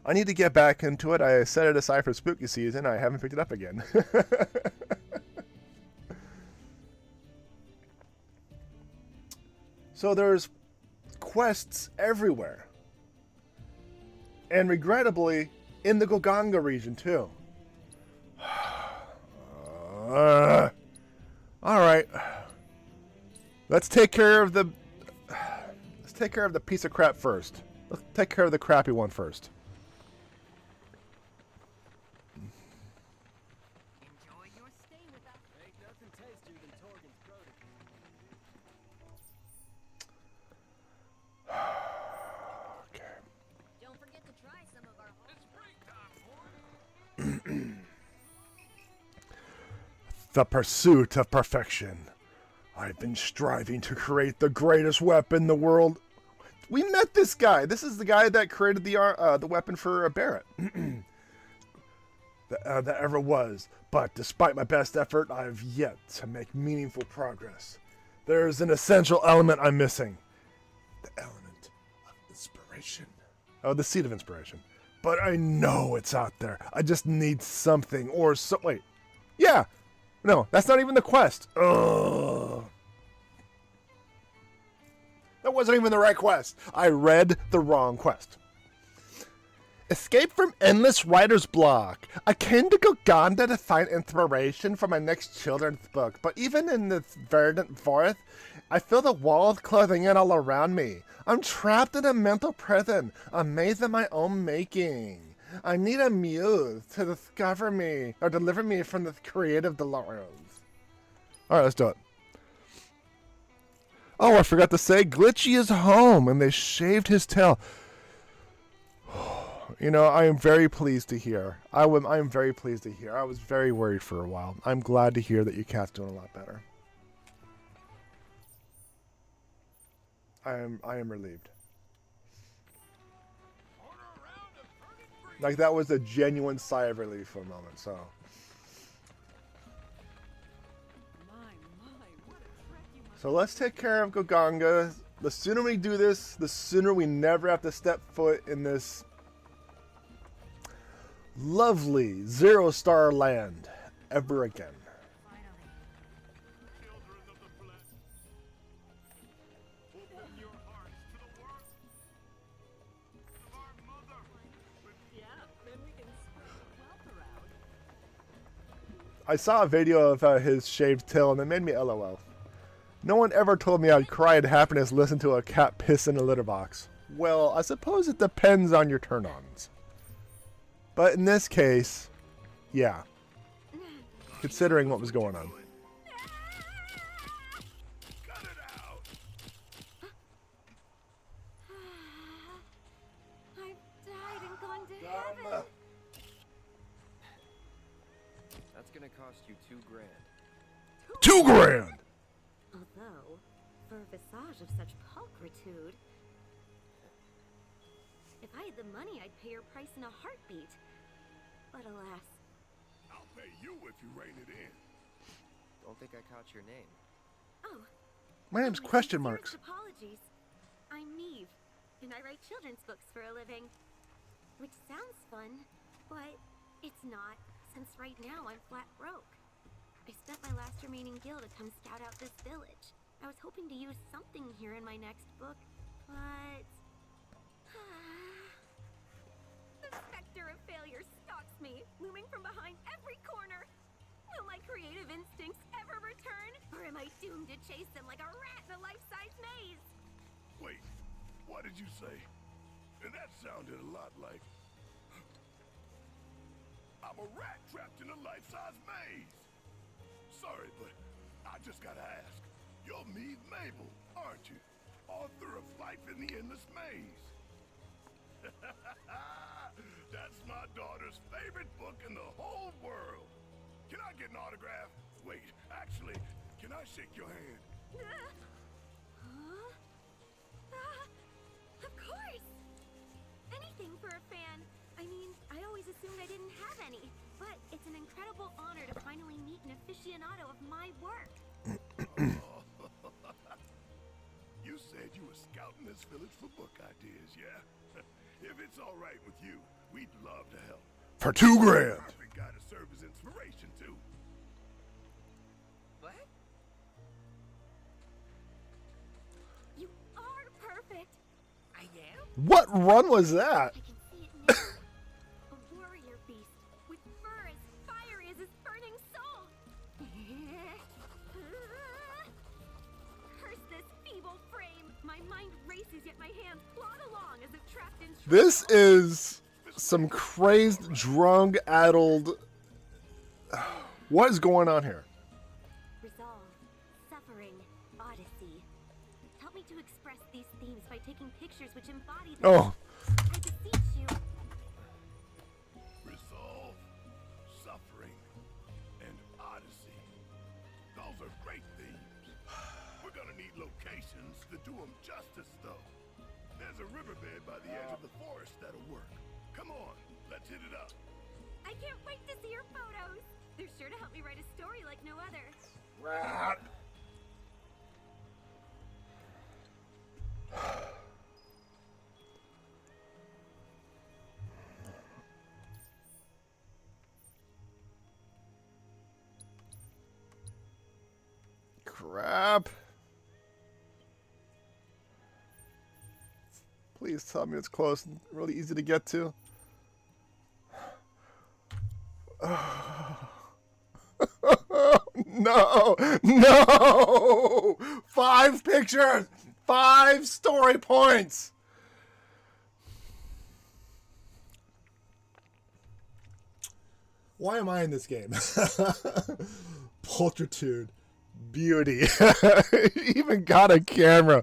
I need to get back into it. I set it aside for spooky season. I haven't picked it up again. So there's quests everywhere. And regrettably, in the Golganga region too. Alright. Let's take care of the piece of crap first. Let's take care of the crappy one first. Enjoy your stay with us. Ain't nothing tastier than Torgen's produce. Okay. Don't forget to try some of our It's break time, The pursuit of perfection. I've been striving to create the greatest weapon in the world. We met this guy. This is the guy that created the weapon for Barrett. that ever was. But despite my best effort, I've yet to make meaningful progress. There's an essential element I'm missing. The element of inspiration. Oh, the seed of inspiration. But I know it's out there. I just need something or so. Wait. Yeah. No, that's not even the quest. Ugh. That wasn't even the right quest. I read the wrong quest. Escape from endless writer's block. I came to Golganda to find inspiration for my next children's book, but even in this verdant forest, I feel the walls closing in all around me. I'm trapped in a mental prison, a maze of my own making. I need a muse to discover me, or deliver me from this creative delirium. Alright, let's do it. Oh, I forgot to say, Glitchy is home, and they shaved his tail. You know, I am very pleased to hear. I am very pleased to hear. I was very worried for a while. I'm glad to hear that your cat's doing a lot better. I am relieved. Like, that was a genuine sigh of relief for a moment, so. So let's take care of Golganga. The sooner we do this, the sooner we never have to step foot in this lovely 0-star land ever again. I saw a video of his shaved tail and it made me LOL. No one ever told me I'd cry in happiness listening to a cat piss in a litter box. Well, I suppose it depends on your turn-ons. But in this case, yeah. Considering what was going on. I've died and gone to heaven. That's gonna cost you $2,000. 2 grand! Although, for a visage of such pulchritude, if I had the money, I'd pay her price in a heartbeat. But alas. I'll pay you if you rein it in. Don't think I caught your name. Oh. My name's question marks. Apologies. I'm Neve, and I write children's books for a living. Which sounds fun, but it's not, since right now I'm flat broke. I spent my last remaining gil to come scout out this village. I was hoping to use something here in my next book, but... the specter of failure stalks me, looming from behind every corner. gonna chase them like a rat in a life-size maze. Wait, what did you say? And that sounded a lot like... I'm a rat trapped in a life-size maze. Sorry, but I just gotta ask. You're Meave Mabel, aren't you? Author of Life in the Endless Maze. That's my daughter's favorite book in the whole world. Can I get an autograph? Wait, actually, can I shake your hand? Of course! Anything for a fan. I mean, I always assumed I didn't have any, but it's an incredible honor to finally meet an aficionado of my work. You said you were scouting this village for book ideas, yeah? If it's all right with you, we'd love to help. For $2 grand. Perfect guy to serve as inspiration too. What? You are perfect. I am? What run was that? I can see it now. A warrior beast with fur as fiery as his burning soul. Curse this feeble frame. My mind races, yet my hands plod along as if trapped in. This is some crazed, drunk, addled. What is going on here? Resolve, suffering, odyssey. Help me to express these themes by taking pictures which embody them. Oh. I beseech you. Resolve, suffering, and odyssey. Those are great themes. We're gonna need locations to do them justice, though. There's a riverbed by the edge of the forest that'll work. Come on, let's hit it up. I can't wait to see your photos. They're sure to help me write a story like no other. Rat. Crap. Please tell me it's close and really easy to get to. No, no! 5 pictures, 5 story points. Why am I in this game? Pulchritude, beauty, even got a camera.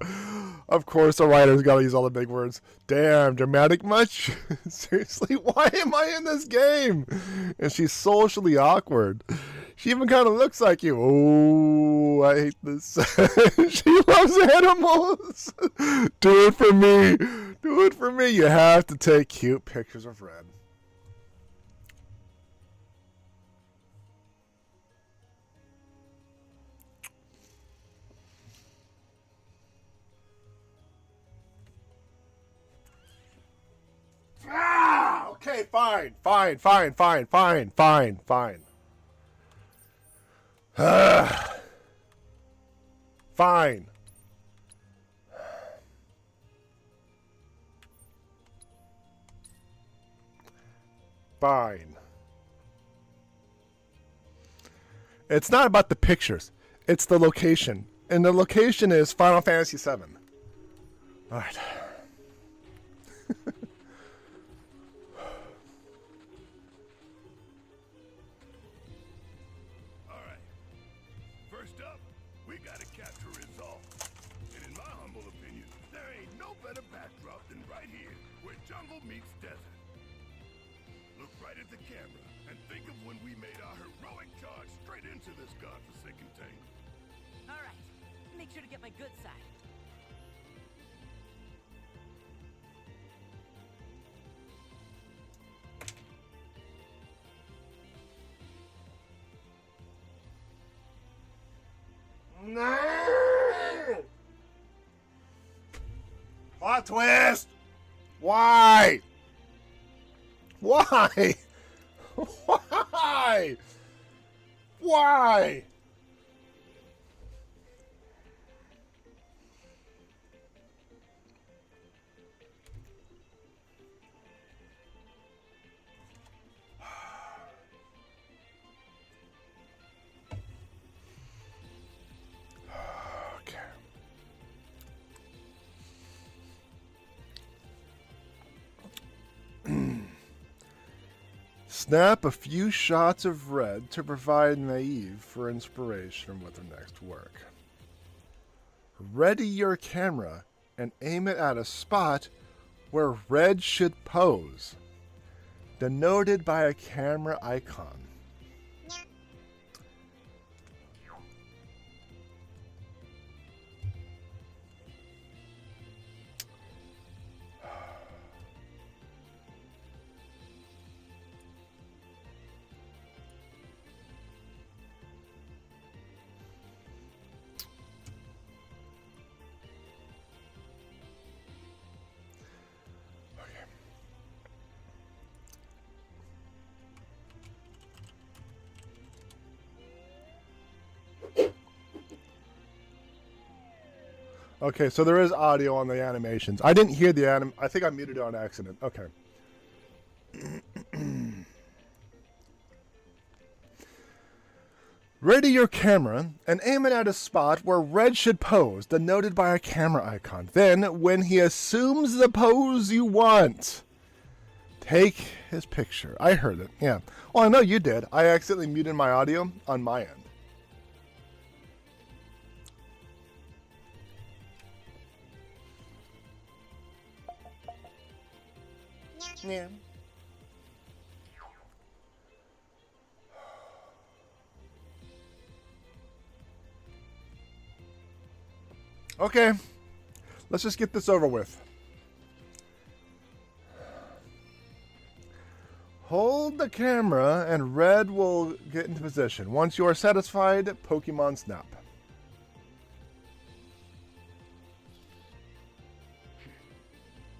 Of course, the writer's got to use all the big words. Damn, dramatic much? Seriously, why am I in this game? And she's socially awkward. She even kind of looks like you. Oh, I hate this. She loves animals. Do it for me. Do it for me. You have to take cute pictures of Red. Ah, okay, fine. Fine. Fine. Fine. It's not about the pictures. It's the location. And the location is Final Fantasy VII. All right. First up, we gotta capture Resolve. And in my humble opinion, there ain't no better backdrop than right here, where jungle meets desert. Look right at the camera and think of when we made our heroic charge straight into this godforsaken tank. All right, make sure to get my good side. No! Plot twist! Why? Why? Why? Why? Snap a few shots of red to provide Naive for inspiration with her next work. Ready your camera and aim it at a spot where red should pose, denoted by a camera icon. Okay, so there is audio on the animations. I didn't hear the I think I muted it on accident. Okay. Ready your camera and aim it at a spot where red should pose, denoted by a camera icon. Then, when he assumes the pose you want, take his picture. I heard it, yeah. Well, I know you did. I accidentally muted my audio on my end. Yeah. Okay, let's just get this over with. Hold the camera and red will get into position. Once you are satisfied, Pokemon Snap.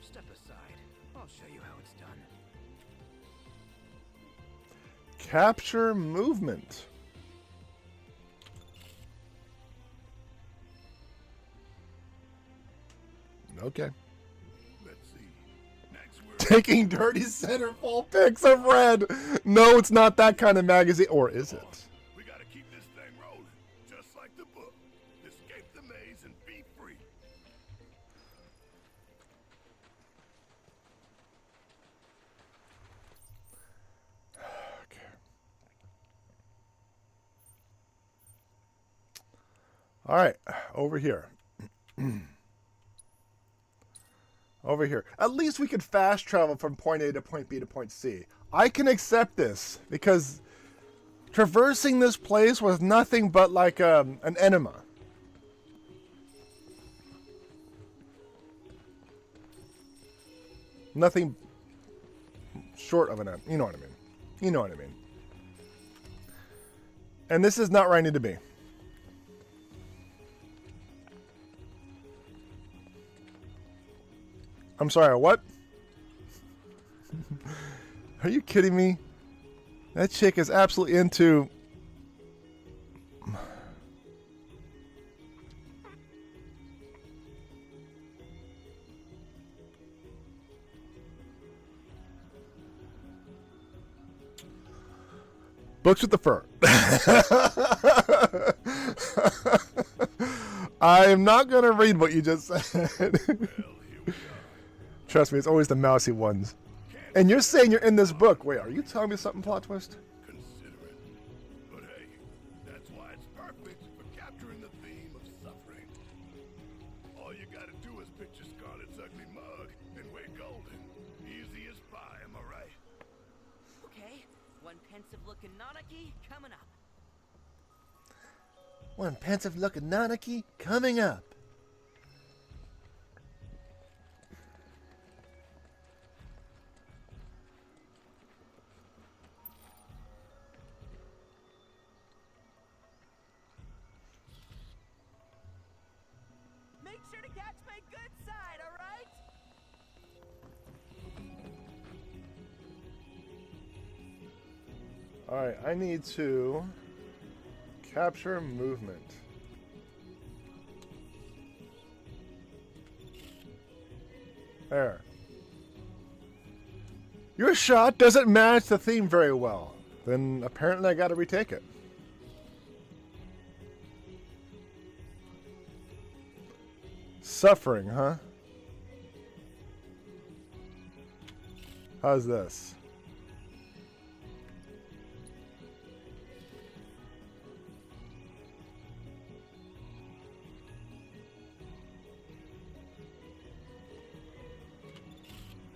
Step aside. I'll show you how it's done. Capture movement. Okay. Let's see. Next we're Taking dirty centerfold pics of red. No, it's not that kind of magazine. Or is it? we gotta keep this thing rolling. Just like the book. Escape the maze and be free. Okay. All right, over here. Over here. At least we could fast travel from point A to point B to point C. I can accept this because traversing this place was nothing but like an enema. Nothing short of an enema. You know what I mean. You know what I mean. And this is not where I need to be. I'm sorry, what? Are you kidding me? That chick is absolutely into... Books with the fur. I am not going to read what you just said. Trust me, it's always the mousy ones. And you're saying you're in this book. Wait, are you telling me something, plot twist? Consider it. But hey, that's why it's perfect for capturing the theme of suffering. All you gotta do is picture Scarlet's ugly mug and weigh golden. Easy as pie, am I right? Okay, one pensive looking Nanaki coming up. One pensive looking Nanaki coming up. Make sure to catch my good side, alright? Alright, I need to capture movement. There. Your shot doesn't match the theme very well. Then apparently I gotta retake it. Suffering, huh? How's this?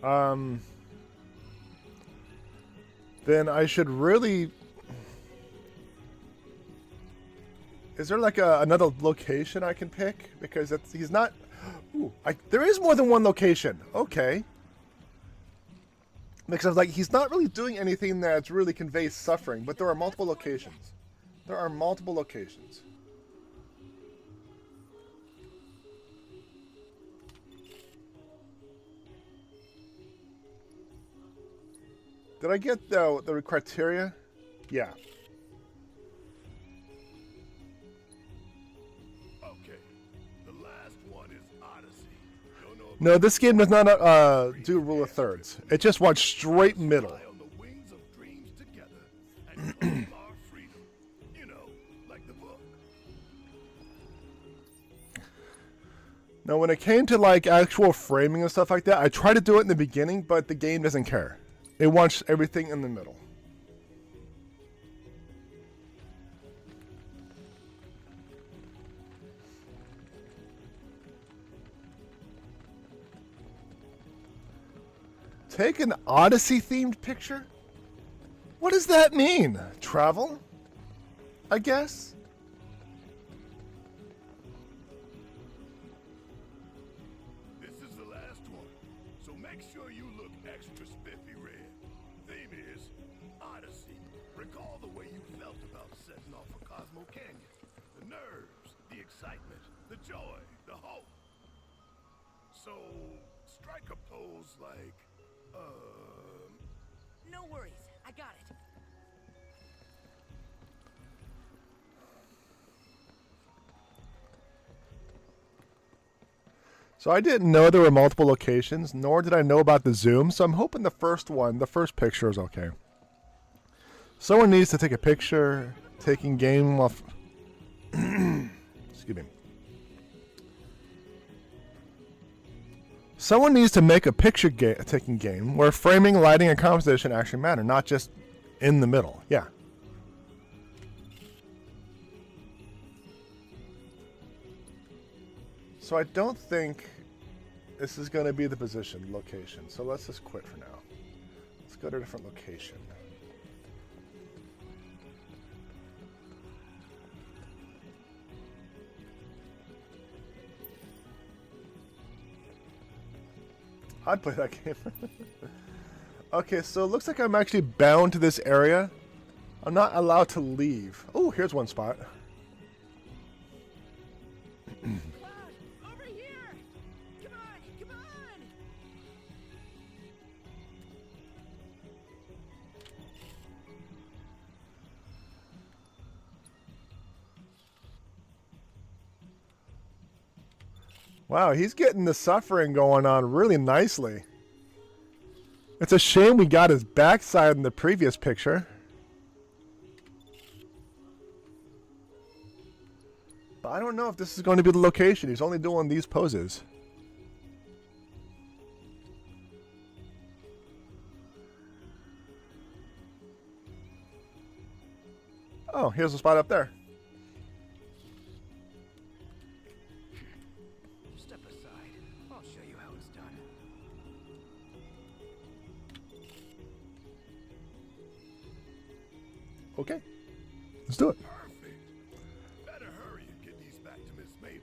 then I should really... Is there like another location I can pick? Because he's not... Ooh, there is more than one location. Okay. Because like he's not really doing anything that really conveys suffering, but there are multiple locations. There are multiple locations. Did I get the criteria? Yeah. Okay. The last one is Odyssey. Don't know No, this game does not do rule of thirds. It just wants straight middle. on the wings of dreams together and claim our freedom. You know, like the book. Now, when it came to like actual framing and stuff like that, I tried to do it in the beginning, but the game doesn't care. It wants everything in the middle. Take an Odyssey-themed picture? What does that mean? Travel? I guess? This is the last one, so make sure you look extra spiffy red. Theme is Odyssey. Recall the way you felt about setting off for Cosmo Canyon. The nerves, the excitement, the joy, the hope. So, strike a pose like, No worries, I got it. So I didn't know there were multiple locations, nor did I know about the zoom, so I'm hoping the first picture is okay. Someone needs to take a picture, taking game off... Excuse me. Someone needs to make a picture-taking game where framing, lighting, and composition actually matter, not just in the middle. Yeah. So I don't think this is going to be the location. So let's just quit for now. Let's go to a different location. I'd play that game. Okay, so it looks like I'm actually bound to this area. I'm not allowed to leave. Oh, here's one spot. Over here! Come on, come on! Wow, he's getting the suffering going on really nicely. It's a shame we got his backside in the previous picture. But I don't know if this is going to be the location. He's only doing these poses. Oh, here's a spot up there. Step aside. I'll show you how it's done. Okay, let's do it. perfect. Better hurry and get these back to Miss Mabel.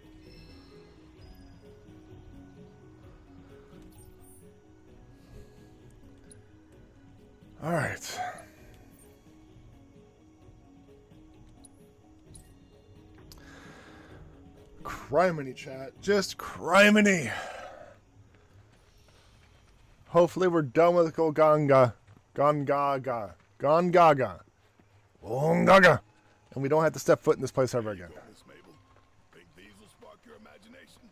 All right. Criminy, chat. Just criminy. Hopefully we're done with Gongaga. Gongaga. Gongaga. Gongaga. And we don't have to step foot in this place ever again. Miss Mabel, think these will spark your imagination?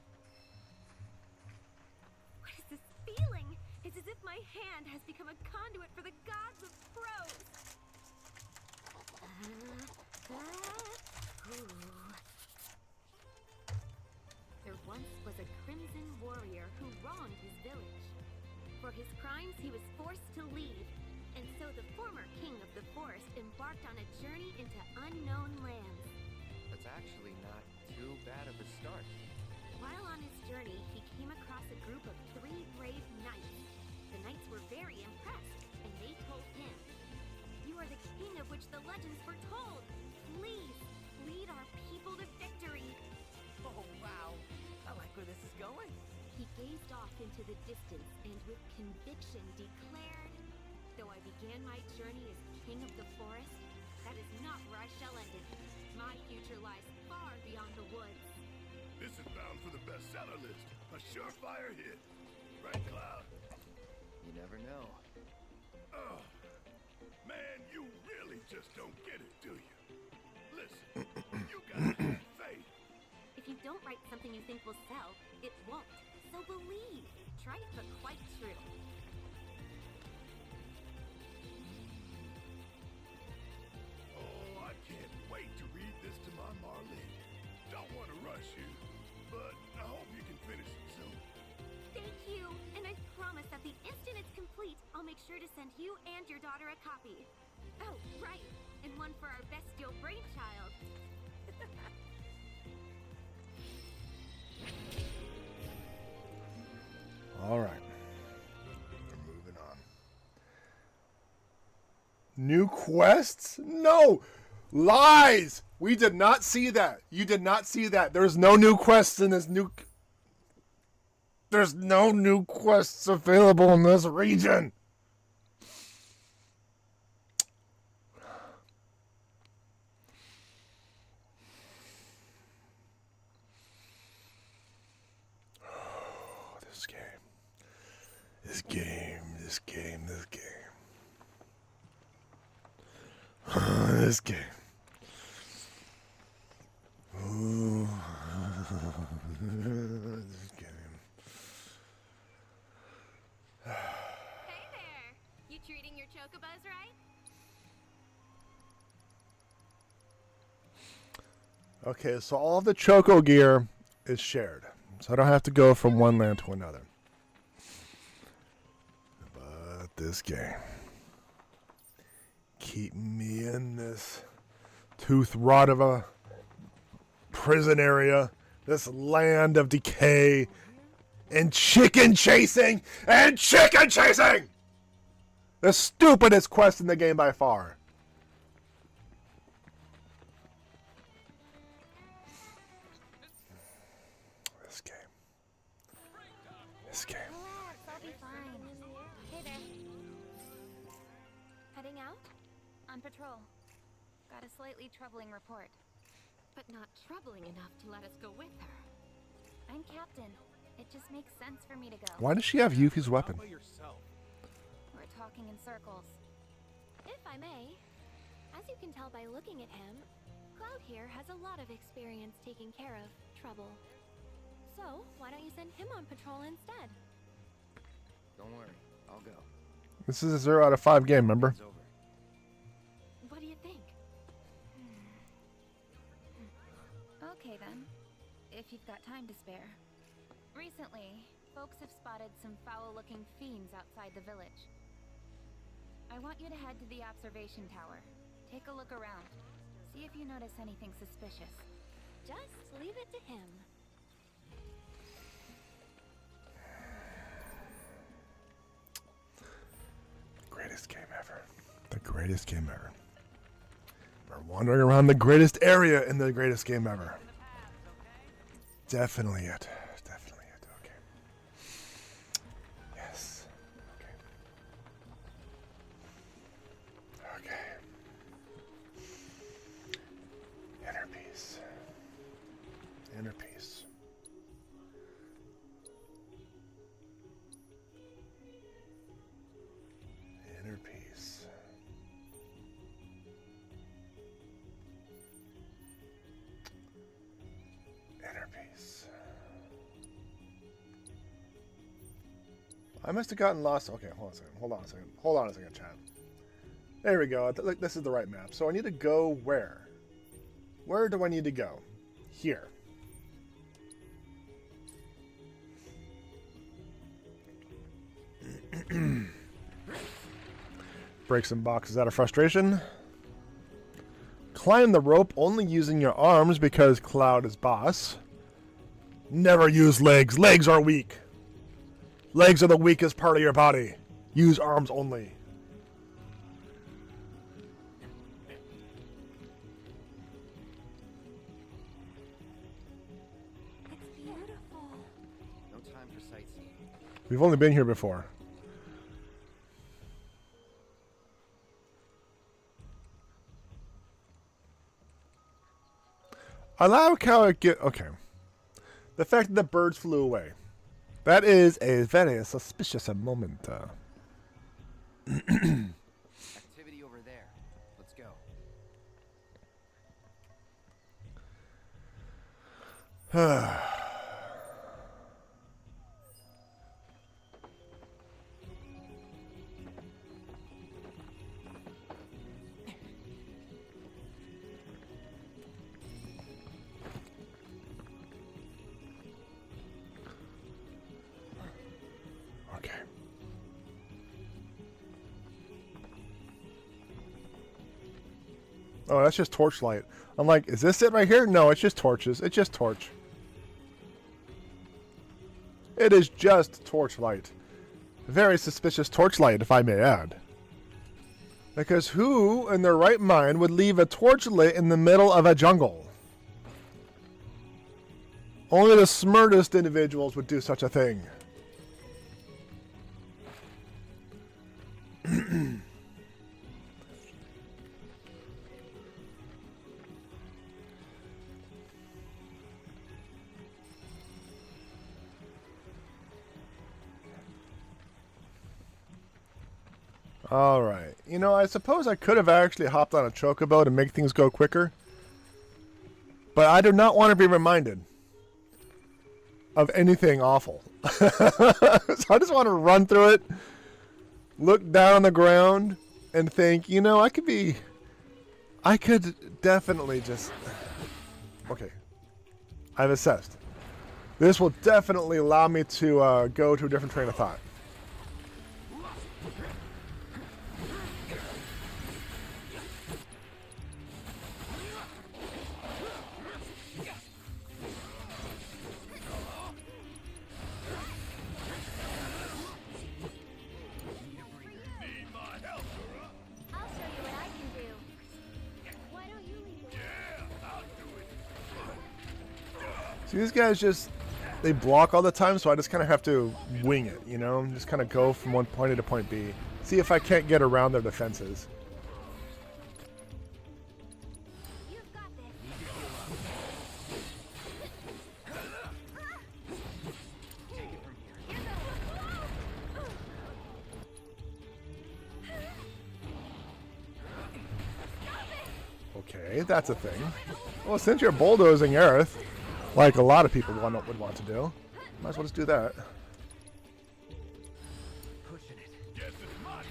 What is this feeling? It's as if my hand has become a conduit for the gods of prose. There once was a crimson warrior who wronged his village. For his crimes, he was forced to leave, and so the former king of the forest embarked on a journey into unknown lands. That's actually not too bad of a start. While on his journey, he came across a group of 3 brave knights. The knights were very impressed, and they told him, "You are the king of which the legends foretold. Please, lead our people to victory." Oh, wow. I like where this is going. He gazed off into the distance and with conviction declared, "Though I began my journey as king of the forest, that is not where I shall end it. My future lies far beyond the woods." This is bound for the bestseller list. A surefire hit. Right, Cloud? You never know. Oh, man, you really just don't get it, do you? Listen, you gotta have faith. If you don't write something you think will sell, it won't. So believe. Try it, but quite true. Oh, I can't wait to read this to my Marlene. Don't want to rush you, but I hope you can finish it soon. Thank you, and I promise that the instant it's complete, I'll make sure to send you and your daughter a copy. Oh, right, and one for our bestial brainchild. All right. We're moving on. New quests? No! Lies! We did not see that. You did not see that. There's no new quests in this new... There's no new quests available in this region. Oh, this game. This game. This game. This game. This game. Ooh. This game. Hey there! You treating your chocobos right? Okay, so all of the Choco gear is shared. So I don't have to go from one land to another. But this game. Keeping me in this tooth rot of a prison area. This land of decay. And chicken chasing! And chicken chasing! The stupidest quest in the game by far. This game. This game. Relax, I'll be fine. Hey there. Heading out? On patrol. Got a slightly troubling report. But not troubling enough to let us go with her. I'm captain. It just makes sense for me to go. Why does she have Yuffie's weapon? We're talking in circles. If I may, as you can tell by looking at him, Cloud here has a lot of experience taking care of trouble. So, why don't you send him on patrol instead? Don't worry, I'll go. This is a 0 out of 5 game, remember? What do you think? Okay then, if you've got time to spare. Recently, folks have spotted some foul-looking fiends outside the village. I want you to head to the observation tower. Take a look around. See if you notice anything suspicious. Just leave it to him. Greatest game ever. The greatest game ever. We're wandering around the greatest area in the greatest game ever. Definitely it. Definitely it. Okay. Yes. Okay. Okay. Inner peace. Inner peace. Inner peace. Inner peace. I must have gotten lost. Okay, hold on a second. Hold on a second. Hold on a second, chat. There we go. This is the right map. So I need to go where? Where do I need to go? Here. Break some boxes out of frustration. Climb the rope only using your arms because Cloud is boss. Never use legs. Legs are weak. Legs are the weakest part of your body. Use arms only. It's beautiful. No time for sightseeing. We've only been here before. I like how it get okay. The fact that the birds flew away. That is a very suspicious moment. Activity over there. Let's go. Okay. Oh, that's just torchlight. I'm like, is this it right here? No, it's just torches. It's just torch. It is just torchlight. Very suspicious torchlight, if I may add. Because who in their right mind would leave a torch lit in the middle of a jungle? Only the smartest individuals would do such a thing. Alright. You know, I suppose I could have actually hopped on a chocobo to make things go quicker. But I do not want to be reminded of anything awful. So I just want to run through it, look down on the ground, and think, you know, I could definitely just... Okay. I've assessed. This will definitely allow me to go to a different train of thought. See, these guys just, they block all the time, so I just kind of have to wing it, you know? Just kind of go from one point A to point B. See if I can't get around their defenses. Okay, that's a thing. Well, since you're bulldozing Earth, like a lot of people would want to do, might as well just do that. Pushing it. Guess it's my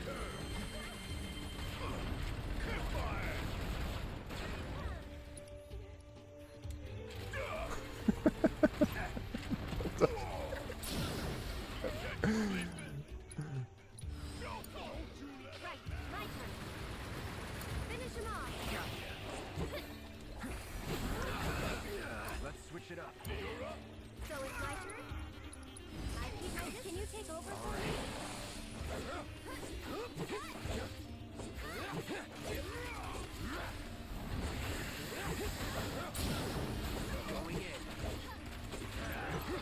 Let's switch it up. So it's my turn? Can you take over for me?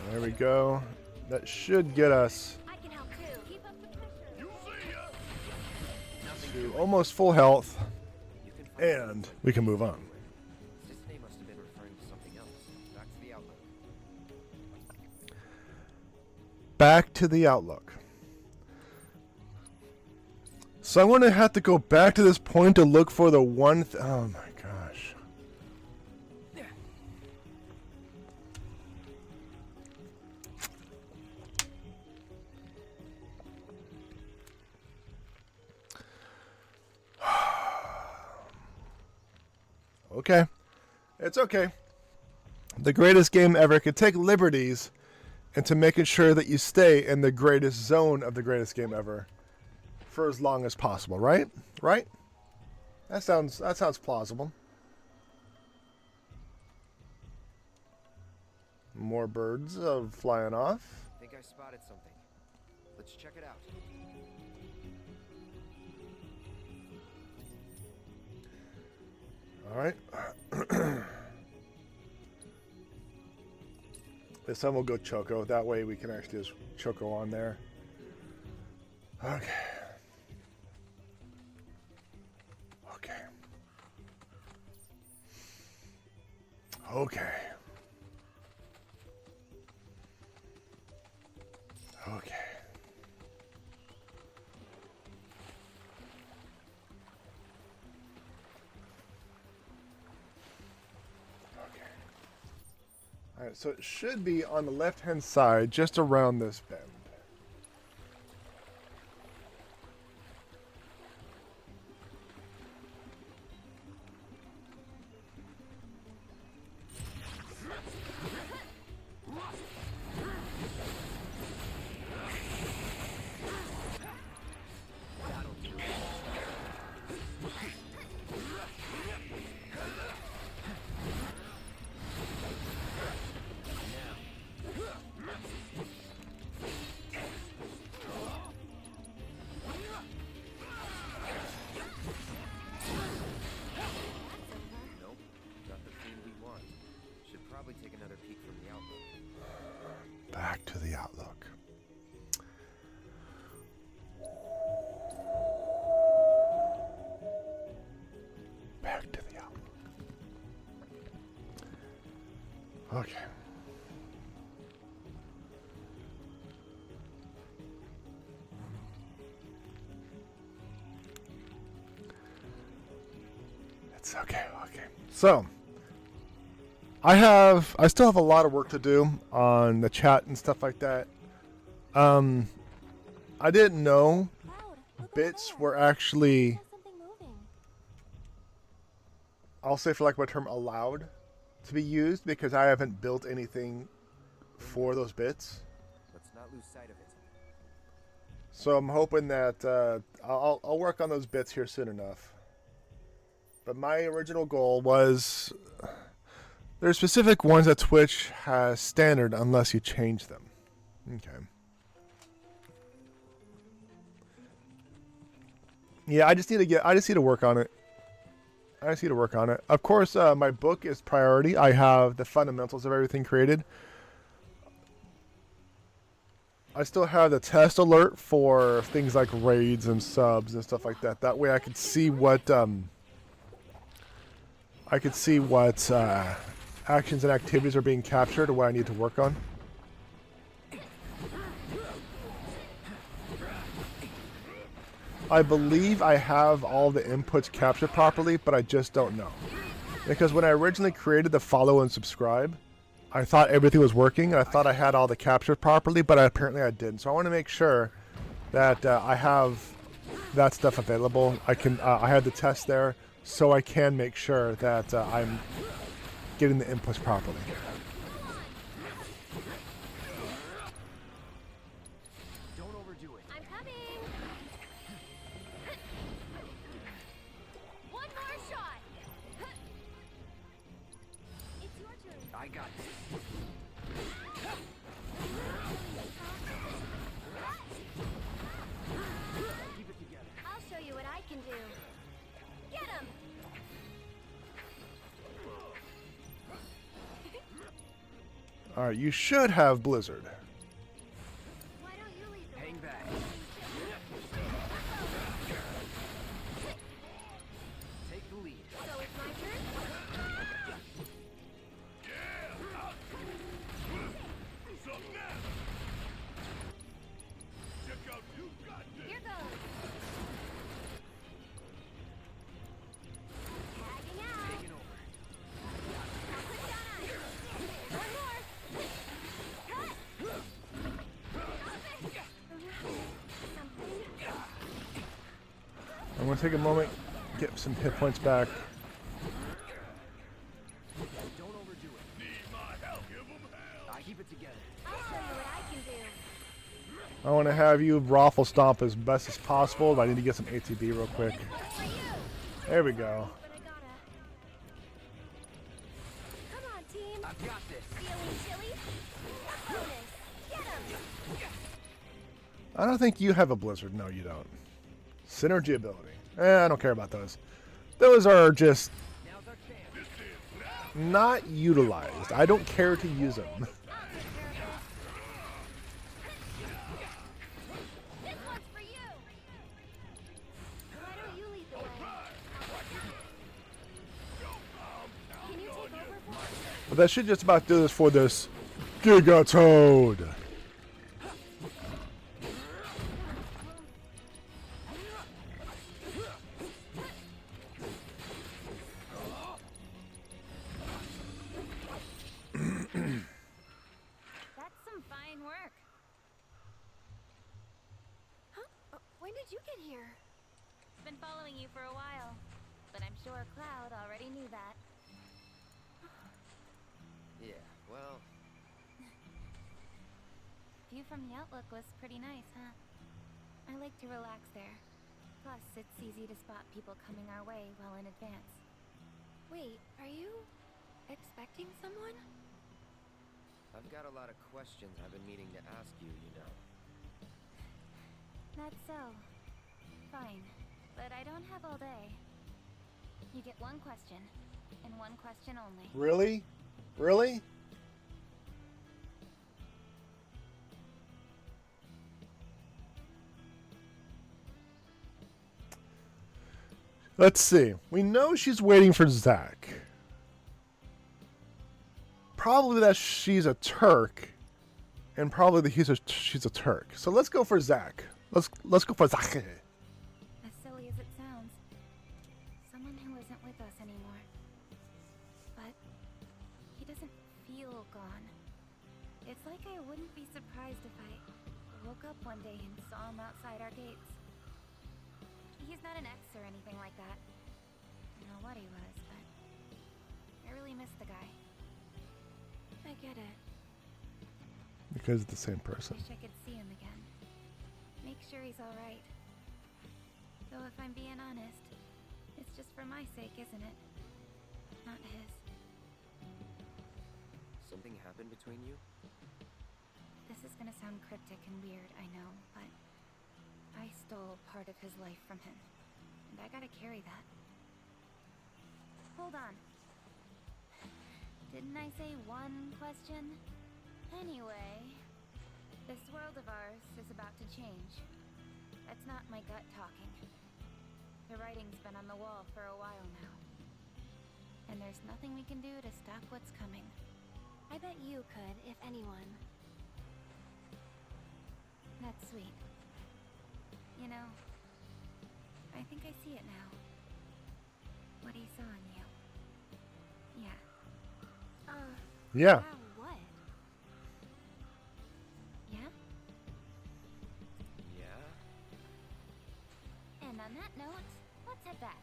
There we go. That should get us I can help too. Keep up the pressure. to almost full health, and we can move on. This name must have been referring to something else. Back to the outlook. Back to the outlook. So I'm going to have to go back to this point to look for the one oh my gosh. Okay. It's okay. The greatest game ever could take liberties into making sure that you stay in the greatest zone of the greatest game ever for as long as possible, right? Right? That sounds plausible. More birds flying off. I think I spotted something. Let's check it out. Alright. This time we'll go Choco. That way we can actually just Choco on there. Okay. Okay. Okay. Okay. Alright, so it should be on the left-hand side, just around this bend. Take another peek from the outlook. Back to the outlook. Back to the outlook. Okay. It's okay, okay. So I still have a lot of work to do on the chat and stuff like that. I didn't know bits were actually, I'll say for lack of a term, allowed to be used because I haven't built anything for those bits. Let's not lose sight of it. So I'm hoping that I'll work on those bits here soon enough. But my original goal was, there's specific ones that Twitch has standard unless you change them. Okay. Yeah, I just need to work on it. I just need to work on it. Of course, my book is priority. I have the fundamentals of everything created. I still have the test alert for things like raids and subs and stuff like that. That way I could see what actions and activities are being captured or what I need to work on. I believe I have all the inputs captured properly, but I just don't know. Because when I originally created the follow and subscribe, I thought everything was working. I thought I had all the captured properly, but apparently I didn't. So I want to make sure that I have that stuff available. I have the test there, so I can make sure that I'm getting the inputs properly. Don't overdo it. I'm coming. One more shot. It's your turn. I got this. Keep it together. I'll show you what I can do. Get him. Alright, you should have Blizzard. Why don't you leave the Hang back. Take the lead. So it's my turn? Here goes. Tagging out. Taking over. I'll put down ice. One more. Cut. Something. I'm going to take a moment, get some hit points back. Don't overdo it. I keep it together. I'll show you what I can do. I want to have you raffle stomp as best as possible, but I need to get some ATB real quick. There we go. But I gotta. Come on, team. I've got this. Feeling chilly? Bonus. Get him. I don't think you have a Blizzard. No, you don't. Synergy ability. I don't care about those. Those are just Not utilized. I don't care to use them. This one's for you. Why don't you lead the way? Can you take over for us? But that should just about do this for this Gigatoad. That's some fine work. Huh? When did you get here? Been following you for a while, but I'm sure Cloud already knew that. Yeah, well, View from the Outlook was pretty nice, huh? I like to relax there. Plus, it's easy to spot people coming our way well in advance. Wait, are you expecting someone? I've got a lot of questions I've been meaning to ask you, you know. That's so. Fine. But I don't have all day. You get one question, and one question only. Really? Really? Let's see. We know she's waiting for Zach. Probably that she's a Turk, and probably that she's a Turk. So let's go for Zach. Let's go for Zach. As silly as it sounds, someone who isn't with us anymore. But he doesn't feel gone. It's like I wouldn't be surprised if I woke up one day and saw him outside our gates. He's not an ex or anything like that. I don't know what he was, but I really miss the guy. I get it. Because it's the same person. Wish I could see him again. Make sure he's alright. Though if I'm being honest, it's just for my sake, isn't it? Not his. Something happened between you? This is gonna sound cryptic and weird, I know, but I stole part of his life from him, and I gotta carry that. Hold on. Didn't I say one question? Anyway, this world of ours is about to change. That's not my gut talking. The writing's been on the wall for a while now. And there's nothing we can do to stop what's coming. I bet you could, if anyone. That's sweet. You know, I think I see it now. What he saw in you. Yeah. Yeah. Wow, what? Yeah? Yeah? And on that note, let's head back.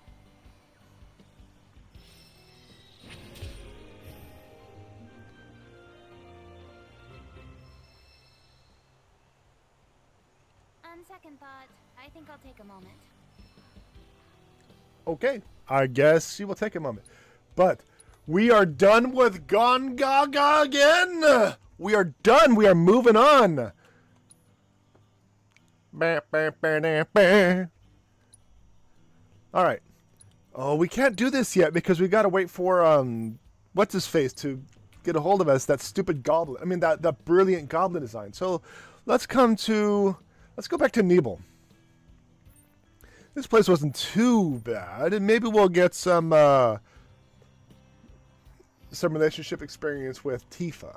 On second thought, I think I'll take a moment. Okay, I guess she will take a moment. But we are done with Gongaga again. We are done. We are moving on. All right. Oh, we can't do this yet because we got to wait for what's his face to get a hold of us. That stupid goblin. I mean that brilliant goblin design. So let's go back to Nebel. This place wasn't too bad, and maybe we'll get some relationship experience with Tifa.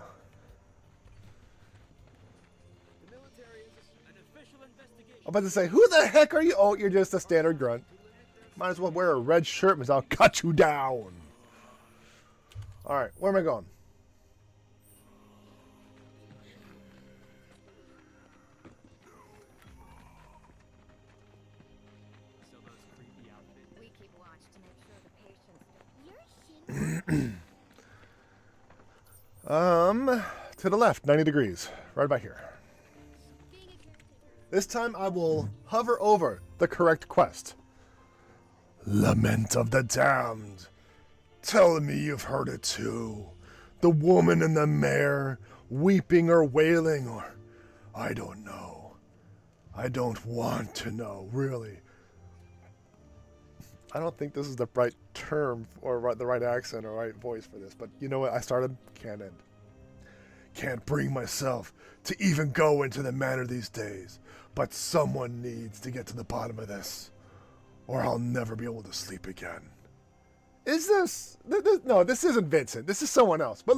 I'm about to say, who the heck are you? Oh, you're just a standard grunt. Might as well wear a red shirt because I'll cut you down. All right, where am I going? We keep watch to make sure the patients. To the left, 90 degrees, right about here. This time I will hover over the correct quest. Lament of the damned. Tell me you've heard it too. The woman and the mare, weeping or wailing, or I don't know. I don't want to know, really. I don't think this is the right term or the right accent or right voice for this, but you know what? I started, can't end. Can't bring myself to even go into the manor these days, but someone needs to get to the bottom of this, or I'll never be able to sleep again. Is this? No, this isn't Vincent. This is someone else. But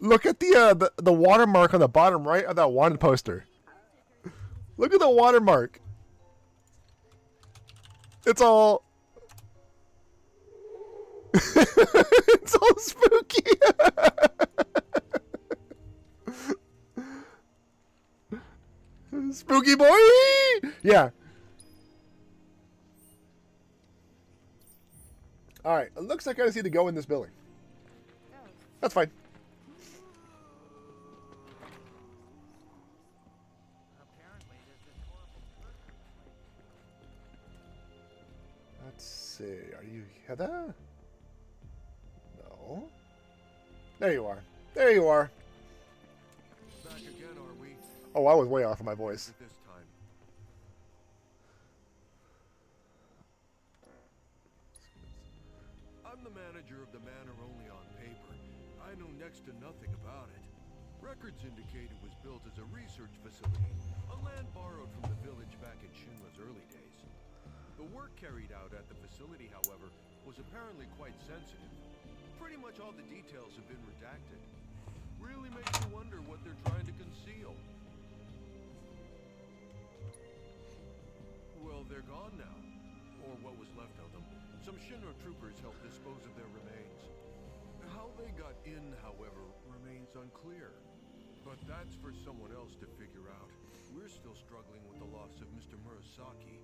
look at the watermark on the bottom right of that wanted poster. Look at the watermark. It's all... it's all spooky. Spooky boy! Yeah. Alright, it looks like I just need to go in this building. That's fine. Let's see, are you Heather? No. There you are. There you are. Back again, are we? Oh, I was way off of my voice. This time. I'm the manager of the manor only on paper. I know next to nothing about it. Records indicate it was built as a research facility, on land borrowed from the village back in Shinra's early days. The work carried out at the facility, however, was apparently quite sensitive. Pretty much all the details have been redacted. Really makes you wonder what they're trying to conceal. Well, they're gone now. Or what was left of them. Some Shinra troopers helped dispose of their remains. How they got in, however, remains unclear. But that's for someone else to figure out. We're still struggling with the loss of Mr. Murasaki.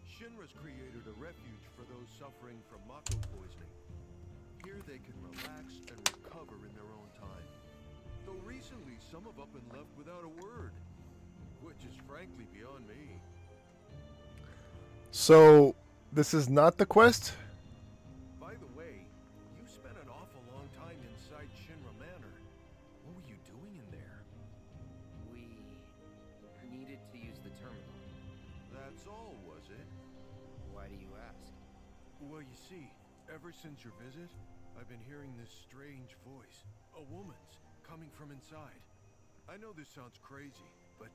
Shinra's created a refuge for those suffering from mako poisoning. Here they can relax and recover in their own time. Though recently some have up and left without a word, which is frankly beyond me. So, this is not the quest? By the way, you spent an awful long time inside Shinra Manor. What were you doing in there? We needed to use the terminal. That's all, was it? Why do you ask? Well, you see, ever since your visit, I've been hearing this strange voice. A woman's, coming from inside. I know this sounds crazy, but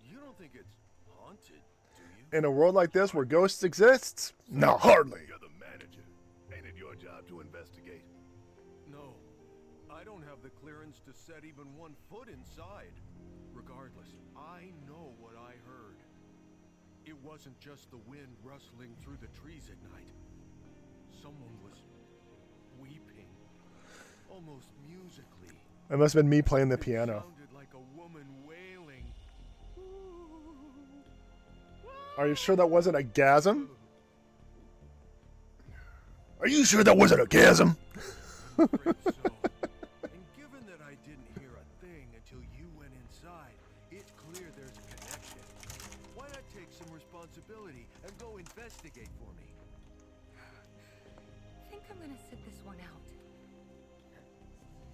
you don't think it's haunted, do you? In a world like this where ghosts exist? No, hardly. You're the manager. Ain't it your job to investigate? No. I don't have the clearance to set even 1 foot inside. Regardless, I know what I heard. It wasn't just the wind rustling through the trees at night. Someone was weeping, almost musically. It must have been me playing the piano. It sounded like a woman wailing. Are you sure that wasn't a gasm? Are you sure that wasn't a gasm? I'm afraid so. And given that I didn't hear a thing until you went inside, it's clear there's a connection. Why not take some responsibility and go investigate for me? I think I'm gonna sit this one out.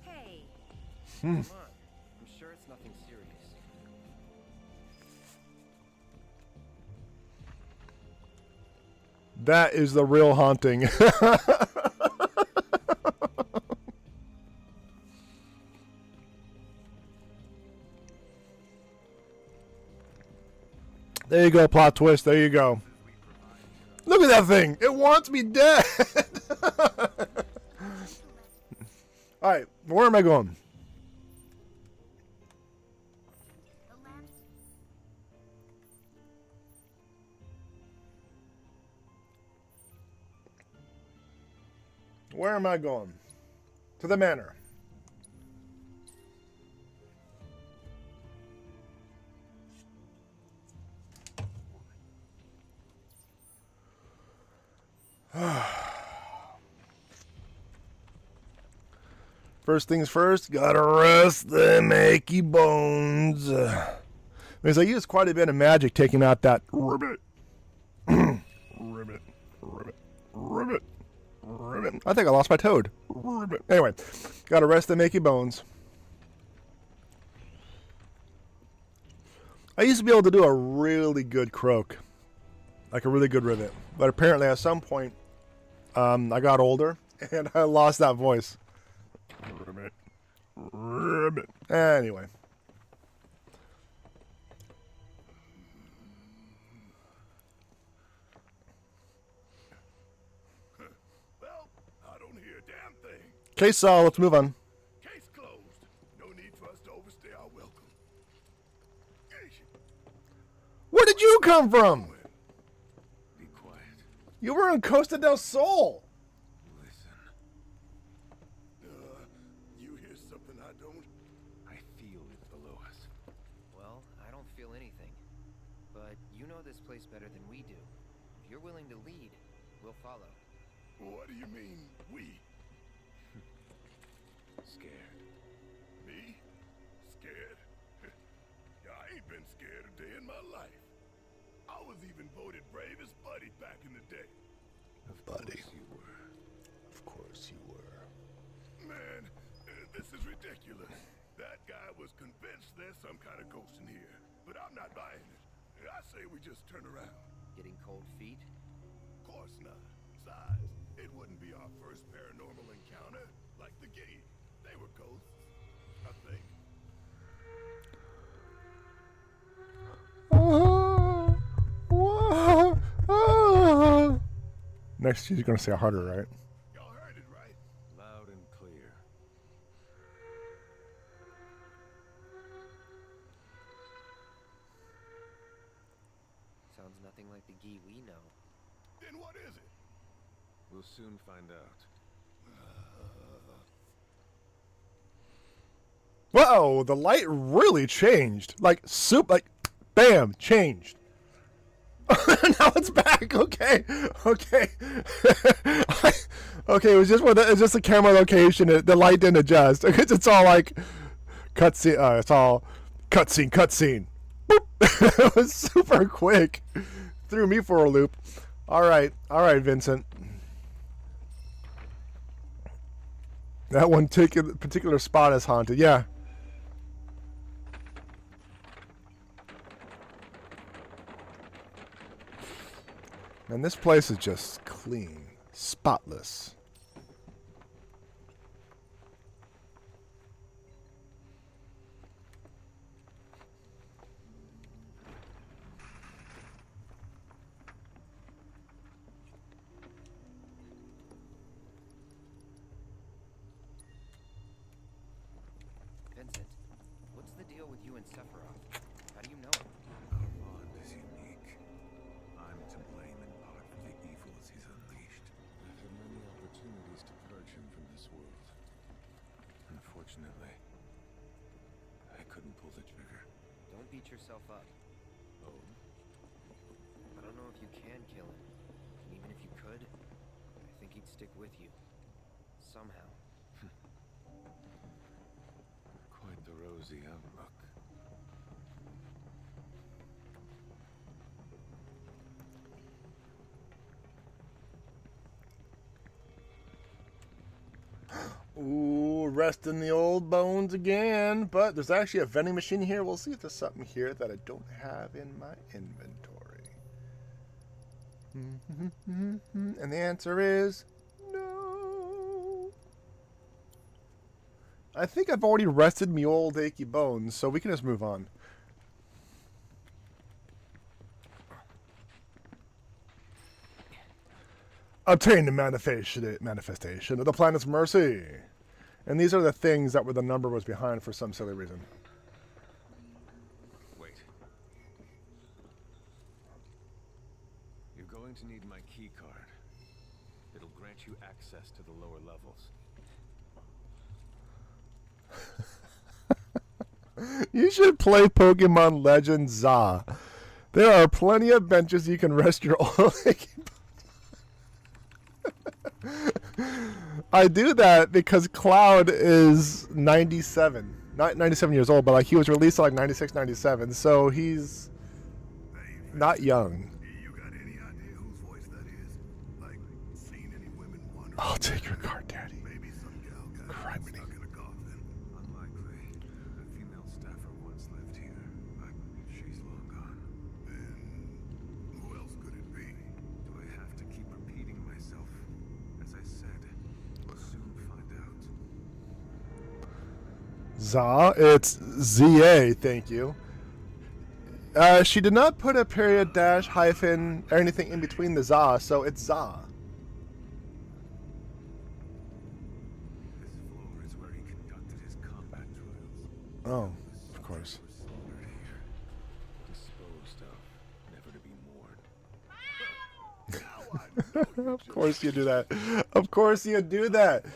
Hey. Come on. I'm sure it's nothing serious. That is the real haunting. There you go, plot twist. There you go. Look at that thing. It wants me dead. All right, where am I going? Where am I going? To the manor. First things first, gotta rest them achy bones. Because I used quite a bit of magic taking out that ribbit. Ribbit. I think I lost my toad. Anyway, gotta rest them achy bones. I used to be able to do a really good croak, like a really good rivet. But apparently at some point, I got older and I lost that voice. Ribbit. Ribbit. Anyway. Well, I don't hear a damn thing. Case let's move on. Case closed. No need for us to overstay our welcome. Where did you come from? Be quiet. You were in Costa del Sol. Listen. You hear something I don't? I feel it below us. Well, I don't feel anything. But you know this place better than we do. If you're willing to lead, we'll follow. What do you mean, we? Scared. Me? Scared? I ain't been scared a day in my life. I was even voted bravest buddy back in the day. Buddy. You were. Of course you were. Man, this is ridiculous. That guy was convinced there's some kind of ghost in here, but I'm not buying it. I say we just turn around. Getting cold feet? Of course not. Besides, it wouldn't be our first paranormal encounter. Like the Giddy. They were ghosts, I think. Next, she's gonna say it harder, right? Y'all heard it, right? Loud and clear. Sounds nothing like the Gee we know. Then what is it? We'll soon find out. Whoa, the light really changed. Like, bam, changed. Now it's back. Okay. Okay. Okay, it was just the camera location. The light didn't adjust. It's all like cutscene. It's all cutscene. Boop. It was super quick. Threw me for a loop. All right, Vincent. That one particular spot is haunted. Yeah. And this place is just clean, spotless. Vincent, what's the deal with you and Sephiroth? How do you know him? Our bond is unique. I'm to blame in part for the evils he's unleashed. I've had many opportunities to purge him from this world. Unfortunately, I couldn't pull the trigger. Don't beat yourself up. Oh? I don't know if you can kill him. And even if you could, I think he'd stick with you. Somehow. Quite the rosy outlook. Ooh, resting the old bones again. But there's actually a vending machine here. We'll see if there's something here that I don't have in my inventory. And the answer is no. I think I've already rested me old achy bones, so we can just move on. Obtain the manifestation of the planet's mercy. And these are the things that were the number was behind for some silly reason. Wait. You're going to need my key card. It'll grant you access to the lower levels. You should play Pokemon Legends ZA. There are plenty of benches you can rest your old achy bones. I do that because Cloud is 97. Not 97 years old, but like he was released at like 96, 97. So he's not young. You got any idea whose voice that is? Like, seen any women wander? I'll take your card, Daddy. Maybe some gal got stuck in a coffin. Unlikely. A female staffer once lived here, but she's Za. It's ZA, thank you. She did not put a period, dash, hyphen, or anything in between the za, so it's za. This floor is where he conducted his combat trials. Oh, of course. Disposed of, never to be mourned. Of course you do that. Of course you do that.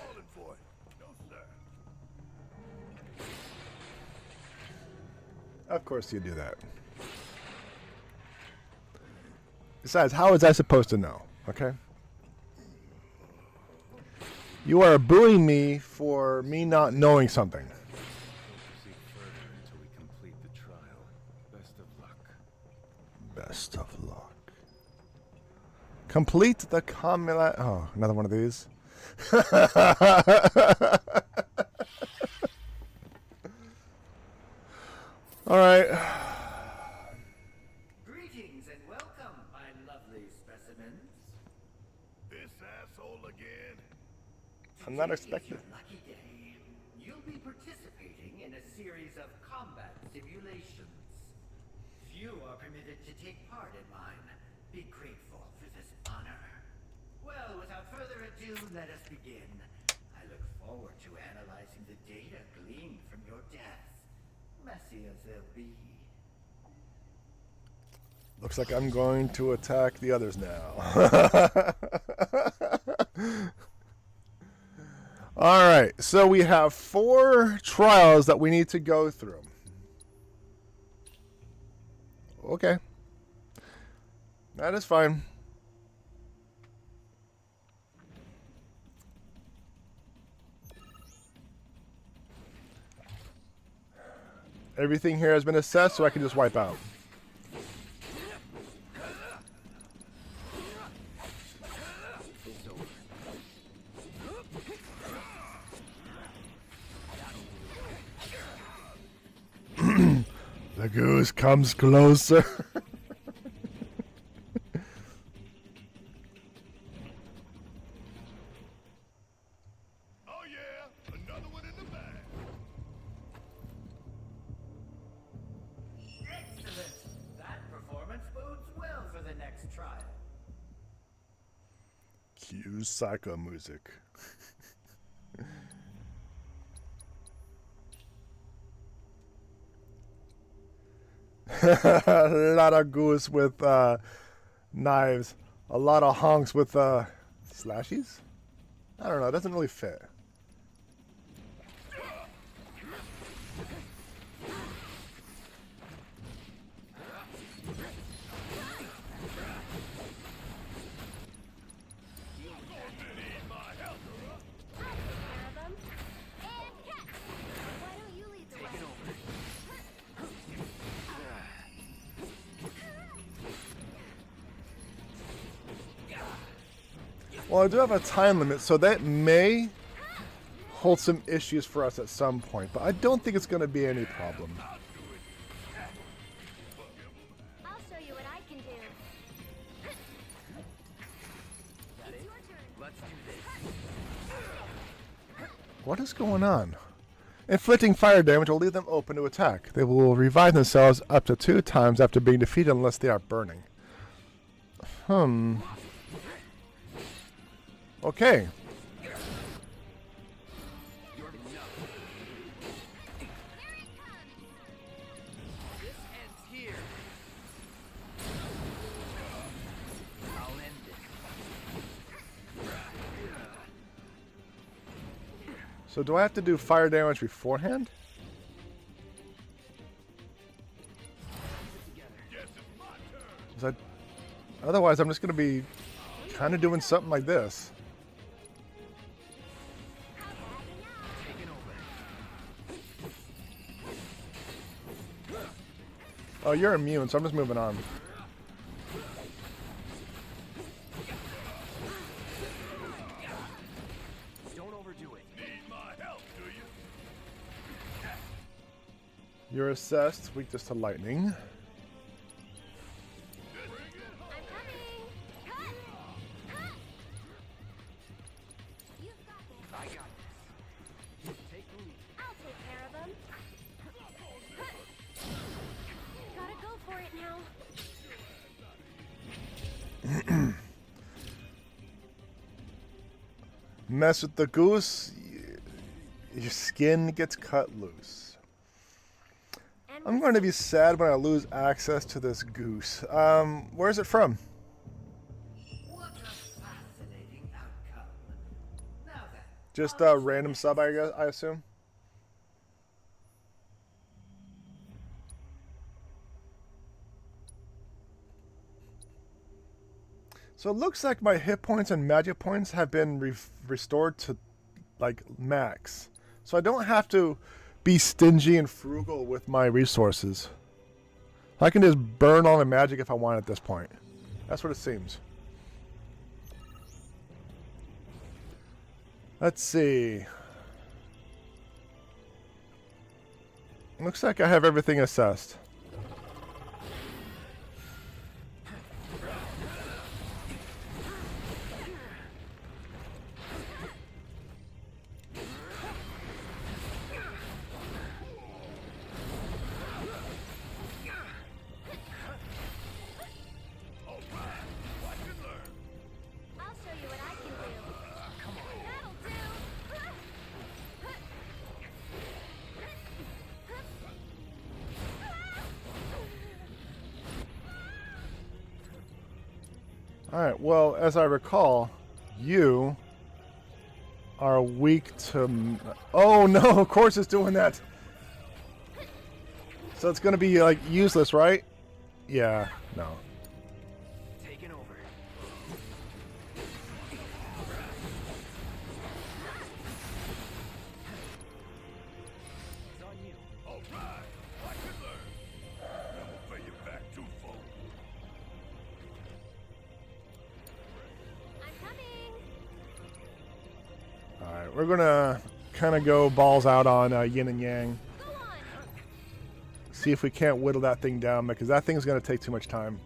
Of course you do that. Besides, how was I supposed to know? Okay? You are booing me for me not knowing something. Proceed further until we complete the trial. Best of luck. Best of luck. Complete the combat. Oh, another one of these. All right. Greetings and welcome, my lovely specimens. This asshole again. I'm not expecting. Your lucky day. You'll be participating in a series of combat simulations. Few are permitted to take part in mine. Be grateful for this honor. Well, without further ado, let us begin. I look forward to analyzing the data gleaned from your deaths. Messy as they'll be. Looks like I'm going to attack the others now. All right, so we have 4 trials that we need to go through. Okay. That is fine. Everything here has been assessed, so I can just wipe out. The goose comes closer. Oh yeah, another one in the bag. Excellent. That performance bodes well for the next trial. Cue psycho music. A lot of goose with knives. A lot of honks with slashies? I don't know. It doesn't really fit. Well, I do have a time limit, so that may hold some issues for us at some point, but I don't think it's going to be any problem. I'll show you what I can do. It's your turn. Let's do this. What is going on? Inflicting fire damage will leave them open to attack. They will revive themselves up to 2 times after being defeated unless they are burning. Okay. So do I have to do fire damage beforehand? Otherwise, I'm just going to be kind of doing something like this. Oh, you're immune, so I'm just moving on. Don't overdo it. Need my help, do you? You're assessed, weakness to lightning. I'll take care of them. Mess with the goose, your skin gets cut loose. I'm going to be sad when I lose access to this goose. Where's it from? What a fascinating outcome. Now then, Just a random sub, I guess. I assume. So it looks like my hit points and magic points have been restored to like max. So I don't have to be stingy and frugal with my resources. I can just burn all the magic if I want at this point. That's what it seems. Let's see. Looks like I have everything assessed. Alright, well, as I recall, you are weak to... Oh no, of course it's doing that! So it's gonna be, like, useless, right? Yeah, no. Taking over. It's on you. All right, I can learn. I will pay you back twofold. Alright, we're gonna kind of go balls out on yin and yang. See if we can't whittle that thing down, because that thing's gonna take too much time.